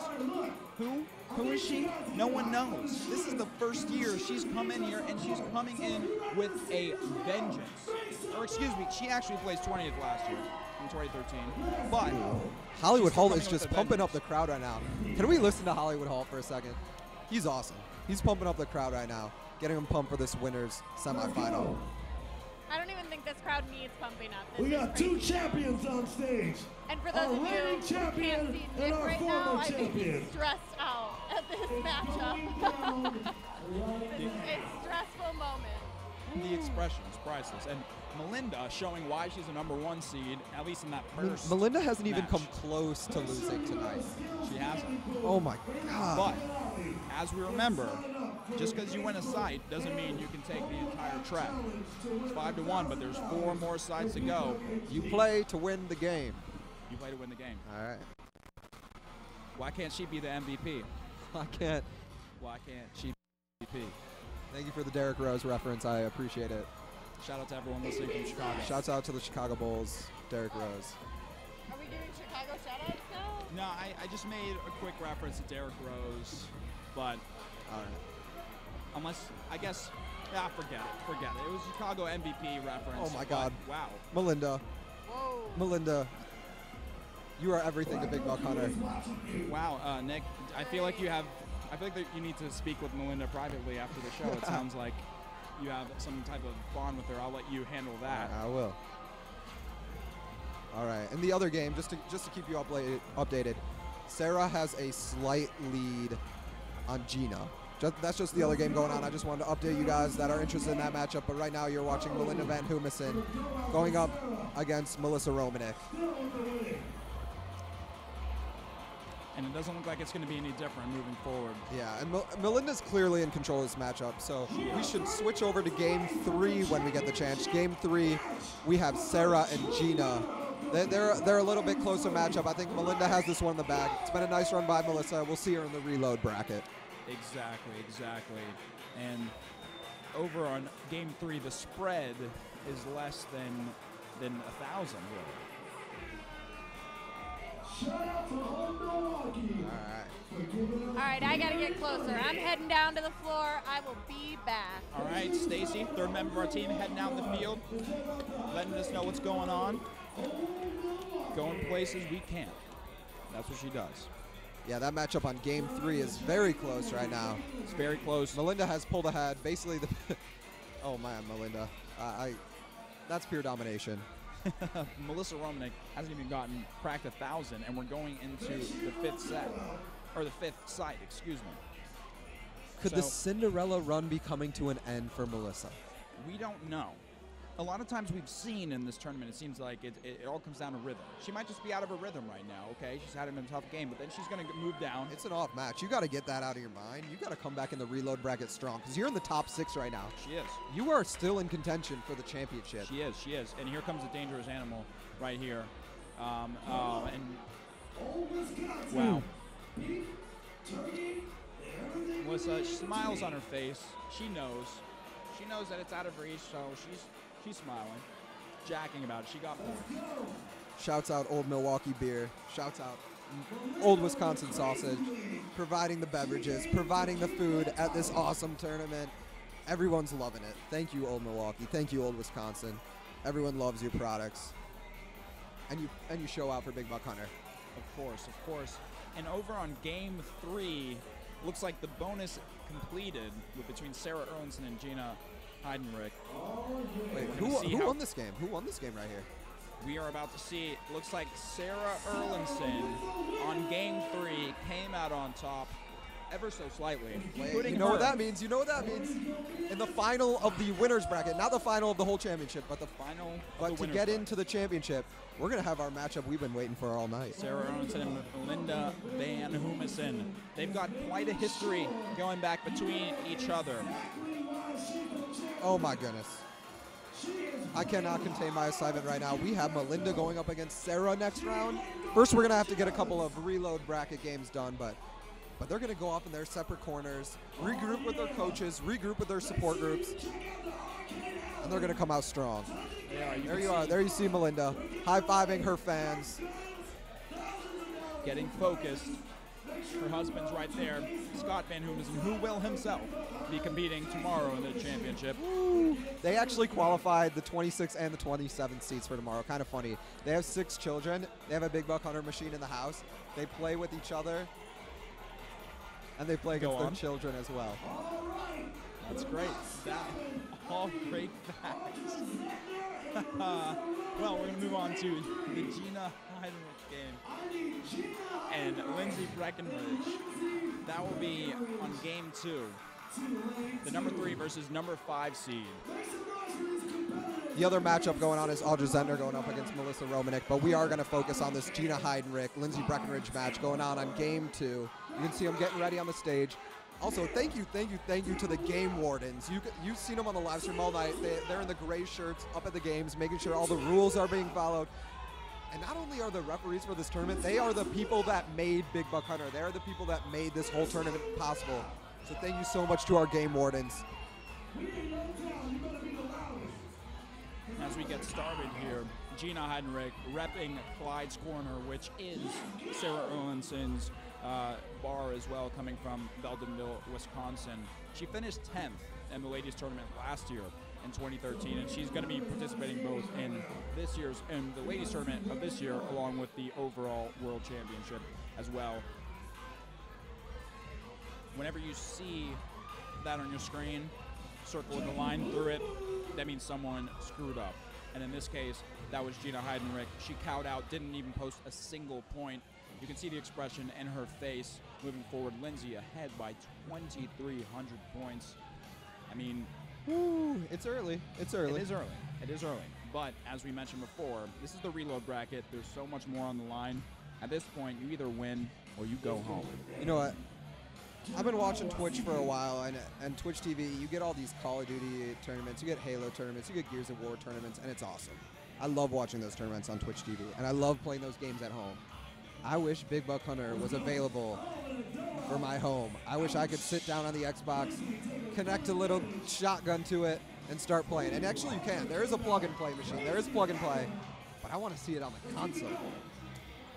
[SPEAKER 7] who? Who is she? No one knows. This is the first year she's come in here, and she's coming in with a vengeance. Or excuse me, she actually placed 20th last year. In 2013, but
[SPEAKER 8] Hollywood Hall is just pumping up the crowd right now. Can we listen to Hollywood Hall for a second? He's awesome. He's pumping up the crowd right now, getting them pumped for this winners semifinal.
[SPEAKER 5] I don't even think this crowd needs pumping up.
[SPEAKER 6] We got 2 champions on stage.
[SPEAKER 5] And for those of you who can't see Nick right now, I think he's stressed out at this matchup. It's a stressful moment.
[SPEAKER 7] The expression is priceless. And Melinda showing why she's a number 1 seed, at least in that first
[SPEAKER 8] Melinda hasn't even
[SPEAKER 7] match.
[SPEAKER 8] come close to losing tonight.
[SPEAKER 7] She hasn't.
[SPEAKER 8] Oh my God.
[SPEAKER 7] But as we remember, just because you win a site doesn't mean you can take the entire track. It's 5-1, but there's 4 more sites to go.
[SPEAKER 8] You play to win the game.
[SPEAKER 7] You play to win the game.
[SPEAKER 8] All right.
[SPEAKER 7] Why can't she be the MVP?
[SPEAKER 8] Why can't
[SPEAKER 7] she be the MVP?
[SPEAKER 8] Thank you for the Derrick Rose reference. I appreciate it.
[SPEAKER 7] Shout out to everyone listening from Chicago.
[SPEAKER 8] Shouts out to the Chicago Bulls, Derrick Rose.
[SPEAKER 5] Are we doing Chicago shout-outs now?
[SPEAKER 7] No, I just made a quick reference to Derrick Rose, but unless, I guess, forget it. It was Chicago MVP reference.
[SPEAKER 8] Oh my God.
[SPEAKER 7] Wow.
[SPEAKER 8] Melinda. Whoa. Melinda, you are everything to Big Buck Hunter.
[SPEAKER 7] Wow, Nick, I feel like that you need to speak with Melinda privately after the show. It sounds like you have some type of bond with her. I'll let you handle that.
[SPEAKER 8] I will. All right, in the other game, just to keep you updated, Sarah has a slight lead on Gina. That's just the other game going on. I just wanted to update you guys that are interested in that matchup. But right now, you're watching Melinda Van Humesen going up against Melissa Romanek.
[SPEAKER 7] and it doesn't look like it's going to be any different moving forward.
[SPEAKER 8] Yeah, and Melinda's clearly in control of this matchup, so we should switch over to Game 3 when we get the chance. Game 3, we have Sarah and Gina. They're a little bit closer matchup. I think Melinda has this one in the bag. It's been a nice run by Melissa. We'll see her in the reload bracket.
[SPEAKER 7] Exactly. And over on Game 3, the spread is less than 1,000, really.
[SPEAKER 5] All right, I gotta get closer. I'm heading down to the floor. I will be back.
[SPEAKER 7] All right, Stacy, third member of our team, heading out in the field, letting us know what's going on. Going places we can't. That's what she does.
[SPEAKER 8] Yeah, that matchup on Game 3 is very close right now.
[SPEAKER 7] It's very close.
[SPEAKER 8] Melinda has pulled ahead. Basically, oh man, Melinda, that's pure domination.
[SPEAKER 7] Melissa Romanek hasn't even cracked 1,000, and we're going into the 5th set, or the 5th site, excuse me.
[SPEAKER 8] Could the Cinderella run be coming to an end for Melissa?
[SPEAKER 7] We don't know. A lot of times we've seen in this tournament, it seems like it all comes down to rhythm. She might just be out of her rhythm right now, okay? She's had a tough game, but then she's going to move down.
[SPEAKER 8] It's an off match. You got to get that out of your mind. You got to come back in the reload bracket strong, because you're in the top 6 right now.
[SPEAKER 7] She is.
[SPEAKER 8] You are still in contention for the championship.
[SPEAKER 7] She is. And here comes a dangerous animal right here. And wow. Melissa smiles on her face. She knows that it's out of reach, so she's smiling, jacking about it. She got more.
[SPEAKER 8] Shouts out Old Milwaukee Beer. Shouts out Old Wisconsin Sausage, providing the beverages, providing the food at this awesome tournament. Everyone's loving it. Thank you, Old Milwaukee. Thank you, Old Wisconsin. Everyone loves your products. And you show out for Big Buck Hunter.
[SPEAKER 7] Of course. And over on Game 3, looks like the bonus completed between Sarah Erlinson and Gina Heidenreich.
[SPEAKER 8] Wait, who won this game? Who won this game right here?
[SPEAKER 7] We are about to see, looks like Sarah Erlinson on Game 3 came out on top ever so slightly.
[SPEAKER 8] You know what that means? In the final of the winners bracket, not the final of the whole championship, but the
[SPEAKER 7] final
[SPEAKER 8] but to get into the championship, we're going to have our matchup we've been waiting for all night.
[SPEAKER 7] Sarah Erlinson and Linda Van Humison. They've got quite a history going back between each other.
[SPEAKER 8] Oh my goodness. I cannot contain my excitement right now. We have Melinda going up against Sarah next round. First, we're going to have to get a couple of reload bracket games done, but they're going to go off in their separate corners, regroup with their coaches, regroup with their support groups, and they're going to come out strong. There you are. There you see Melinda high-fiving her fans.
[SPEAKER 7] Getting focused. Her husband's right there, Scott Van Humison, who will himself be competing tomorrow in the championship.
[SPEAKER 8] Ooh. They actually qualified the 26th and the 27th seats for tomorrow. Kind of funny. They have 6 children. They have a Big Buck Hunter machine in the house. They play with each other, and they play against their children as well.
[SPEAKER 7] That's great. All great facts. Well, we're going to move on to the Gina Heidenreich game. And Lindsey Breckenridge. That will be on Game 2. The number 3 versus number 5 seed.
[SPEAKER 8] The other matchup going on is Audra Zentner going up against Melissa Romanek, but we are going to focus on this Gina Heidenreich, Lindsey Breckenridge match going on Game 2. You can see them getting ready on the stage. Also, thank you to the game wardens. You've seen them on the live stream all night. They're in the gray shirts up at the games, making sure all the rules are being followed. And not only are the referees for this tournament, they are the people that made Big Buck Hunter. They are the people that made this whole tournament possible. So thank you so much to our game wardens.
[SPEAKER 7] As we get started here, Gina Heidenreich repping Clyde's Corner, which is Sarah Erlinson's bar as well, coming from Beldenville, Wisconsin. She finished 10th in the ladies tournament last year in 2013, and she's going to be participating both in this year's and the ladies tournament of this year, along with the overall world championship as well. Whenever you see that on your screen, circle with a line through it, that means someone screwed up. And in this case, that was Gina Heidenreich. She cowed out, didn't even post a single point. You can see the expression in her face moving forward. Lindsey ahead by 2,300 points. I mean,
[SPEAKER 8] woo, it's early. It's early.
[SPEAKER 7] It is early. It is early. But as we mentioned before, this is the reload bracket. There's so much more on the line. At this point, you either win or you go home.
[SPEAKER 8] You know what? I've been watching Twitch for a while, and Twitch TV, you get all these Call of Duty tournaments, you get Halo tournaments, you get Gears of War tournaments, and it's awesome. I love watching those tournaments on Twitch TV, and I love playing those games at home. I wish Big Buck Hunter was available for my home. I wish I could sit down on the Xbox, connect a little shotgun to it, and start playing. And actually, you can. There is a plug-and-play machine. There is plug and play, but I want to see it on the console.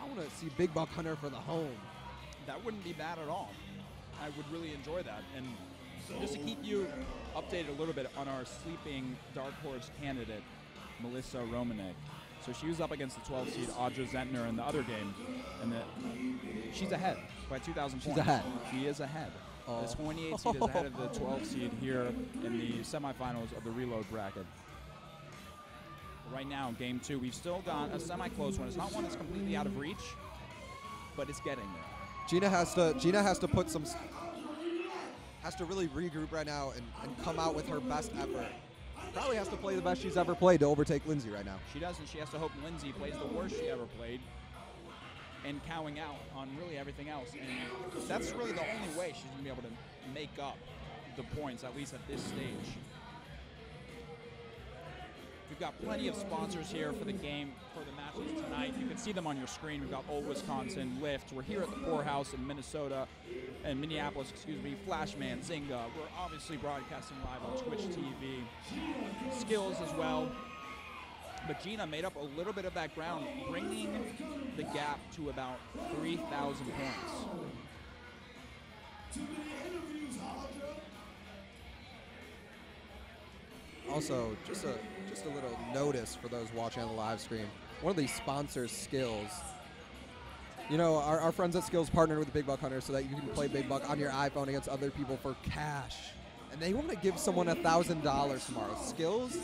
[SPEAKER 8] I want to see Big Buck Hunter for the home.
[SPEAKER 7] That wouldn't be bad at all. I would really enjoy that. And just to keep you updated a little bit on our sleeping Dark Horse candidate, Melissa Romanek. So she was up against the 12 seed Audra Zentner in the other game, and she's ahead by 2,000 points.
[SPEAKER 8] She's ahead.
[SPEAKER 7] She is ahead.
[SPEAKER 8] Oh.
[SPEAKER 7] The 28 seed is ahead of the 12 seed here in the semifinals of the Reload bracket. Right now, game 2, we've still got a semi-close one. It's not one that's completely out of reach, but it's getting there.
[SPEAKER 8] Gina has to put some, has to really regroup right now and come out with her best effort. Probably has to play the best she's ever played to overtake Lindsay right now.
[SPEAKER 7] She doesn't. She has to hope Lindsay plays the worst she ever played and cowing out on really everything else. And that's really the only way she's going to be able to make up the points, at least at this stage. We've got plenty of sponsors here for the game, for the matches tonight. You can see them on your screen. We've got Old Wisconsin, Lyft. We're here at the Poorhouse in Minnesota, and Minneapolis, excuse me, Flashman, Zynga. We're obviously broadcasting live on Twitch TV. Skills as well. But Gina made up a little bit of that ground, bringing the gap to about 3,000 points.
[SPEAKER 8] Also, just a little notice for those watching on the live stream. One of these sponsors, Skills. You know, our friends at Skills partnered with Big Buck Hunter so that you can play Big Buck on your iPhone against other people for cash. And they want to give someone $1,000 tomorrow. Skills,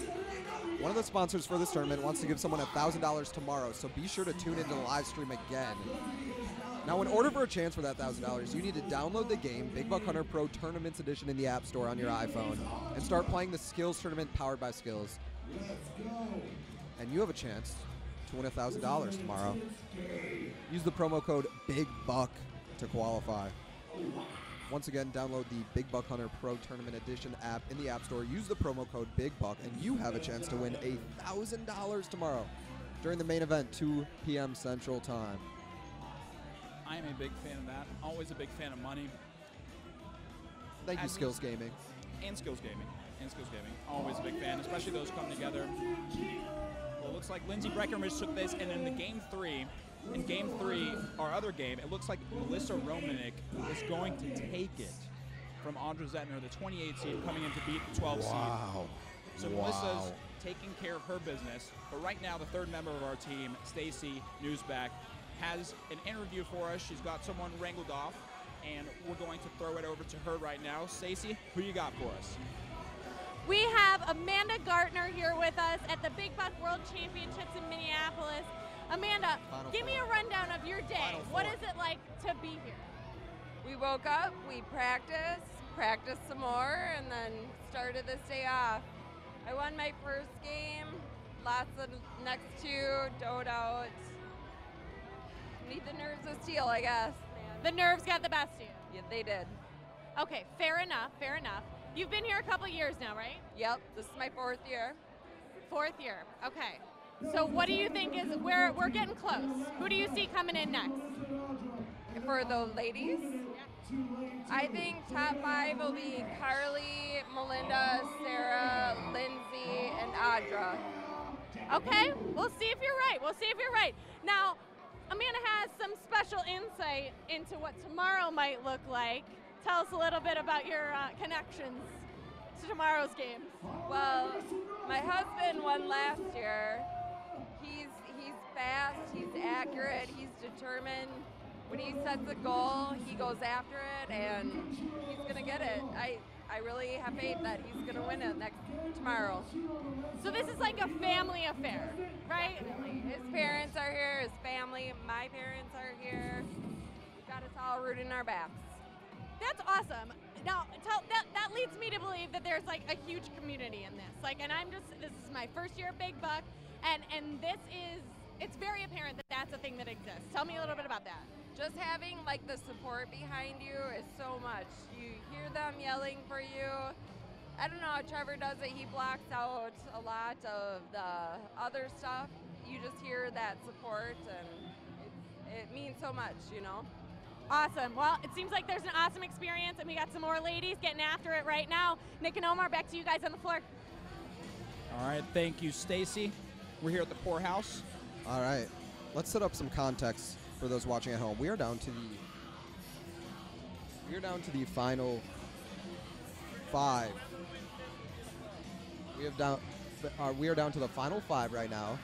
[SPEAKER 8] one of the sponsors for this tournament, wants to give someone $1,000 tomorrow, so be sure to tune into the live stream again. Now, in order for a chance for that $1,000, you need to download the game, Big Buck Hunter Pro Tournaments Edition, in the App Store on your iPhone, and start playing the Skills Tournament powered by Skills. And you have a chance to win $1,000 tomorrow. Use the promo code BIGBUCK to qualify. Once again, download the Big Buck Hunter Pro Tournament Edition app in the App Store. Use the promo code BIGBUCK, and you have a chance to win $1,000 tomorrow during the main event, 2 p.m. Central Time.
[SPEAKER 7] I am a big fan of that. Always a big fan of money.
[SPEAKER 8] Thank you, Skills Gaming.
[SPEAKER 7] And Skills Gaming. And Skills Gaming. Always a big fan, especially those come together. Well, it looks like Lindsay Breckenridge took this, and in Game 3, our other game, it looks like Melissa Romanek is going to take it from Audra Zentner, the 28 seed, coming in to beat the 12 seed.
[SPEAKER 8] Wow.
[SPEAKER 7] So Melissa's taking care of her business. But right now, the third member of our team, Stacy Newsback, has an interview for us. She's got someone wrangled off, and we're going to throw it over to her right now. Stacy, who you got for us?
[SPEAKER 5] We have Amanda Gartner here with us at the Big Buck World Championships in Minneapolis. Amanda, give me a rundown of your day. What is it like to be here?
[SPEAKER 19] We woke up, we practiced some more, and then started this day off. I won my first game, lots of next two, doed out. Need the nerves of steel, I guess.
[SPEAKER 5] The nerves got the best of you.
[SPEAKER 19] Yeah, they did.
[SPEAKER 5] Okay, fair enough, fair enough. You've been here a couple years now, right?
[SPEAKER 19] Yep, this is my 4th year.
[SPEAKER 5] 4th year, okay. So what do you think is, we're getting close. Who do you see coming in next?
[SPEAKER 19] For the ladies? I think top 5 will be Carly, Melinda, Sarah, Lindsay, and Audra.
[SPEAKER 5] Okay, we'll see if you're right. We'll see if you're right. Now, Amanda has some special insight into what tomorrow might look like. Tell us a little bit about your connections to tomorrow's game.
[SPEAKER 19] Well, my husband won last year. He's fast, he's accurate, he's determined. When he sets a goal, he goes after it, and he's gonna get it. I really have faith that he's gonna win it tomorrow.
[SPEAKER 5] So this is like a family affair, right?
[SPEAKER 19] His parents are here, his family, my parents are here. We've got us all rooting our backs.
[SPEAKER 5] That's awesome. Now, that leads me to believe that there's like a huge community in this. Like, and this is my first year at Big Buck, and it's very apparent that that's a thing that exists. Tell me a little bit about that.
[SPEAKER 19] just having like the support behind you is so much. You hear them yelling for you. I don't know, Trevor does it, he blocks out a lot of the other stuff. You just hear that support and it means so much, you know.
[SPEAKER 5] Awesome. Well, it seems like there's an awesome experience, and we got some more ladies getting after it right now. Nick and Omar, back to you guys on the floor.
[SPEAKER 7] All right, thank you, Stacy. We're here at the Poorhouse.
[SPEAKER 8] All right, let's set up some context for those watching at home. We are down to the final 5. We are down to the final 5 right now.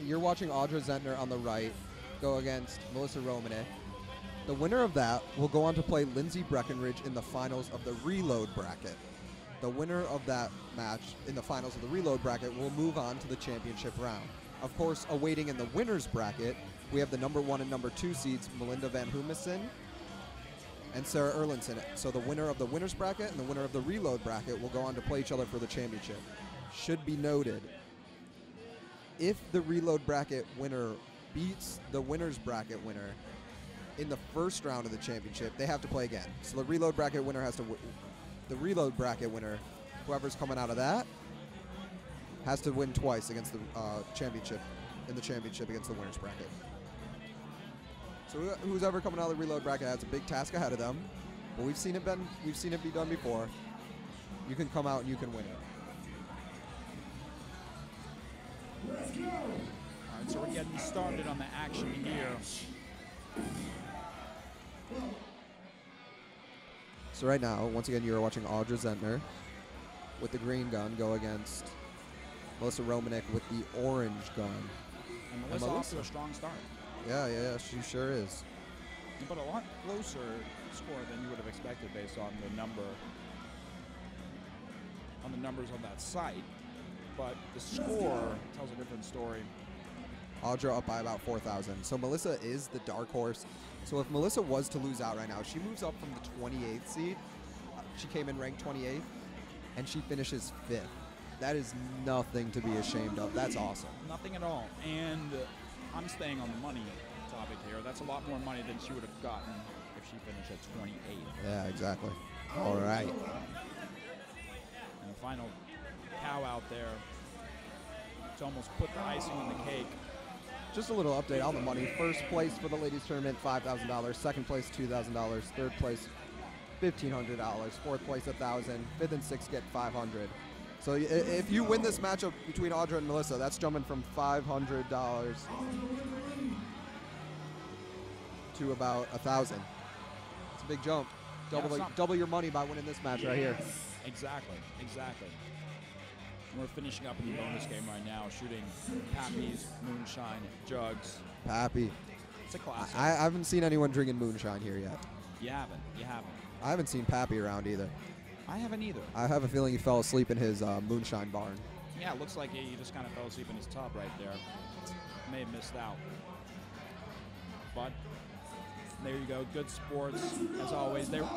[SPEAKER 8] You're watching Audra Zentner on the right go against Melissa Romanek. The winner of that will go on to play Lindsay Breckenridge in the finals of the Reload bracket. The winner of that match in the finals of the Reload bracket will move on to the championship round. Of course, awaiting in the winner's bracket, we have the number 1 and number 2 seeds, Melinda Van Humison and Sarah Erlinson. So the winner of the winner's bracket and the winner of the Reload bracket will go on to play each other for the championship. Should be noted, if the Reload bracket winner beats the winner's bracket winner in the first round of the championship, they have to play again. So the Reload bracket winner has to the Reload bracket winner, whoever's coming out of that, has to win twice against the championship, in the championship against the winner's bracket. So who's ever coming out of the Reload bracket has a big task ahead of them, but we've seen it be done before. You can come out and you can win it.
[SPEAKER 7] All right, so we're getting started on the action here.
[SPEAKER 8] So right now, once again, you're watching Audra Zentner with the green gun go against Melissa Romanek with the orange gun.
[SPEAKER 7] And Melissa off to a strong start.
[SPEAKER 8] Yeah, she sure is.
[SPEAKER 7] But a lot closer score than you would have expected based on the numbers on that site. But the score tells a different story.
[SPEAKER 8] Audra up by about 4,000. So Melissa is the dark horse. So if Melissa was to lose out right now, she moves up from the 28th seed. She came in ranked 28th, and she finishes 5th. That is nothing to be ashamed of. That's awesome.
[SPEAKER 7] Nothing at all. And I'm staying on the money topic here. That's a lot more money than she would have gotten if she finished at 28th.
[SPEAKER 8] Yeah, exactly. All right.
[SPEAKER 7] And the final cow out there to almost put the icing on the cake.
[SPEAKER 8] Just a little update on the money. First place for the ladies tournament, $5,000. Second place, $2,000. Third place, $1,500. Fourth place, $1,000. Fifth and sixth get $500. So if you win this matchup between Audra and Melissa, that's jumping from $500 to about $1,000. It's a big jump. Double your money by winning this match right here.
[SPEAKER 7] Exactly. We're finishing up in the bonus game right now, shooting Pappy's, Moonshine, Jugs.
[SPEAKER 8] Pappy.
[SPEAKER 7] It's a classic.
[SPEAKER 8] I haven't seen anyone drinking Moonshine here yet.
[SPEAKER 7] You haven't.
[SPEAKER 8] I haven't seen Pappy around either.
[SPEAKER 7] I haven't either.
[SPEAKER 8] I have a feeling he fell asleep in his Moonshine barn.
[SPEAKER 7] Yeah, it looks like he just kind of fell asleep in his tub right there. May have missed out. But there you go. Good sports, as always. They're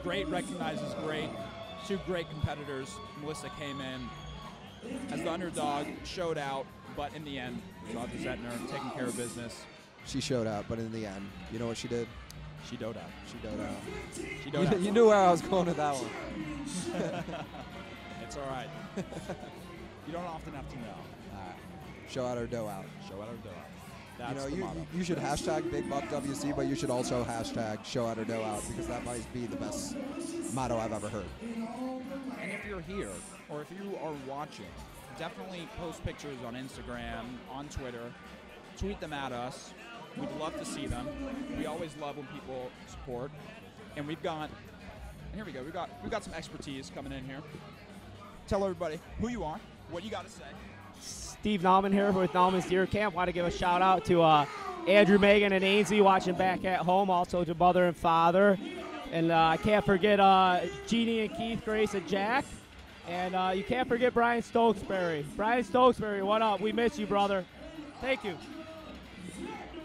[SPEAKER 7] great, recognizes great. Two great competitors. Melissa came in as the underdog, showed out, but in the end, Audra Zentner taking care of business.
[SPEAKER 8] She showed out, but in the end, you know what she did?
[SPEAKER 7] She doed out.
[SPEAKER 8] She doed out. You knew where I was going with that one.
[SPEAKER 7] It's all right. You don't often have to know.
[SPEAKER 8] Show out or dough out.
[SPEAKER 7] Show out or dough out. That's the motto.
[SPEAKER 8] You should hashtag Big Buck WC, but you should also hashtag show out or dough out, because that might be the best motto I've ever heard.
[SPEAKER 7] And if you're here, or if you are watching, definitely post pictures on Instagram, on Twitter, tweet them at us. We'd love to see them. We always love when people support. And we've got, and here we go, we've got some expertise coming in here. Tell everybody who you are, what you got to say.
[SPEAKER 20] Steve Nauman here with Nauman's Deer Camp. Want to give a shout out to Andrew, Megan, and Ainsley watching back at home, also to mother and father. And I can't forget Jeannie and Keith, Grace, and Jack. And you can't forget Brian Stokesbury. Brian Stokesbury, what up? We miss you, brother. Thank you.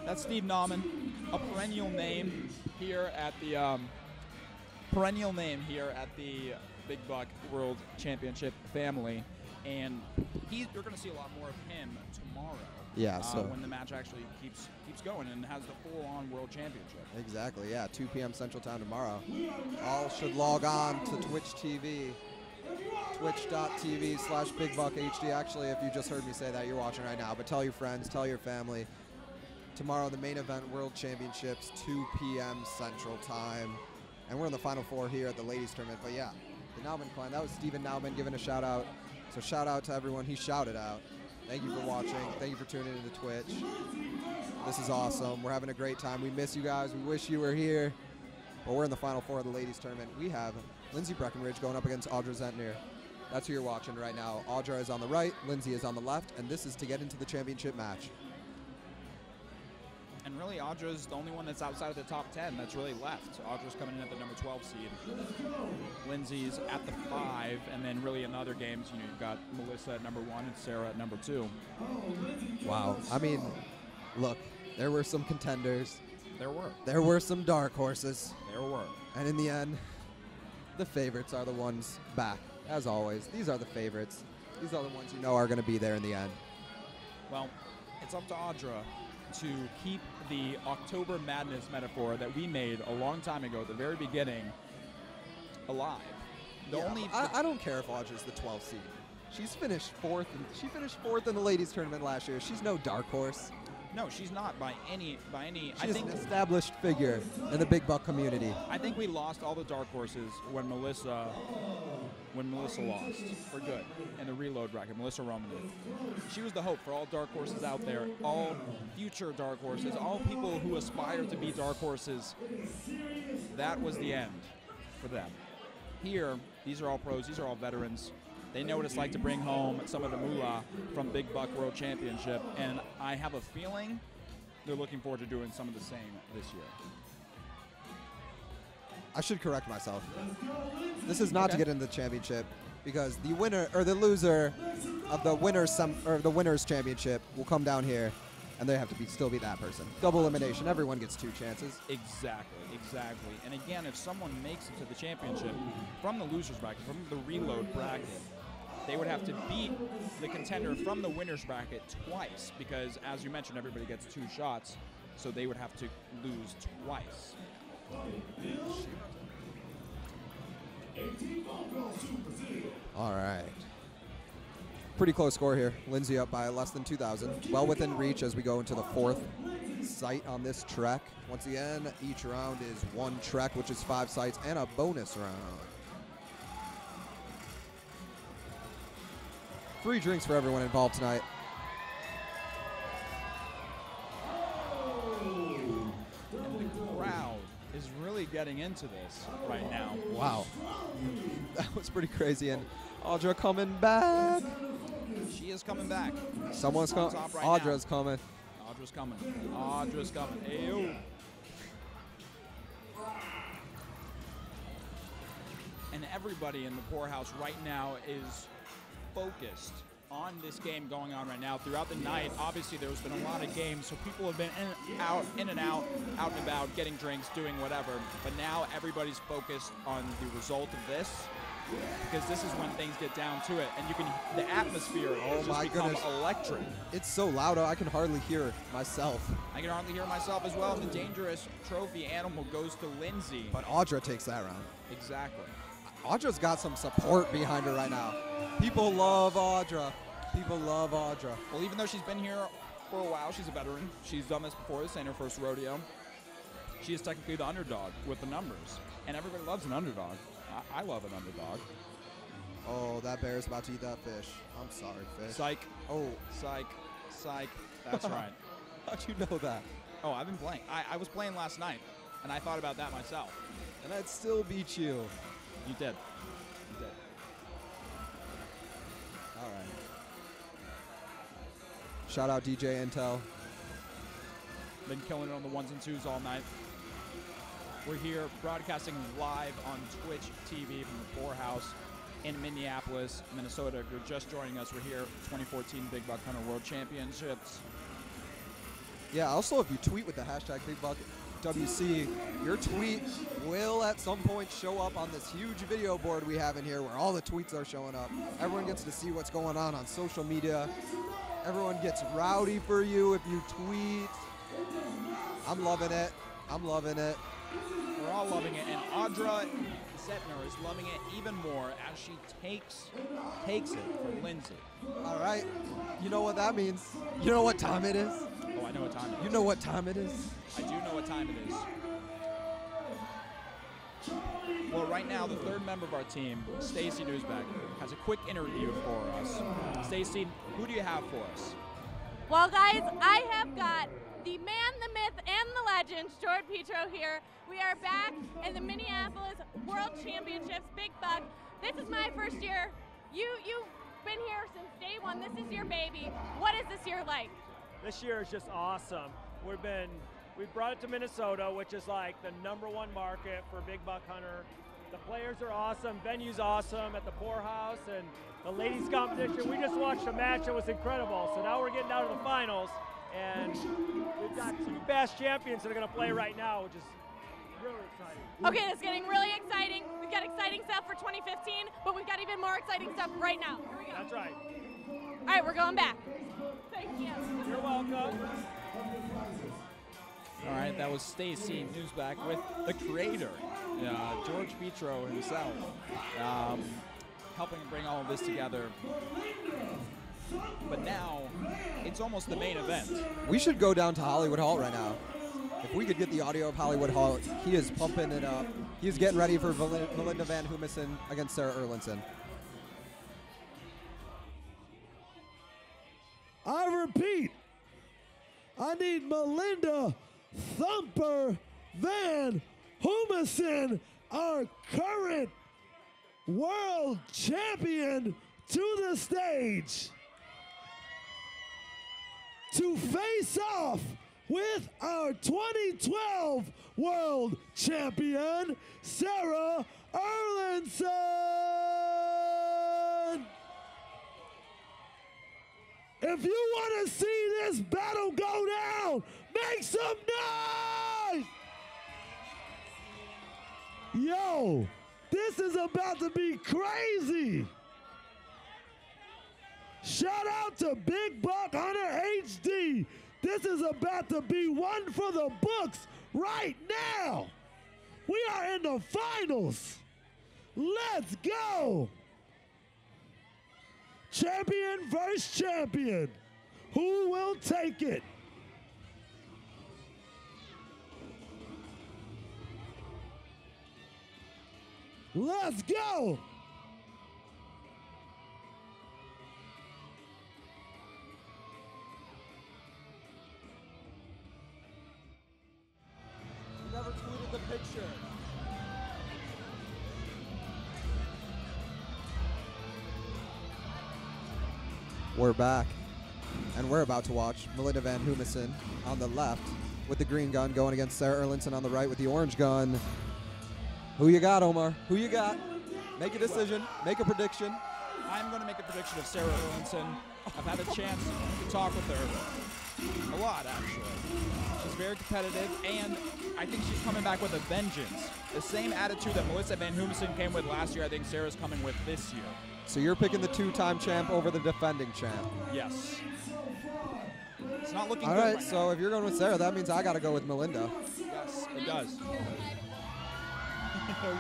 [SPEAKER 7] That's Steve Nauman, a perennial name here at the Big Buck World Championship family. and you're going to see a lot more of him tomorrow.
[SPEAKER 8] Yeah, so
[SPEAKER 7] when the match actually keeps going and has the full-on World Championship.
[SPEAKER 8] Exactly, yeah, 2 p.m. Central Time tomorrow. All should log on to Twitch TV, twitch.tv/BigBuckHD. Actually, if you just heard me say that, you're watching right now, but tell your friends, tell your family. Tomorrow, the main event, World Championships, 2 p.m. Central Time. And we're in the Final Four here at the ladies tournament. But yeah, the Nauman clan, that was Steven Nauman giving a shout out. So shout out to everyone he shouted out. Thank you for watching. Thank you for tuning into Twitch. This is awesome. We're having a great time. We miss you guys. We wish you were here. But we're in the Final Four of the ladies tournament. We have Lindsay Breckenridge going up against Audra Zentner. That's who you're watching right now. Audra is on the right, Lindsay is on the left, and this is to get into the championship match.
[SPEAKER 7] And really, Audra's the only one that's outside of the top 10 that's really left. Audra's coming in at the number 12 seed. Lindsay's at the 5, and then really in other games, you've got Melissa at number 1 and Sarah at number 2.
[SPEAKER 8] Wow. I mean, look, there were some contenders.
[SPEAKER 7] There were
[SPEAKER 8] some dark horses.
[SPEAKER 7] There were.
[SPEAKER 8] And in the end, the favorites are the ones back. As always, these are the favorites. These are the ones you know are going to be there in the end.
[SPEAKER 7] Well, it's up to Audra to keep the October Madness metaphor that we made a long time ago at the very beginning alive.
[SPEAKER 8] I don't care if Audra's the 12th seed. She's finished 4th. She finished 4th in the ladies tournament last year. She's no dark horse.
[SPEAKER 7] No, she's not by any.
[SPEAKER 8] She's an established figure in the big buck community.
[SPEAKER 7] I think we lost all the dark horses when Melissa lost for good in the reload bracket. Melissa Romanov. She was the hope for all dark horses out there, all future dark horses, all people who aspire to be dark horses. That was the end for them. Here, these are all pros. These are all veterans. They know what it's like to bring home some of the moolah from Big Buck World Championship, and I have a feeling they're looking forward to doing some of the same this year.
[SPEAKER 8] I should correct myself. This is not to get into the championship, because the winner or the loser of the winners championship will come down here, and they have to still be that person. Double elimination. Everyone gets 2 chances.
[SPEAKER 7] Exactly. And again, if someone makes it to the championship from the losers bracket, from the reload bracket, they would have to beat the contender from the winners bracket twice, because as you mentioned, everybody gets 2 shots, so they would have to lose twice.
[SPEAKER 8] All right. Pretty close score here. Lindsay up by less than 2,000. Well within reach as we go into the 4th site on this trek. Once again, each round is 1 trek, which is 5 sites, and a bonus round. Free drinks for everyone involved tonight.
[SPEAKER 7] And the crowd is really getting into this right now.
[SPEAKER 8] Wow. That was pretty crazy. And Audra coming back.
[SPEAKER 7] She is coming back.
[SPEAKER 8] Someone's coming.
[SPEAKER 7] Right
[SPEAKER 8] Audra's coming.
[SPEAKER 7] Audra's coming. Audra's coming. Ayo. And everybody in the poorhouse right now is focused on this game going on right now. Throughout the night, obviously there's been a lot of games, so people have been in and out and about, getting drinks, doing whatever. But now everybody's focused on the result of this, because this is when things get down to it, and you can the atmosphere has just become electric.
[SPEAKER 8] It's so loud, I can hardly hear myself.
[SPEAKER 7] I can hardly hear myself as well. The dangerous trophy animal goes to Lindsay.
[SPEAKER 8] But Audra takes that round.
[SPEAKER 7] Exactly.
[SPEAKER 8] Audra's got some support behind her right now. People love Audra. People love Audra.
[SPEAKER 7] Well, even though she's been here for a while, she's a veteran. She's done this before. This ain't her first rodeo. She is technically the underdog with the numbers. And everybody loves an underdog. I love an underdog.
[SPEAKER 8] Oh, that bear's about to eat that fish. I'm sorry, fish.
[SPEAKER 7] Psych.
[SPEAKER 8] Oh.
[SPEAKER 7] Psych. That's right.
[SPEAKER 8] How'd you know that?
[SPEAKER 7] Oh, I've been playing. I was playing last night, and I thought about that myself.
[SPEAKER 8] And I'd still beat you.
[SPEAKER 7] You did.
[SPEAKER 8] All right. Shout out DJ Intel.
[SPEAKER 7] Been killing it on the 1s and 2s all night. We're here broadcasting live on Twitch TV from the poorhouse in Minneapolis, Minnesota. If you're just joining us, we're here at 2014 Big Buck Hunter World Championships.
[SPEAKER 8] Yeah, also if you tweet with the hashtag Big Buck WC. Your tweet will at some point show up on this huge video board we have in here where all the tweets are showing up. Everyone gets to see what's going on social media. Everyone gets rowdy for you if you tweet. I'm loving it. I'm loving it.
[SPEAKER 7] We're all loving it, and Audra Zettner is loving it even more as she takes it from Lindsay.
[SPEAKER 8] All right. You know what that means. You know what time it is?
[SPEAKER 7] Oh, I know what time it is.
[SPEAKER 8] You know what time it is?
[SPEAKER 7] I do know what time it is. Well, right now, the third member of our team, Stacy Newsback, has a quick interview for us. Stacy, who do you have for us?
[SPEAKER 5] Well, guys, I have got the man, the myth, and the legend, Jordan Petro here. We are back in the Minneapolis World Championships, Big Buck. This is my first year. You've been here since day one. This is your baby. What is this year like?
[SPEAKER 20] This year is just awesome. We brought it to Minnesota, which is like the #1 market for Big Buck Hunter. The players are awesome, venue's awesome at the Poorhouse, and the ladies competition. We just watched a match that was incredible. So now we're getting down to the finals, and we've got 2 past champions that are going to play right now, which is really exciting.
[SPEAKER 5] Okay, it's getting really exciting. We've got exciting stuff for 2015, but we've got even more exciting stuff right now. Here we go.
[SPEAKER 20] That's right.
[SPEAKER 5] All right, we're going back. Thank you.
[SPEAKER 20] You're welcome.
[SPEAKER 7] All right, that was Stacy Newsback with the creator, George Petro himself, helping bring all of this together. But now, it's almost the main event.
[SPEAKER 8] We should go down to Hollywood Hall right now. If we could get the audio of Hollywood Hall, he is pumping it up. He is getting ready for Melinda Van Humison against Sarah Erlinson.
[SPEAKER 6] I repeat, I need Melinda Thumper Van Humison, our current world champion, to the stage to face off with our 2012 world champion, Sarah Erlinson. If you want to see this battle go down, make some noise! Yo, this is about to be crazy. Shout out to Big Buck Hunter HD. This is about to be one for the books right now. We are in the finals. Let's go. Champion versus champion. Who will take it? Let's go.
[SPEAKER 8] Never tweeted the picture. We're back, and we're about to watch Melinda Van Humison on the left with the green gun going against Sarah Erlinson on the right with the orange gun. Who you got, Omar? Who you got? Make a decision. Make a prediction.
[SPEAKER 7] I'm going to make a prediction of Sarah Erlinson. I've had a chance to talk with her a lot, actually. She's very competitive, and I think she's coming back with a vengeance. The same attitude that Melissa Van Humison came with last year, I think Sarah's coming with this year.
[SPEAKER 8] So you're picking the 2-time champ over the defending champ.
[SPEAKER 7] Yes. It's not looking
[SPEAKER 8] All
[SPEAKER 7] good
[SPEAKER 8] right,
[SPEAKER 7] right
[SPEAKER 8] so
[SPEAKER 7] now.
[SPEAKER 8] if you're going with Sarah, that means I got to go with Melinda.
[SPEAKER 7] Yes, it does.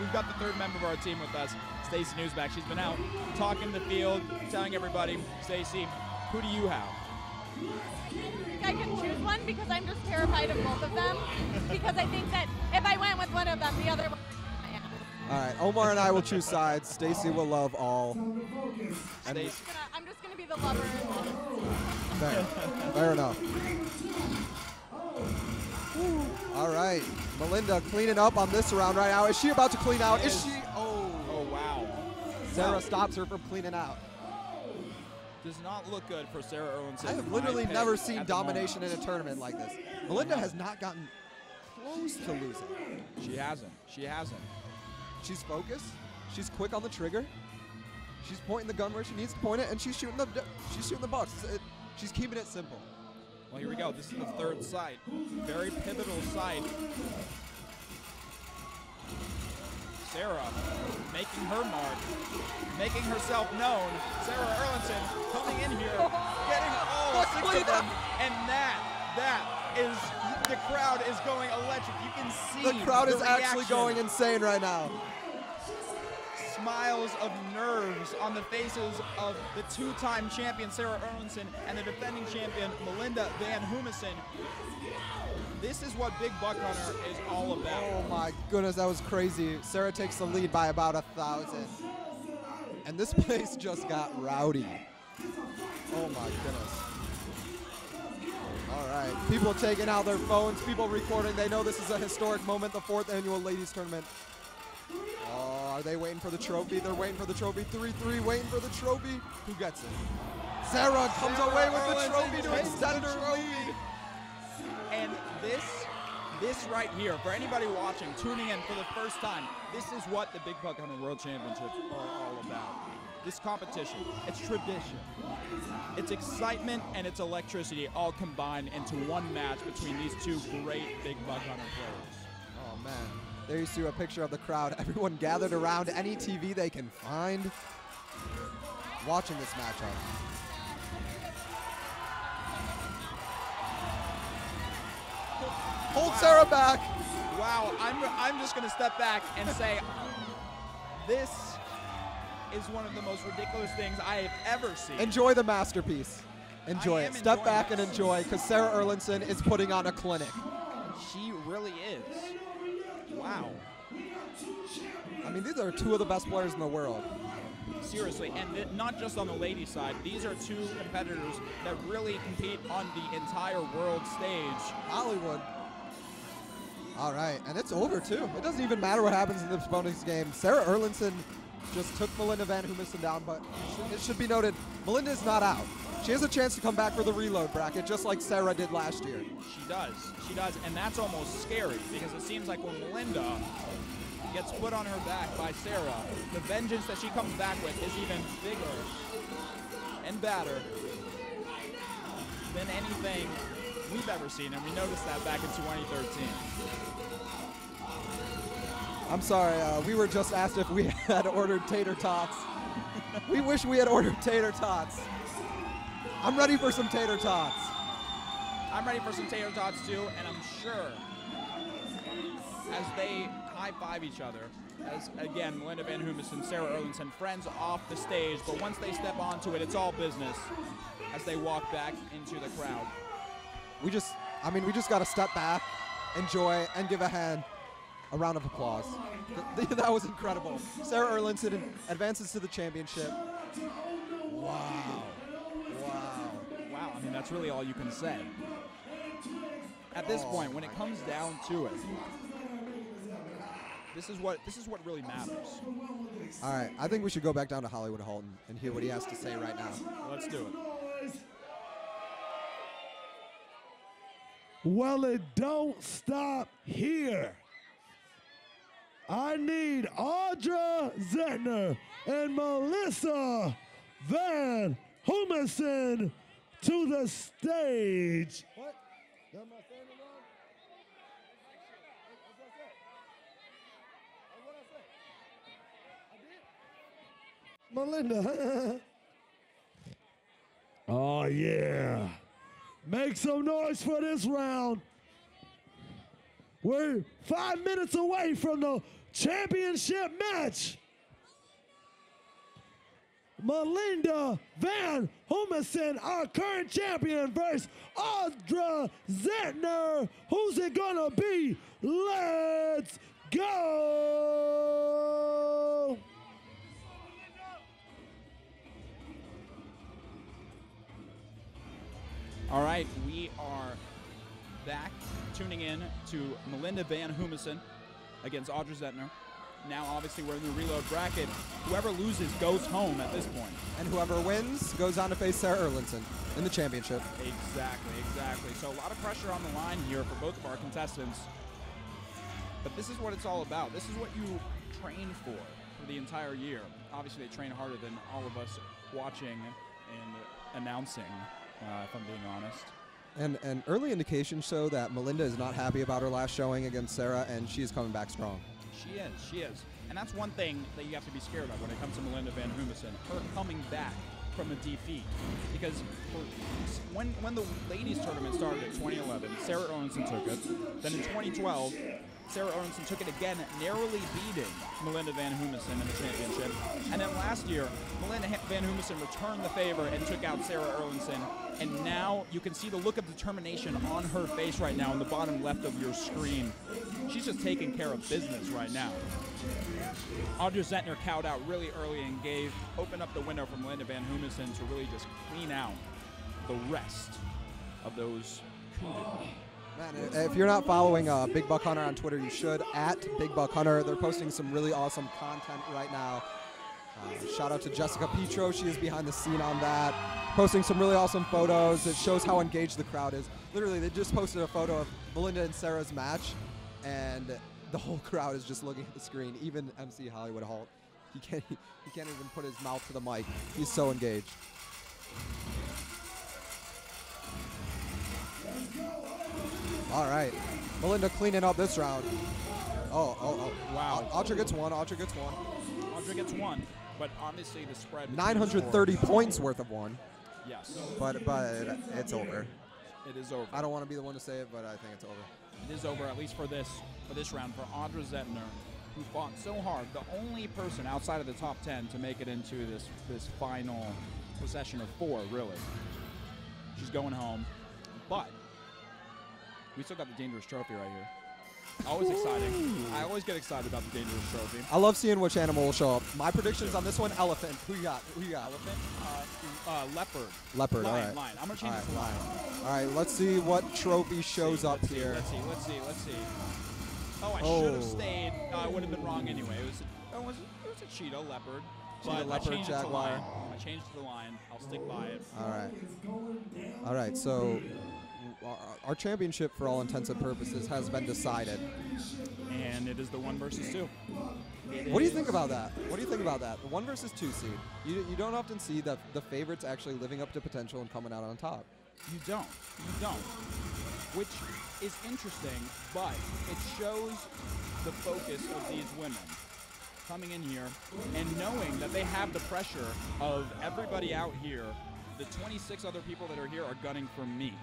[SPEAKER 7] We've got the third member of our team with us, Stacy Newsback. She's been out talking the field, telling everybody, Stacy, who do you have?
[SPEAKER 5] I can choose one because I'm just terrified of both of them. Because I think that if I went with one of them, the other one.
[SPEAKER 8] All right, Omar and I will choose sides. Stacy will love all.
[SPEAKER 5] I'm just gonna be the lover.
[SPEAKER 8] Fair. Fair enough. All right, Melinda cleaning up on this round right now. Is she about to clean out? Is she? Oh.
[SPEAKER 7] Oh, wow.
[SPEAKER 8] Sarah stops her from cleaning out.
[SPEAKER 7] Does not look good for Sarah Erlinson.
[SPEAKER 8] I have literally never seen domination in a tournament like this. Melinda has not gotten close to losing.
[SPEAKER 7] She hasn't. She hasn't.
[SPEAKER 8] She's focused. She's quick on the trigger. She's pointing the gun where she needs to point it, and she's shooting the bucks. She's keeping it simple.
[SPEAKER 7] Well, here we go. This is the third site. Very pivotal site. Sarah making her mark, making herself known. Sarah Erlandson coming in here, getting all 6 of them, and that is, the crowd is going electric. You can see
[SPEAKER 8] The crowd is actually
[SPEAKER 7] reaction.
[SPEAKER 8] going insane right now.
[SPEAKER 7] Smiles of nerves on the faces of the two-time champion Sarah Erlandson and the defending champion Melinda Van Humesen. This is what Big Buck Hunter is all about.
[SPEAKER 8] Oh my goodness, that was crazy. Sarah takes the lead by about 1,000. And this place just got rowdy. Oh my goodness. All right, people taking out their phones, people recording. They know this is a historic moment, the 4th annual ladies tournament. Oh, are they waiting for the trophy? They're waiting for the trophy. 3-3, waiting for the trophy. Who gets it? Sarah comes away with the trophy to extend her lead.
[SPEAKER 7] And this right here, for anybody watching, tuning in for the first time, this is what the Big Buck Hunter World Championships are all about. This competition, it's tradition, it's excitement, and it's electricity all combined into one match between these two great Big Buck Hunter players.
[SPEAKER 8] Oh man, there you see a picture of the crowd. Everyone gathered around any TV they can find, watching this matchup. Hold Sarah back.
[SPEAKER 7] Wow, I'm just gonna step back and say, this is one of the most ridiculous things I have ever seen.
[SPEAKER 8] Enjoy the masterpiece. Enjoy it. Step back and
[SPEAKER 7] this.
[SPEAKER 8] enjoy, because Sarah Erlandson is putting on a clinic.
[SPEAKER 7] She really is. Wow.
[SPEAKER 8] I mean, these are two of the best players in the world.
[SPEAKER 7] Seriously, and not just on the ladies' side. These are two competitors that really compete on the entire world stage.
[SPEAKER 8] Hollywood. All right, and it's over, too. It doesn't even matter what happens in this bonus game. Sarah Erlandson just took Melinda Van Humesen down, but it should be noted, Melinda is not out. She has a chance to come back for the reload bracket, just like Sarah did last year.
[SPEAKER 7] She does, and that's almost scary, because it seems like when Melinda gets put on her back by Sarah, the vengeance that she comes back with is even bigger and badder than anything we've ever seen, and we noticed that back in 2013.
[SPEAKER 8] I'm sorry, we were just asked if we had ordered tater tots. We wish we had ordered tater tots. I'm ready for some tater tots.
[SPEAKER 7] I'm ready for some tater tots too, and I'm sure as they high-five each other, as again, Melinda Van Humesen, Sarah Erlandson, friends off the stage, but once they step onto it, it's all business as they walk back into the crowd.
[SPEAKER 8] We just got to step back, enjoy, and give a round of applause. That was incredible. Sarah Erlandson advances to the championship. Wow.
[SPEAKER 7] Wow, I mean, that's really all you can say. At this point, when it comes down to it, this is what really matters.
[SPEAKER 8] All right, I think we should go back down to Hollywood Halton and hear what he has to say right now.
[SPEAKER 7] Let's do it.
[SPEAKER 6] Well, it don't stop here. I need Audra Zettner and Melissa Van Humesen to the stage. What? Am I saying it wrong? What I say? Melinda. Oh, yeah. Make some noise for this round. We're 5 minutes away from the championship match. Melinda Van Humesen, our current champion, versus Audra Zettner. Who's it gonna be? Let's go!
[SPEAKER 7] All right, we are back tuning in to Melinda Van Humesen against Audra Zettner. Now, obviously, we're in the reload bracket. Whoever loses goes home at this point.
[SPEAKER 8] And whoever wins goes on to face Sarah Erlandson in the championship.
[SPEAKER 7] Exactly. So a lot of pressure on the line here for both of our contestants. But this is what it's all about. This is what you train for the entire year. Obviously, they train harder than all of us watching and announcing, if I'm being honest.
[SPEAKER 8] And early indications show that Melinda is not happy about her last showing against Sarah, and she is coming back strong.
[SPEAKER 7] She is. And that's one thing that you have to be scared of when it comes to Melinda Van Humesen, her coming back from a defeat. Because when the ladies tournament started in 2011, Sarah Owensson took it. Then in 2012, Sarah Owensson took it again, narrowly beating Melinda Van Humesen in the championship. And then last year, Melinda Van Humesen returned the favor and took out Sarah Owensson. And now you can see the look of determination on her face right now in the bottom left of your screen. She's just taking care of business right now. Audra Zentner cowed out really early and opened up the window for Melinda Van Humesen to really just clean out the rest of those cougars.
[SPEAKER 8] Man, if you're not following Big Buck Hunter on Twitter, you should, at Big Buck Hunter. They're posting some really awesome content right now. Shout out to Jessica Petro. She is behind the scene on that. Posting some really awesome photos. It shows how engaged the crowd is. Literally, they just posted a photo of Melinda and Sarah's match, and the whole crowd is just looking at the screen. Even MC Hollywood Holt. He can't even put his mouth to the mic. He's so engaged. All right, Melinda cleaning up this round. Oh.
[SPEAKER 7] Wow.
[SPEAKER 8] Audra gets one. Audra gets one.
[SPEAKER 7] But obviously the spread.
[SPEAKER 8] 930 points worth of one.
[SPEAKER 7] Yes.
[SPEAKER 8] But it's over.
[SPEAKER 7] It is over.
[SPEAKER 8] I don't want to be the one to say it, but I think it's over.
[SPEAKER 7] It is over, at least for this round, for Audra Zentner, who fought so hard. The only person outside of the top 10 to make it into this final possession of 4, really. She's going home, but we still got the Dangerous Trophy right here. Always exciting. I always get excited about the Dangerous Trophy.
[SPEAKER 8] I love seeing which animal will show up. My predictions on this one: elephant. Who you got?
[SPEAKER 7] Elephant. Leopard.
[SPEAKER 8] Leopard.
[SPEAKER 7] Lion.
[SPEAKER 8] All right.
[SPEAKER 7] Lion. I'm gonna change this to lion.
[SPEAKER 8] All right. Let's see what trophy shows up here.
[SPEAKER 7] Let's see. Oh, I should have stayed. I would have been wrong anyway. It was a cheetah leopard.
[SPEAKER 8] Cheetah,
[SPEAKER 7] but
[SPEAKER 8] leopard,
[SPEAKER 7] I changed
[SPEAKER 8] jaguar.
[SPEAKER 7] it to lion. I changed it to the lion. I'll stick by it.
[SPEAKER 8] All right. So our championship, for all intents and purposes, has been decided.
[SPEAKER 7] And it is the 1 versus 2.
[SPEAKER 8] What do you think about that? The 1 versus 2 seed. You don't often see the favorites actually living up to potential and coming out on top.
[SPEAKER 7] You don't. Which is interesting, but it shows the focus of these women coming in here and knowing that they have the pressure of everybody out here. The 26 other people that are here are gunning for me.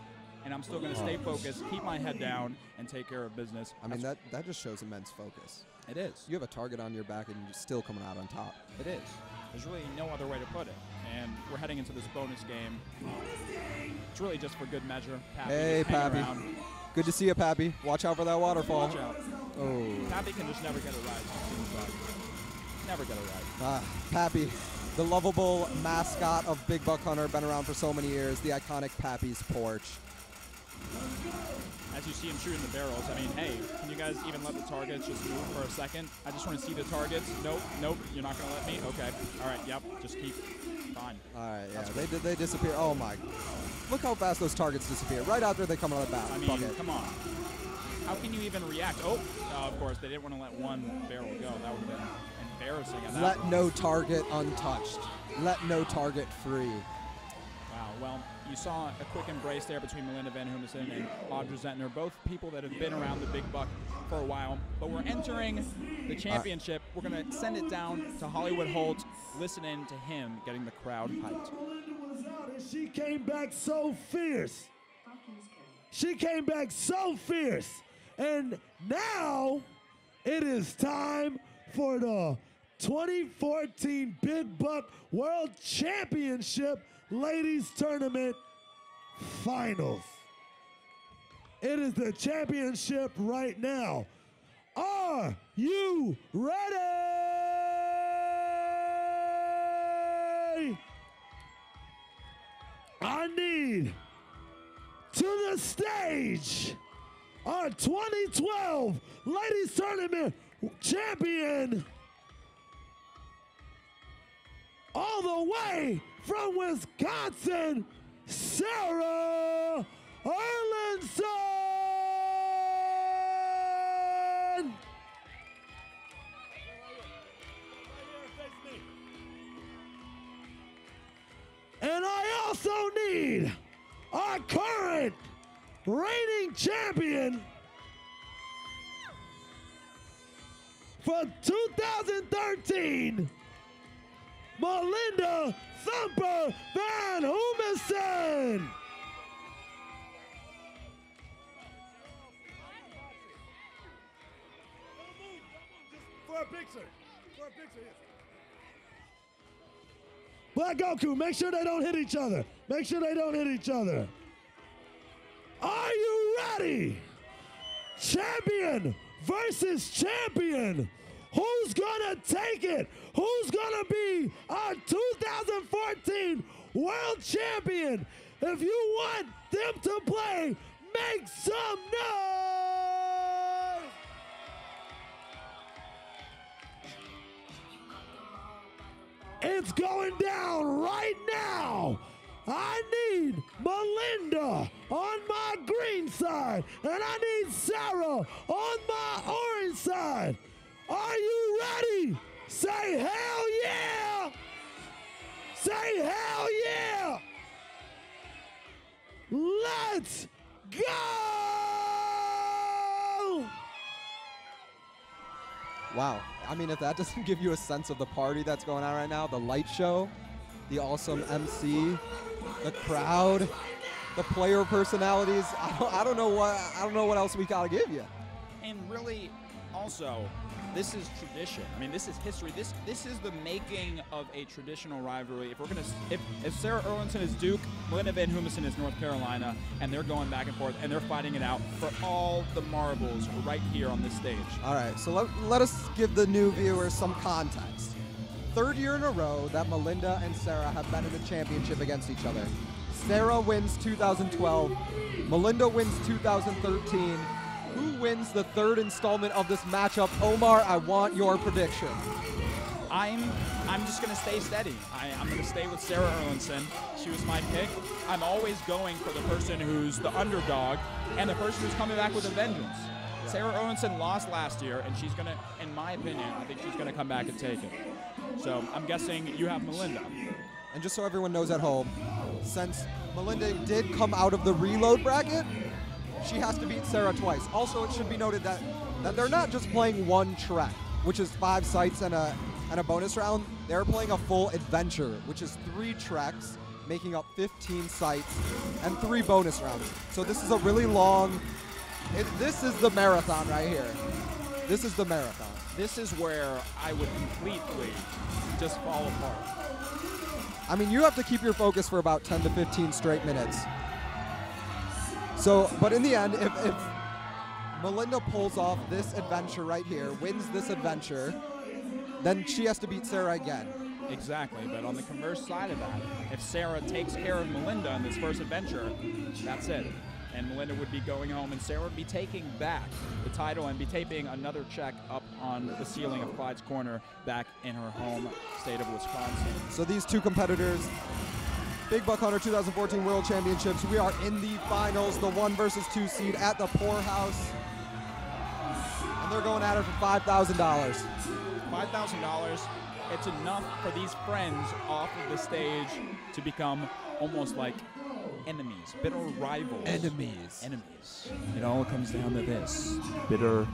[SPEAKER 7] And I'm still going to stay focused, keep my head down, and take care of business.
[SPEAKER 8] I mean, that just shows immense focus.
[SPEAKER 7] It is.
[SPEAKER 8] You have a target on your back, and you're still coming out on top.
[SPEAKER 7] It is. There's really no other way to put it. And we're heading into this bonus game. It's really just for good measure. Pappy
[SPEAKER 8] Hey, Pappy. Good to see you, Pappy. Watch out for that waterfall.
[SPEAKER 7] Watch out.
[SPEAKER 8] Oh.
[SPEAKER 7] Pappy can just never get a ride. Never get a ride.
[SPEAKER 8] Pappy, the lovable mascot of Big Buck Hunter, been around for so many years. The iconic Pappy's Porch.
[SPEAKER 7] As you see him shooting the barrels, I mean, hey, can you guys even let the targets just move for a second? I just want to see the targets. Nope, you're not going to let me? Okay. All right, yep, just keep. Fine.
[SPEAKER 8] All right, yeah, they disappear. Oh, my. Look how fast those targets disappear. Right after they come out of the bat.
[SPEAKER 7] I mean, come on. How can you even react? Oh, of course, they didn't want to let one barrel go. That would have been embarrassing. At that
[SPEAKER 8] Let
[SPEAKER 7] point.
[SPEAKER 8] no target untouched. Let no target free.
[SPEAKER 7] Wow, well, you saw a quick embrace there between Melinda Van Humesen and Audra Zentner, both people that have been around the Big Buck for a while. But we're entering the championship. We're going to send it down to Hollywood Holt, listening to him getting the crowd hyped.
[SPEAKER 6] She came back so fierce. And now it is time for the 2014 Big Buck World Championship Ladies Tournament Finals. It is the championship right now. Are you ready? I need to the stage our 2012 Ladies Tournament champion, all the way from Wisconsin, Sarah Erlandson. And I also need our current reigning champion for 2013, Melinda Thumper Van Humison. For a picture. Black Goku, make sure they don't hit each other. Make sure they don't hit each other. Are you ready? Champion versus champion. Who's gonna take it? Who's gonna be our 2014 world champion? If you want them to play, make some noise! It's going down right now. I need Melinda on my green side, and I need Sarah on my orange side. Are you ready? Say hell yeah! Say hell yeah! Let's go!
[SPEAKER 8] Wow. I mean, if that doesn't give you a sense of the party that's going on right now, the light show, the awesome MC, the crowd, the player personalities, I don't know what else we gotta give you.
[SPEAKER 7] And really, also, this is tradition. I mean, this is history. This is the making of a traditional rivalry. If we're gonna, if Sarah Erlinson is Duke, Melinda Van Humison is North Carolina, and they're going back and forth, and they're fighting it out for all the marbles right here on this stage.
[SPEAKER 8] All right, so let us give the new viewers some context. Third year in a row that Melinda and Sarah have been in the championship against each other. Sarah wins 2012, Melinda wins 2013. Who wins the third installment of this matchup? Omar, I want your prediction.
[SPEAKER 7] I'm just going to stay steady. I'm going to stay with Sarah Erlinson. She was my pick. I'm always going for the person who's the underdog and the person who's coming back with a vengeance. Sarah Erlinson lost last year, and she's going to, in my opinion, I think she's going to come back and take it. So I'm guessing you have Melinda.
[SPEAKER 8] And just so everyone knows at home, since Melinda did come out of the reload bracket, she has to beat Sarah twice. Also, it should be noted that they're not just playing one track, which is 5 sites and a bonus round. They're playing a full adventure, which is 3 tracks, making up 15 sites and 3 bonus rounds. So this is a really long, this is the marathon right here. This is the marathon.
[SPEAKER 7] This is where I would completely just fall apart.
[SPEAKER 8] I mean, you have to keep your focus for about 10 to 15 straight minutes. So, but in the end, if Melinda pulls off this adventure right here, wins this adventure, then she has to beat Sarah again.
[SPEAKER 7] Exactly, but on the converse side of that, if Sarah takes care of Melinda in this first adventure, that's it. And Melinda would be going home, and Sarah would be taking back the title and be taping another check up on the ceiling of Clyde's Corner back in her home state of Wisconsin.
[SPEAKER 8] So these two competitors, Big Buck Hunter 2014 World Championships, we are in the finals, the 1 versus 2 seed at the Poorhouse. And they're going at it for $5,000.
[SPEAKER 7] $5,000, it's enough for these friends off of the stage to become almost like enemies, bitter rivals.
[SPEAKER 8] Enemies.
[SPEAKER 7] It all comes down to this. Bitter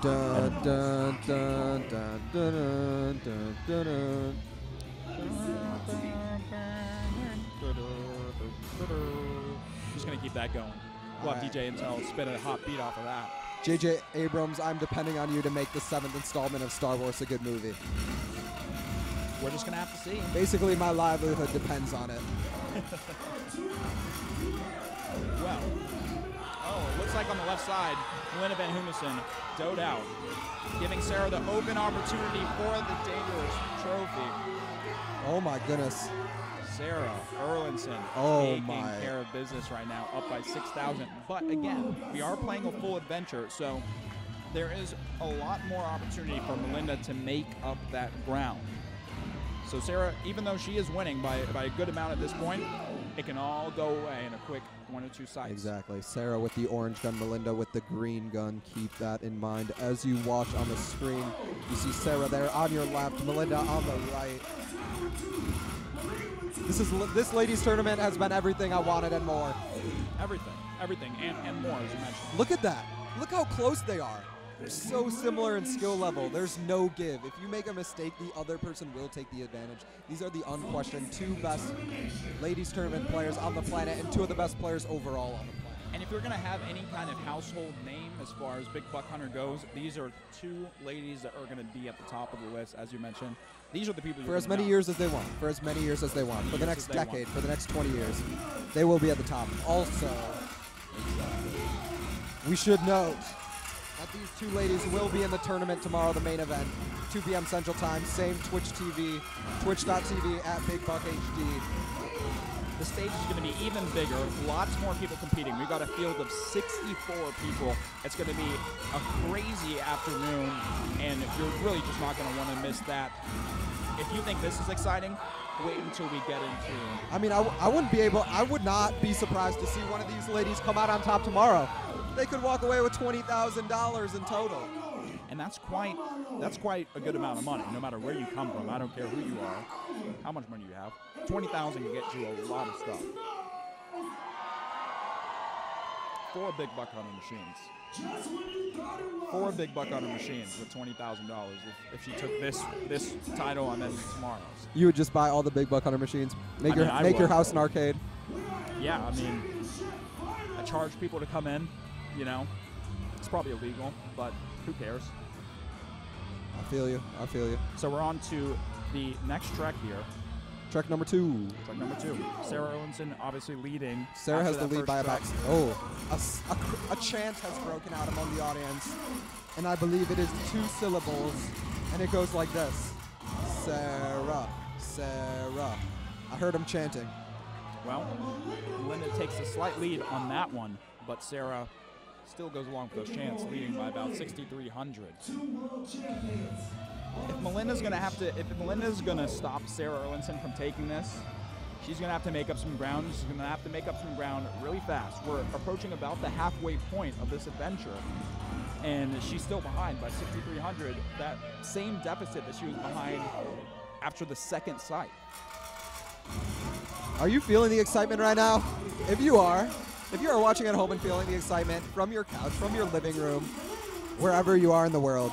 [SPEAKER 7] Just gonna keep that going. We'll have DJ Intel spin a hot beat off of that.
[SPEAKER 8] JJ Abrams, I'm depending on you to make the 7th installment of Star Wars a good movie.
[SPEAKER 7] We're just gonna have to see.
[SPEAKER 8] Basically, my livelihood depends on it.
[SPEAKER 7] Well, it looks like on the left side, Melinda Van Humison doed out, giving Sarah the open opportunity for the Dangerous Trophy.
[SPEAKER 8] Oh my goodness.
[SPEAKER 7] Sarah Erlinson taking care of business right now, up by 6,000. But again, we are playing a full adventure, so there is a lot more opportunity for Melinda to make up that ground. So Sarah, even though she is winning by a good amount at this point, it can all go away in a quick 1 or 2 sites.
[SPEAKER 8] Exactly. Sarah with the orange gun, Melinda with the green gun. Keep that in mind as you watch on the screen. You see Sarah there on your left, Melinda on the right. This ladies tournament has been everything I wanted and more.
[SPEAKER 7] Everything, and more, as you mentioned.
[SPEAKER 8] Look at that. Look how close they are. They're so similar in skill level. There's no give. If you make a mistake, the other person will take the advantage. These are the unquestioned 2 best ladies tournament players on the planet and 2 of the best players overall on the planet.
[SPEAKER 7] And if you're going to have any kind of household name as far as Big Buck Hunter goes, these are 2 ladies that are going to be at the top of the list, as you mentioned. These are the people
[SPEAKER 8] for as many years as they want. For as many years as they want. For the next decade, for the next 20 years, they will be at the top. Also, we should note that these 2 ladies will be in the tournament tomorrow, the main event, 2 p.m. Central Time, same Twitch TV, twitch.tv at Big Buck HD.
[SPEAKER 7] The stage is going to be even bigger, lots more people competing. We've got a field of 64 people. It's going to be a crazy afternoon, and you're really just not going to want to miss that. If you think this is exciting, wait until we get into it.
[SPEAKER 8] I mean, I would not be surprised to see one of these ladies come out on top tomorrow. They could walk away with $20,000 in total.
[SPEAKER 7] And that's quite a good amount of money, no matter where you come from. I don't care who you are, how much money you have. 20,000 can get you a lot of stuff. 4 Big Buck Hunter machines. 4 Big Buck Hunter machines with $20,000 if she took this title and then tomorrow's.
[SPEAKER 8] You would just buy all the Big Buck Hunter machines, make your house an arcade.
[SPEAKER 7] Yeah, I mean, I charge people to come in. You know, it's probably illegal, but who cares?
[SPEAKER 8] I feel you. I feel you.
[SPEAKER 7] So we're on to the next trek here.
[SPEAKER 8] Trek number 2.
[SPEAKER 7] Trek number 2. Sarah Erlinson obviously leading.
[SPEAKER 8] Sarah has the lead by about. Oh, a chant has broken out among the audience, and I believe it is 2 syllables, and it goes like this: Sarah, Sarah. I heard him chanting.
[SPEAKER 7] Well, Linda takes a slight lead on that one, but Sarah still goes along with those chants, leading by about 6,300. If Melinda's gonna stop Sarah Erlinson from taking this, she's gonna have to make up some ground. She's gonna have to make up some ground really fast. We're approaching about the halfway point of this adventure, and she's still behind by 6,300. That same deficit that she was behind after the second sight.
[SPEAKER 8] Are you feeling the excitement right now? If you are watching at home and feeling the excitement from your couch, from your living room, wherever you are in the world,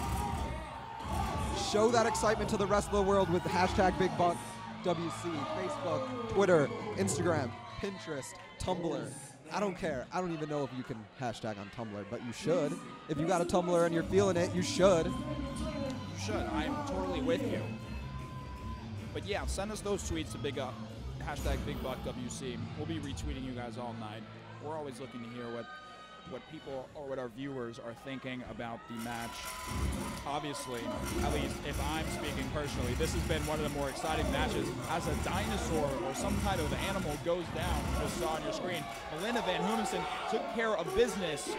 [SPEAKER 8] show that excitement to the rest of the world with the hashtag BigBuckWC, Facebook, Twitter, Instagram, Pinterest, Tumblr. I don't care. I don't even know if you can hashtag on Tumblr, but you should. If you got a Tumblr and you're feeling it, you should.
[SPEAKER 7] You should. I'm totally with you. But yeah, send us those tweets to hashtag BigBuckWC. We'll be retweeting you guys all night. We're always looking to hear what people or what our viewers are thinking about the match. Obviously, at least if I'm speaking personally, this has been one of the more exciting matches. As a dinosaur or some kind of animal goes down, you just saw on your screen, Melinda Van Humenson took care of business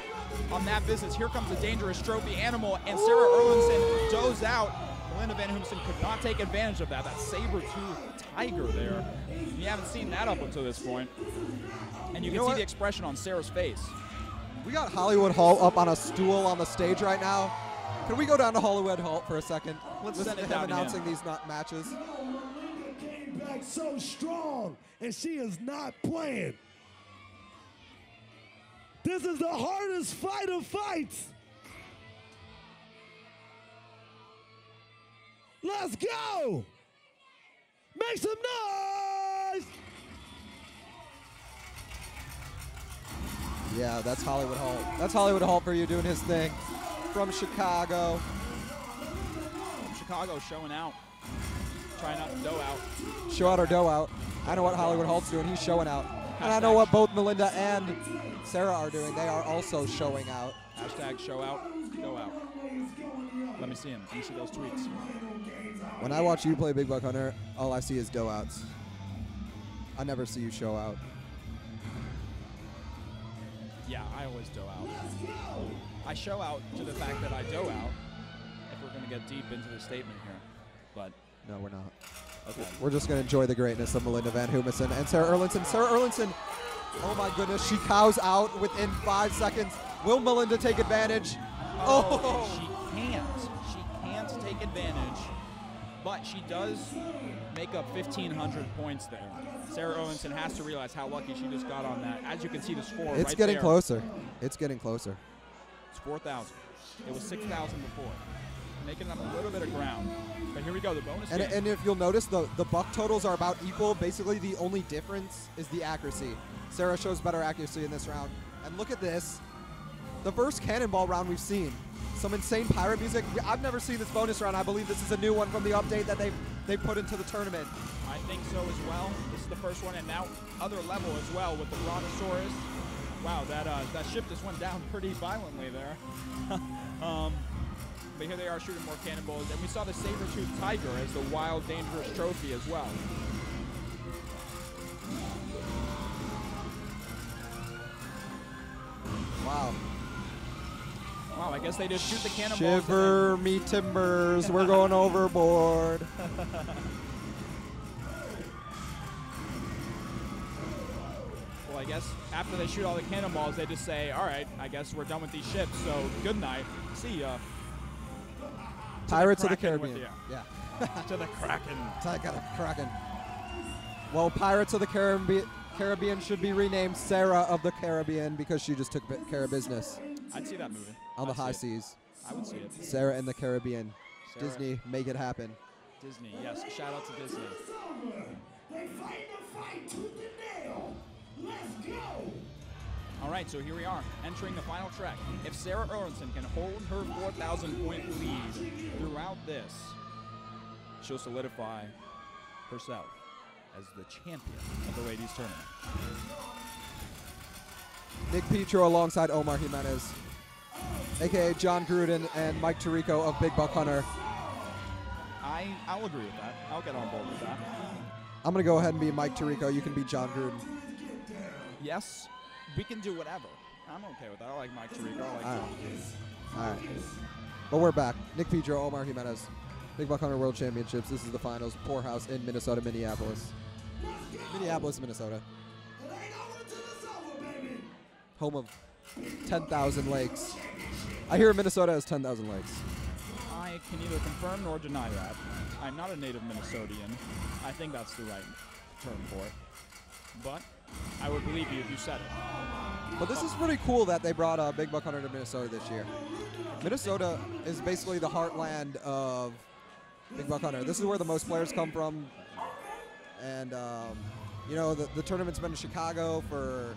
[SPEAKER 7] on that business. Here comes a dangerous trophy animal, and Sarah Erlinson does out. Melinda Van Humenson could not take advantage of that saber-toothed tiger there. You haven't seen that up until this point. And you can see the expression on Sarah's face.
[SPEAKER 8] We got Hollywood Holt up on a stool on the stage right now. Can we go down to Hollywood Holt for a second?
[SPEAKER 7] Let's
[SPEAKER 8] listen
[SPEAKER 7] send
[SPEAKER 8] to
[SPEAKER 7] it down
[SPEAKER 8] him
[SPEAKER 7] to
[SPEAKER 8] announcing
[SPEAKER 7] him.
[SPEAKER 8] these matches.
[SPEAKER 6] Came back so strong, and she is not playing. This is the hardest fight of fights. Let's go! Make some noise!
[SPEAKER 8] Yeah, that's Hollywood Holt. That's Hollywood Holt for you doing his thing. From Chicago.
[SPEAKER 7] From Chicago, showing out. Trying not to dough out.
[SPEAKER 8] Show out or dough out. I know what Hollywood Holt's doing. He's showing out. And I know what both Melinda and Sarah are doing. They are also showing out.
[SPEAKER 7] Hashtag show out, dough out. Let me see him. Let me see those tweets.
[SPEAKER 8] When I watch you play Big Buck Hunter, all I see is dough outs. I never see you show out.
[SPEAKER 7] Yeah, I always dough out. I show out to the fact that I dough out, if we're going to get deep into the statement here. But
[SPEAKER 8] no, we're not.
[SPEAKER 7] Okay.
[SPEAKER 8] We're just going to enjoy the greatness of Melinda Van Humenson and Sarah Erlinson. Sarah Erlinson, oh my goodness, she cows out within 5 seconds. Will Melinda take advantage?
[SPEAKER 7] Oh, she can't. She can't take advantage. but she does make up 1,500 points there. Sarah Erlinson has to realize how lucky she just got on that. As you can see, the score
[SPEAKER 8] It's
[SPEAKER 7] right
[SPEAKER 8] getting
[SPEAKER 7] there.
[SPEAKER 8] closer. It's getting closer.
[SPEAKER 7] It's 4,000. It was 6,000 before. Making up a little bit of ground. But here we go, the bonus game.
[SPEAKER 8] And if you'll notice, the buck totals are about equal. Basically, the only difference is the accuracy. Sarah shows better accuracy in this round. And look at this. The first cannonball round we've seen. Some insane pirate music. I've never seen this bonus round. I believe this is a new one from the update that they put into the tournament.
[SPEAKER 7] I think so as well. This is the first one, and now other level as well with the Brontosaurus. Wow, that ship just went down pretty violently there. But here they are shooting more cannonballs, and we saw the saber-toothed tiger as the wild, dangerous trophy as well.
[SPEAKER 8] Wow.
[SPEAKER 7] Wow, I guess they just shoot the cannonballs.
[SPEAKER 8] Shiver me timbers, we're going overboard.
[SPEAKER 7] Well, I guess after they shoot all the cannonballs, they just say, all right, I guess we're done with these ships, so good night. See ya.
[SPEAKER 8] Pirates of the
[SPEAKER 7] Kraken
[SPEAKER 8] Caribbean.
[SPEAKER 7] with
[SPEAKER 8] Yeah.
[SPEAKER 7] To the Kraken.
[SPEAKER 8] Kraken. Well, Pirates of the Caribbean should be renamed Sarah of the Caribbean because she just took care of business.
[SPEAKER 7] I'd see that movie.
[SPEAKER 8] On the high seas.
[SPEAKER 7] I would see it.
[SPEAKER 8] Sarah in the Caribbean.
[SPEAKER 7] Sarah.
[SPEAKER 8] Disney, make it happen.
[SPEAKER 7] Disney, yes. Shout out to Disney.
[SPEAKER 6] They fight the fight tooth and nail. Let's go.
[SPEAKER 7] All right, so here we are, entering the final track. If Sarah Erlinson can hold her 4,000-point lead throughout this, she'll solidify herself as the champion of the ladies' tournament.
[SPEAKER 8] Nick Petro alongside Omar Jimenez, a.k.a. John Gruden and Mike Tirico of Big Buck Hunter.
[SPEAKER 7] I'll agree with that. I'll get on board with that.
[SPEAKER 8] I'm going to go ahead and be Mike Tirico. You can be John Gruden.
[SPEAKER 7] Yes, we can do whatever. I'm okay with that. I like Mike Tirico. I like
[SPEAKER 8] All
[SPEAKER 7] John.
[SPEAKER 8] right. All right. But we're back. Nick Petro, Omar Jimenez. Big Buck Hunter World Championships. This is the finals. Poorhouse in Minnesota, Minneapolis. Minneapolis, Minnesota. Home of 10,000 lakes. I hear Minnesota has 10,000 lakes.
[SPEAKER 7] I can neither confirm nor deny that. I'm not a native Minnesotian. I think that's the right term for it. But I would believe you if you said it.
[SPEAKER 8] But this is pretty cool that they brought Big Buck Hunter to Minnesota this year. Minnesota is basically the heartland of Big Buck Hunter. This is where the most players come from. And, you know, the tournament's been in Chicago for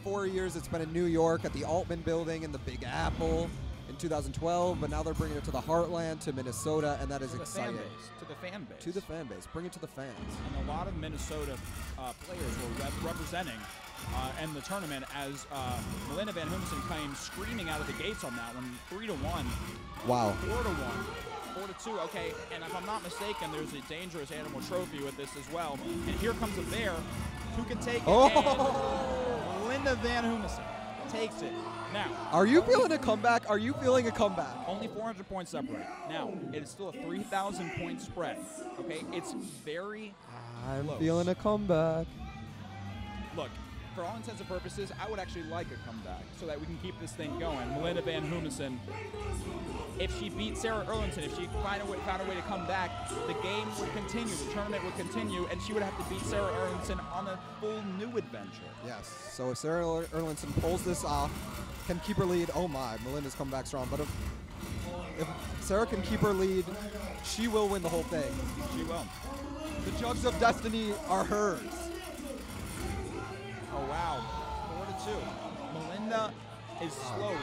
[SPEAKER 8] 4 years. It's been in New York at the Altman Building in the Big Apple in 2012. But now they're bringing it to the heartland, to Minnesota, and that is exciting.
[SPEAKER 7] To the fan base.
[SPEAKER 8] To the fan base. Bring it to the fans.
[SPEAKER 7] And a lot of Minnesota players were representing in the tournament as Melinda Van Humsen came screaming out of the gates on that one, 3-1.
[SPEAKER 8] Wow.
[SPEAKER 7] 4-1. 4-2, okay, and if I'm not mistaken, there's a dangerous animal trophy with this as well. And here comes a bear who can take it. And Melinda Van Humsen takes it. Now,
[SPEAKER 8] are you feeling a comeback? Are you feeling a comeback?
[SPEAKER 7] Only 400 points separate. Now, it is still a 3,000-point spread, okay? It's very
[SPEAKER 8] I'm
[SPEAKER 7] close.
[SPEAKER 8] feeling a comeback.
[SPEAKER 7] Look, for all intents and purposes, I would actually like a comeback so that we can keep this thing going. Melinda Van Humsen, if she beat Sarah Erlinson, if she found a way to come back, the game would continue, the tournament would continue, and she would have to beat Sarah Erlinson on a full new adventure.
[SPEAKER 8] Yes. So if Sarah Erlinson pulls this off, can keep her lead. Oh my, Melinda's come back strong. But if Sarah can keep her lead, she will win the whole thing.
[SPEAKER 7] She will.
[SPEAKER 8] The jugs of destiny are hers.
[SPEAKER 7] Oh wow, 4-2. Melinda is slowly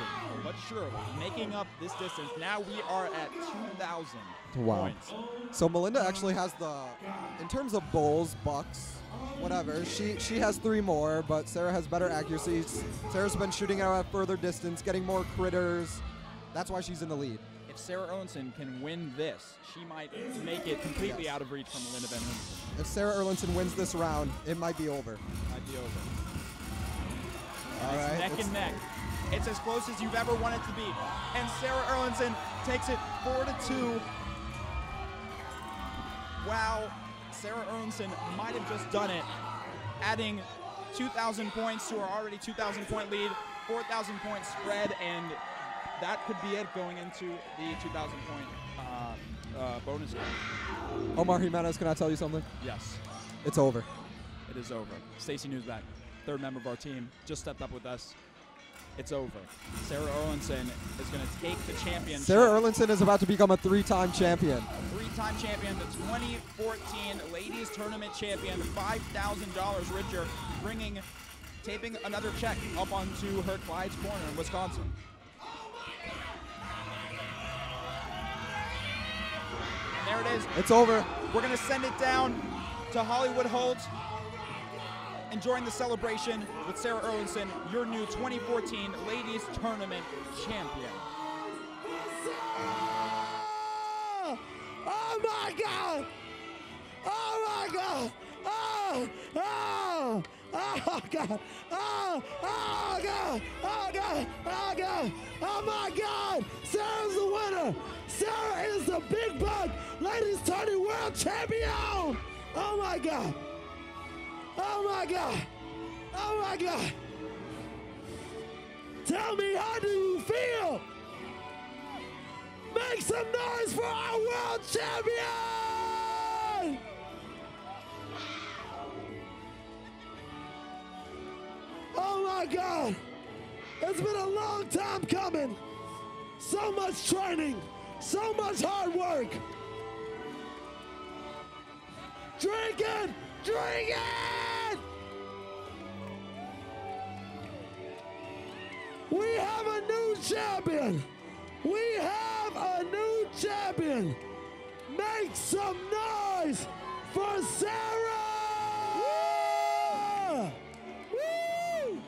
[SPEAKER 7] but surely making up this distance. Now we are at 2,000 points.
[SPEAKER 8] So Melinda actually has in terms of bowls, bucks, whatever, she has 3 more, but Sarah has better accuracy. Sarah's been shooting out at further distance, getting more critters. That's why she's in the lead.
[SPEAKER 7] If Sarah Erlinson can win this, she might make it completely out of reach from Melinda Van Humsen.
[SPEAKER 8] If Sarah Erlinson wins this round, it might be over.
[SPEAKER 7] Might be over.
[SPEAKER 8] All
[SPEAKER 7] It's
[SPEAKER 8] right,
[SPEAKER 7] neck and neck. It's as close as you've ever wanted to be. And Sarah Erlinson takes it 4-2. Wow, Sarah Erlinson might have just done it, adding 2,000 points to her already 2,000-point lead, 4,000-point spread, and that could be it going into the 2,000-point bonus game.
[SPEAKER 8] Omar Jimenez, can I tell you something?
[SPEAKER 7] Yes.
[SPEAKER 8] It's over.
[SPEAKER 7] It is over. Stacy Newsback, third member of our team, just stepped up with us. It's over. Sarah Erlinson is going to take the championship.
[SPEAKER 8] Sarah Erlinson is about to become a 3-time champion.
[SPEAKER 7] A 3-time champion, the 2014 Ladies Tournament champion, $5,000 richer, taping another check up onto her Clyde's Corner in Wisconsin. And there it is.
[SPEAKER 8] It's over.
[SPEAKER 7] We're going to send it down to Hollywood Holt. Enjoying the celebration with Sarah Erlinson, your new 2014 Ladies Tournament champion.
[SPEAKER 6] Oh my God! Oh my God! Oh! Oh! Oh God! Oh! Oh God! Oh God! Oh God! Oh my God! Sarah's the winner! Sarah is the Big Buck Ladies Tournament World Champion! Oh my God! Oh my God! Oh my God! Tell me, how do you feel? Make some noise for our world champion! Oh my God! It's been a long time coming. So much training, so much hard work. Drink it! Drink it! We have a new champion. We have a new champion. Make some noise for Sarah! Woo!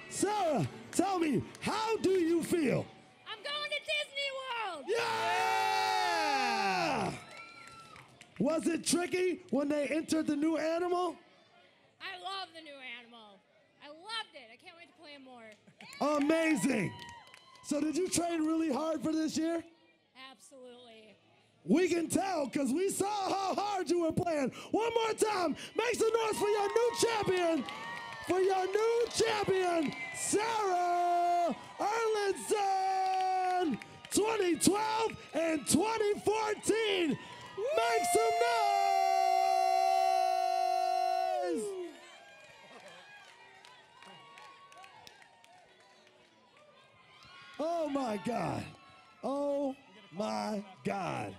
[SPEAKER 6] Sarah, tell me, how do you feel?
[SPEAKER 11] I'm going to Disney World!
[SPEAKER 6] Yeah! Was it tricky when they entered the new animal?
[SPEAKER 11] I love the new animal. I loved it. I can't wait to play him more.
[SPEAKER 6] Amazing. So did you train really hard for this year?
[SPEAKER 11] Absolutely.
[SPEAKER 6] We can tell because we saw how hard you were playing. One more time, make some noise for your new champion. For your new champion, Sarah Erlinson, 2012 and 2014. Make some noise! Oh my God. Oh my God.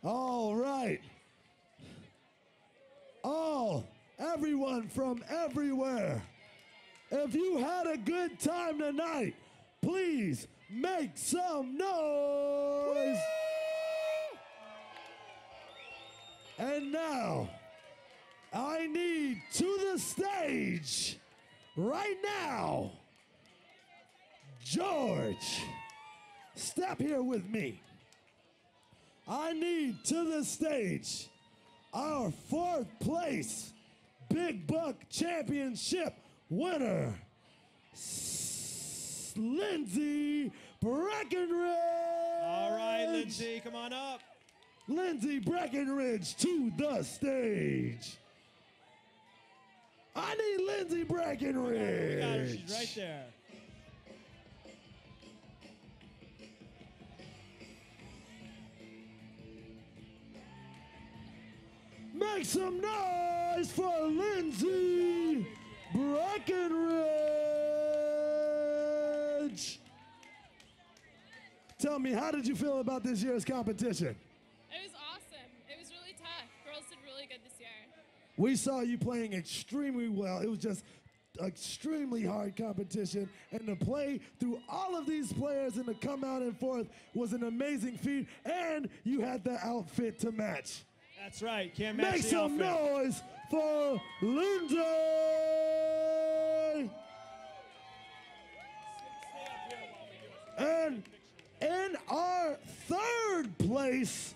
[SPEAKER 6] All right. Everyone from everywhere. If you had a good time tonight, please make some noise. And now, I need to the stage right now, George. Step here with me. I need to the stage our 4th place Big Buck Championship winner, Lindsay Breckenridge.
[SPEAKER 2] All right, Lindsay, come on up.
[SPEAKER 6] Lindsay Breckenridge to the stage. I need Lindsay Breckenridge.
[SPEAKER 2] We got her. She's right there.
[SPEAKER 6] Make some noise for Lindsay Breckenridge. Tell me, how did you feel about this year's competition?
[SPEAKER 5] It was awesome. It was really tough. Girls did really good this year.
[SPEAKER 6] We saw you playing extremely well. It was just extremely hard competition, and to play through all of these players and to come out in 4th was an amazing feat, and you had the outfit to match.
[SPEAKER 2] That's right. Can't match
[SPEAKER 6] Make
[SPEAKER 2] the
[SPEAKER 6] some
[SPEAKER 2] outfit.
[SPEAKER 6] noise for Lindsay! And in our 3rd place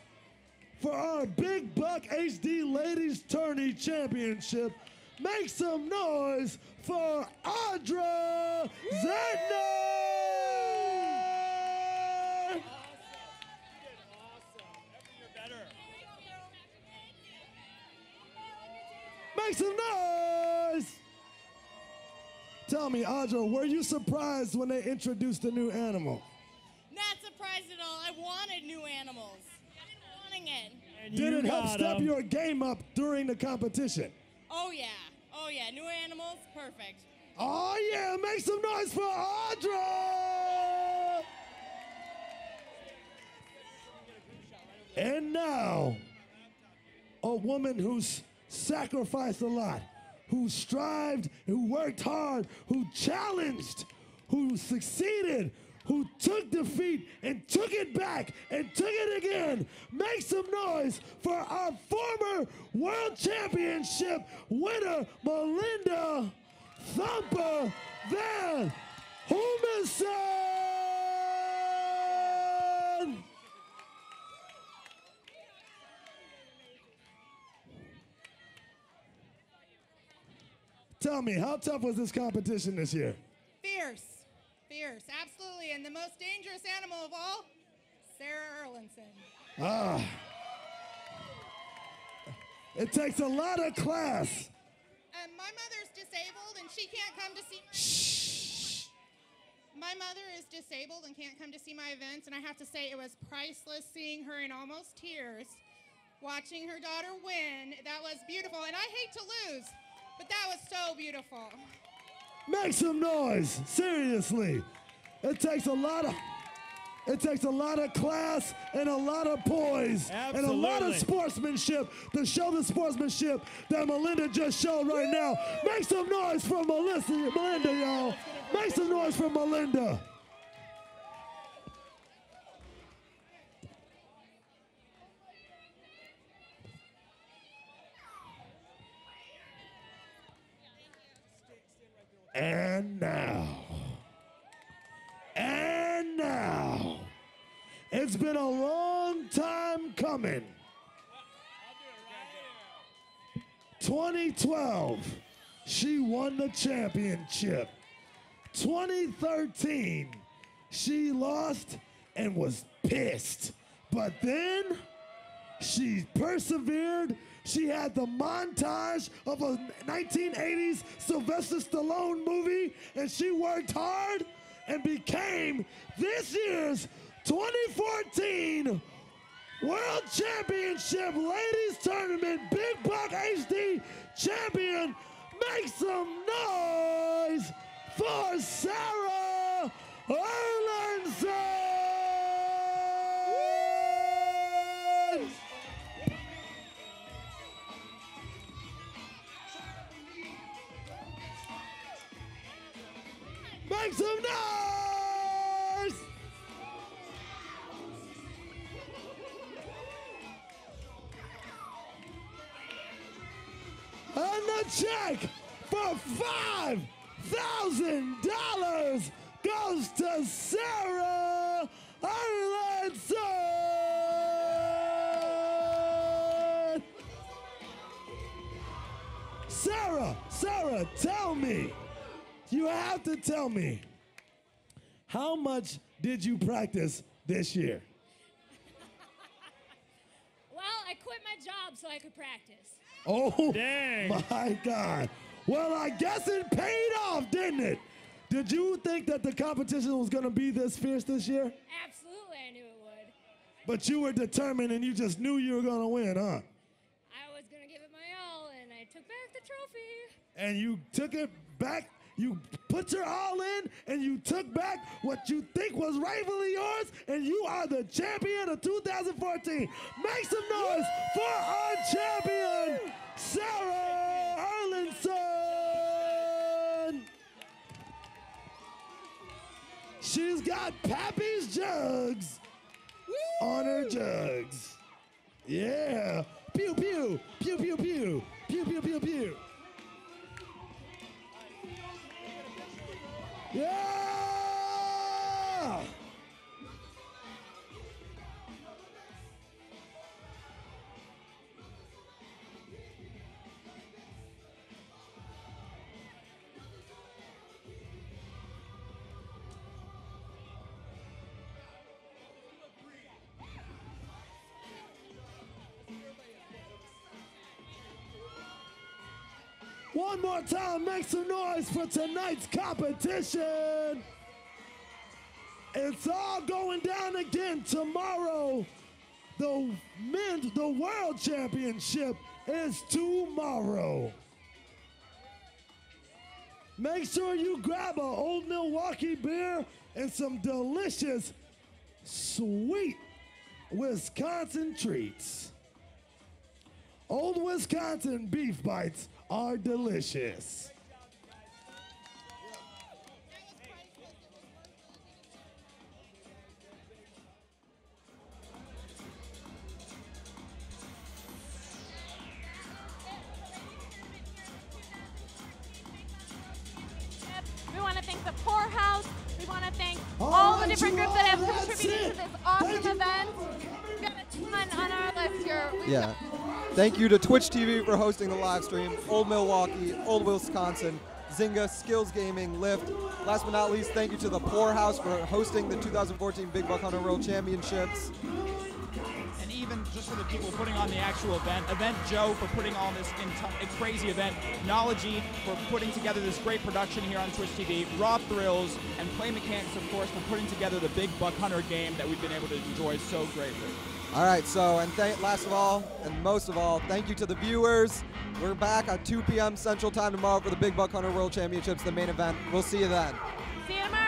[SPEAKER 6] for our Big Buck HD Ladies Tourney Championship, make some noise for Audra Zentner! Make some noise Tell me, Audra, were you surprised when they introduced the new animal?
[SPEAKER 21] Not surprised at all. I wanted new animals. I've been wanting it.
[SPEAKER 6] Did it help step your game up during the competition?
[SPEAKER 21] Oh yeah. Oh yeah. New animals, perfect.
[SPEAKER 6] Oh yeah, make some noise for Audra! And now, a woman who's sacrificed a lot, who strived, who worked hard, who challenged, who succeeded, who took defeat and took it back and took it again. Make some noise for our former World Championship winner, Melinda Thumper Van Humison. Tell me, how tough was this competition this year?
[SPEAKER 3] Fierce. Fierce, absolutely. And the most dangerous animal of all, Sarah Erlinson.
[SPEAKER 6] Ah. It takes a lot of class.
[SPEAKER 3] My mother's disabled and she can't come to see.
[SPEAKER 6] Shh.
[SPEAKER 3] My mother is disabled and can't come to see my events, and I have to say it was priceless seeing her in almost tears, watching her daughter win. That was beautiful, and I hate to lose, but that was so beautiful.
[SPEAKER 6] Make some noise, seriously. It takes a lot of class and a lot of poise and a lot of sportsmanship to show the sportsmanship that Melinda just showed right now. Make some noise for Melinda, y'all. Make some noise for Melinda. And now, it's been a long time coming. 2012, she won the championship. 2013, she lost and was pissed. But then she persevered. She had the montage of a 1980s Sylvester Stallone movie, and she worked hard and became this year's 2014 World Championship Ladies Tournament Big Buck HD champion. Make some noise for Sarah Erlinson! Make some noise! And the check for $5,000 goes to Sarah Erlinson! Sarah, tell me. You have to tell me, how much did you practice this year?
[SPEAKER 22] Well, I quit my job so I could practice.
[SPEAKER 6] Oh, dang. My God. Well, I guess it paid off, didn't it? Did you think that the competition was going to be this fierce this year?
[SPEAKER 22] Absolutely, I knew it would.
[SPEAKER 6] But you were determined and you just knew you were going to win, huh?
[SPEAKER 22] I was going to give it my all, and I took back the trophy.
[SPEAKER 6] And you took it back. You put your all in, and you took back what you think was rightfully yours, and you are the champion of 2014. Make some noise for our champion, Sarah Erlinson. She's got Pappy's jugs on her jugs. Yeah. Pew, pew, pew, pew, pew, pew, pew, pew, pew. Yeah! One more time, make some noise for tonight's competition. It's all going down again tomorrow. The World Championship is tomorrow. Make sure you grab an Old Milwaukee beer and some delicious, sweet Wisconsin treats. Old Wisconsin beef bites are delicious.
[SPEAKER 5] We want to thank the Poorhouse. We want to thank all the different groups that have contributed to this awesome event. We've got a ton on our list here.
[SPEAKER 8] Yeah. Thank you to Twitch TV for hosting the live stream, Old Milwaukee, Old Wisconsin, Zynga, Skills Gaming, Lyft. Last but not least, thank you to the Poorhouse for hosting the 2014 Big Buck Hunter World Championships.
[SPEAKER 7] And even just for the people putting on the actual event, Event Joe for putting on this crazy event, Knology for putting together this great production here on Twitch TV, Raw Thrills, and Play Mechanics, of course, for putting together the Big Buck Hunter game that we've been able to enjoy so greatly.
[SPEAKER 8] All right, so, and last of all, and most of all, thank you to the viewers. We're back at 2 p.m. Central Time tomorrow for the Big Buck Hunter World Championships, the main event. We'll see you then.
[SPEAKER 5] See you tomorrow.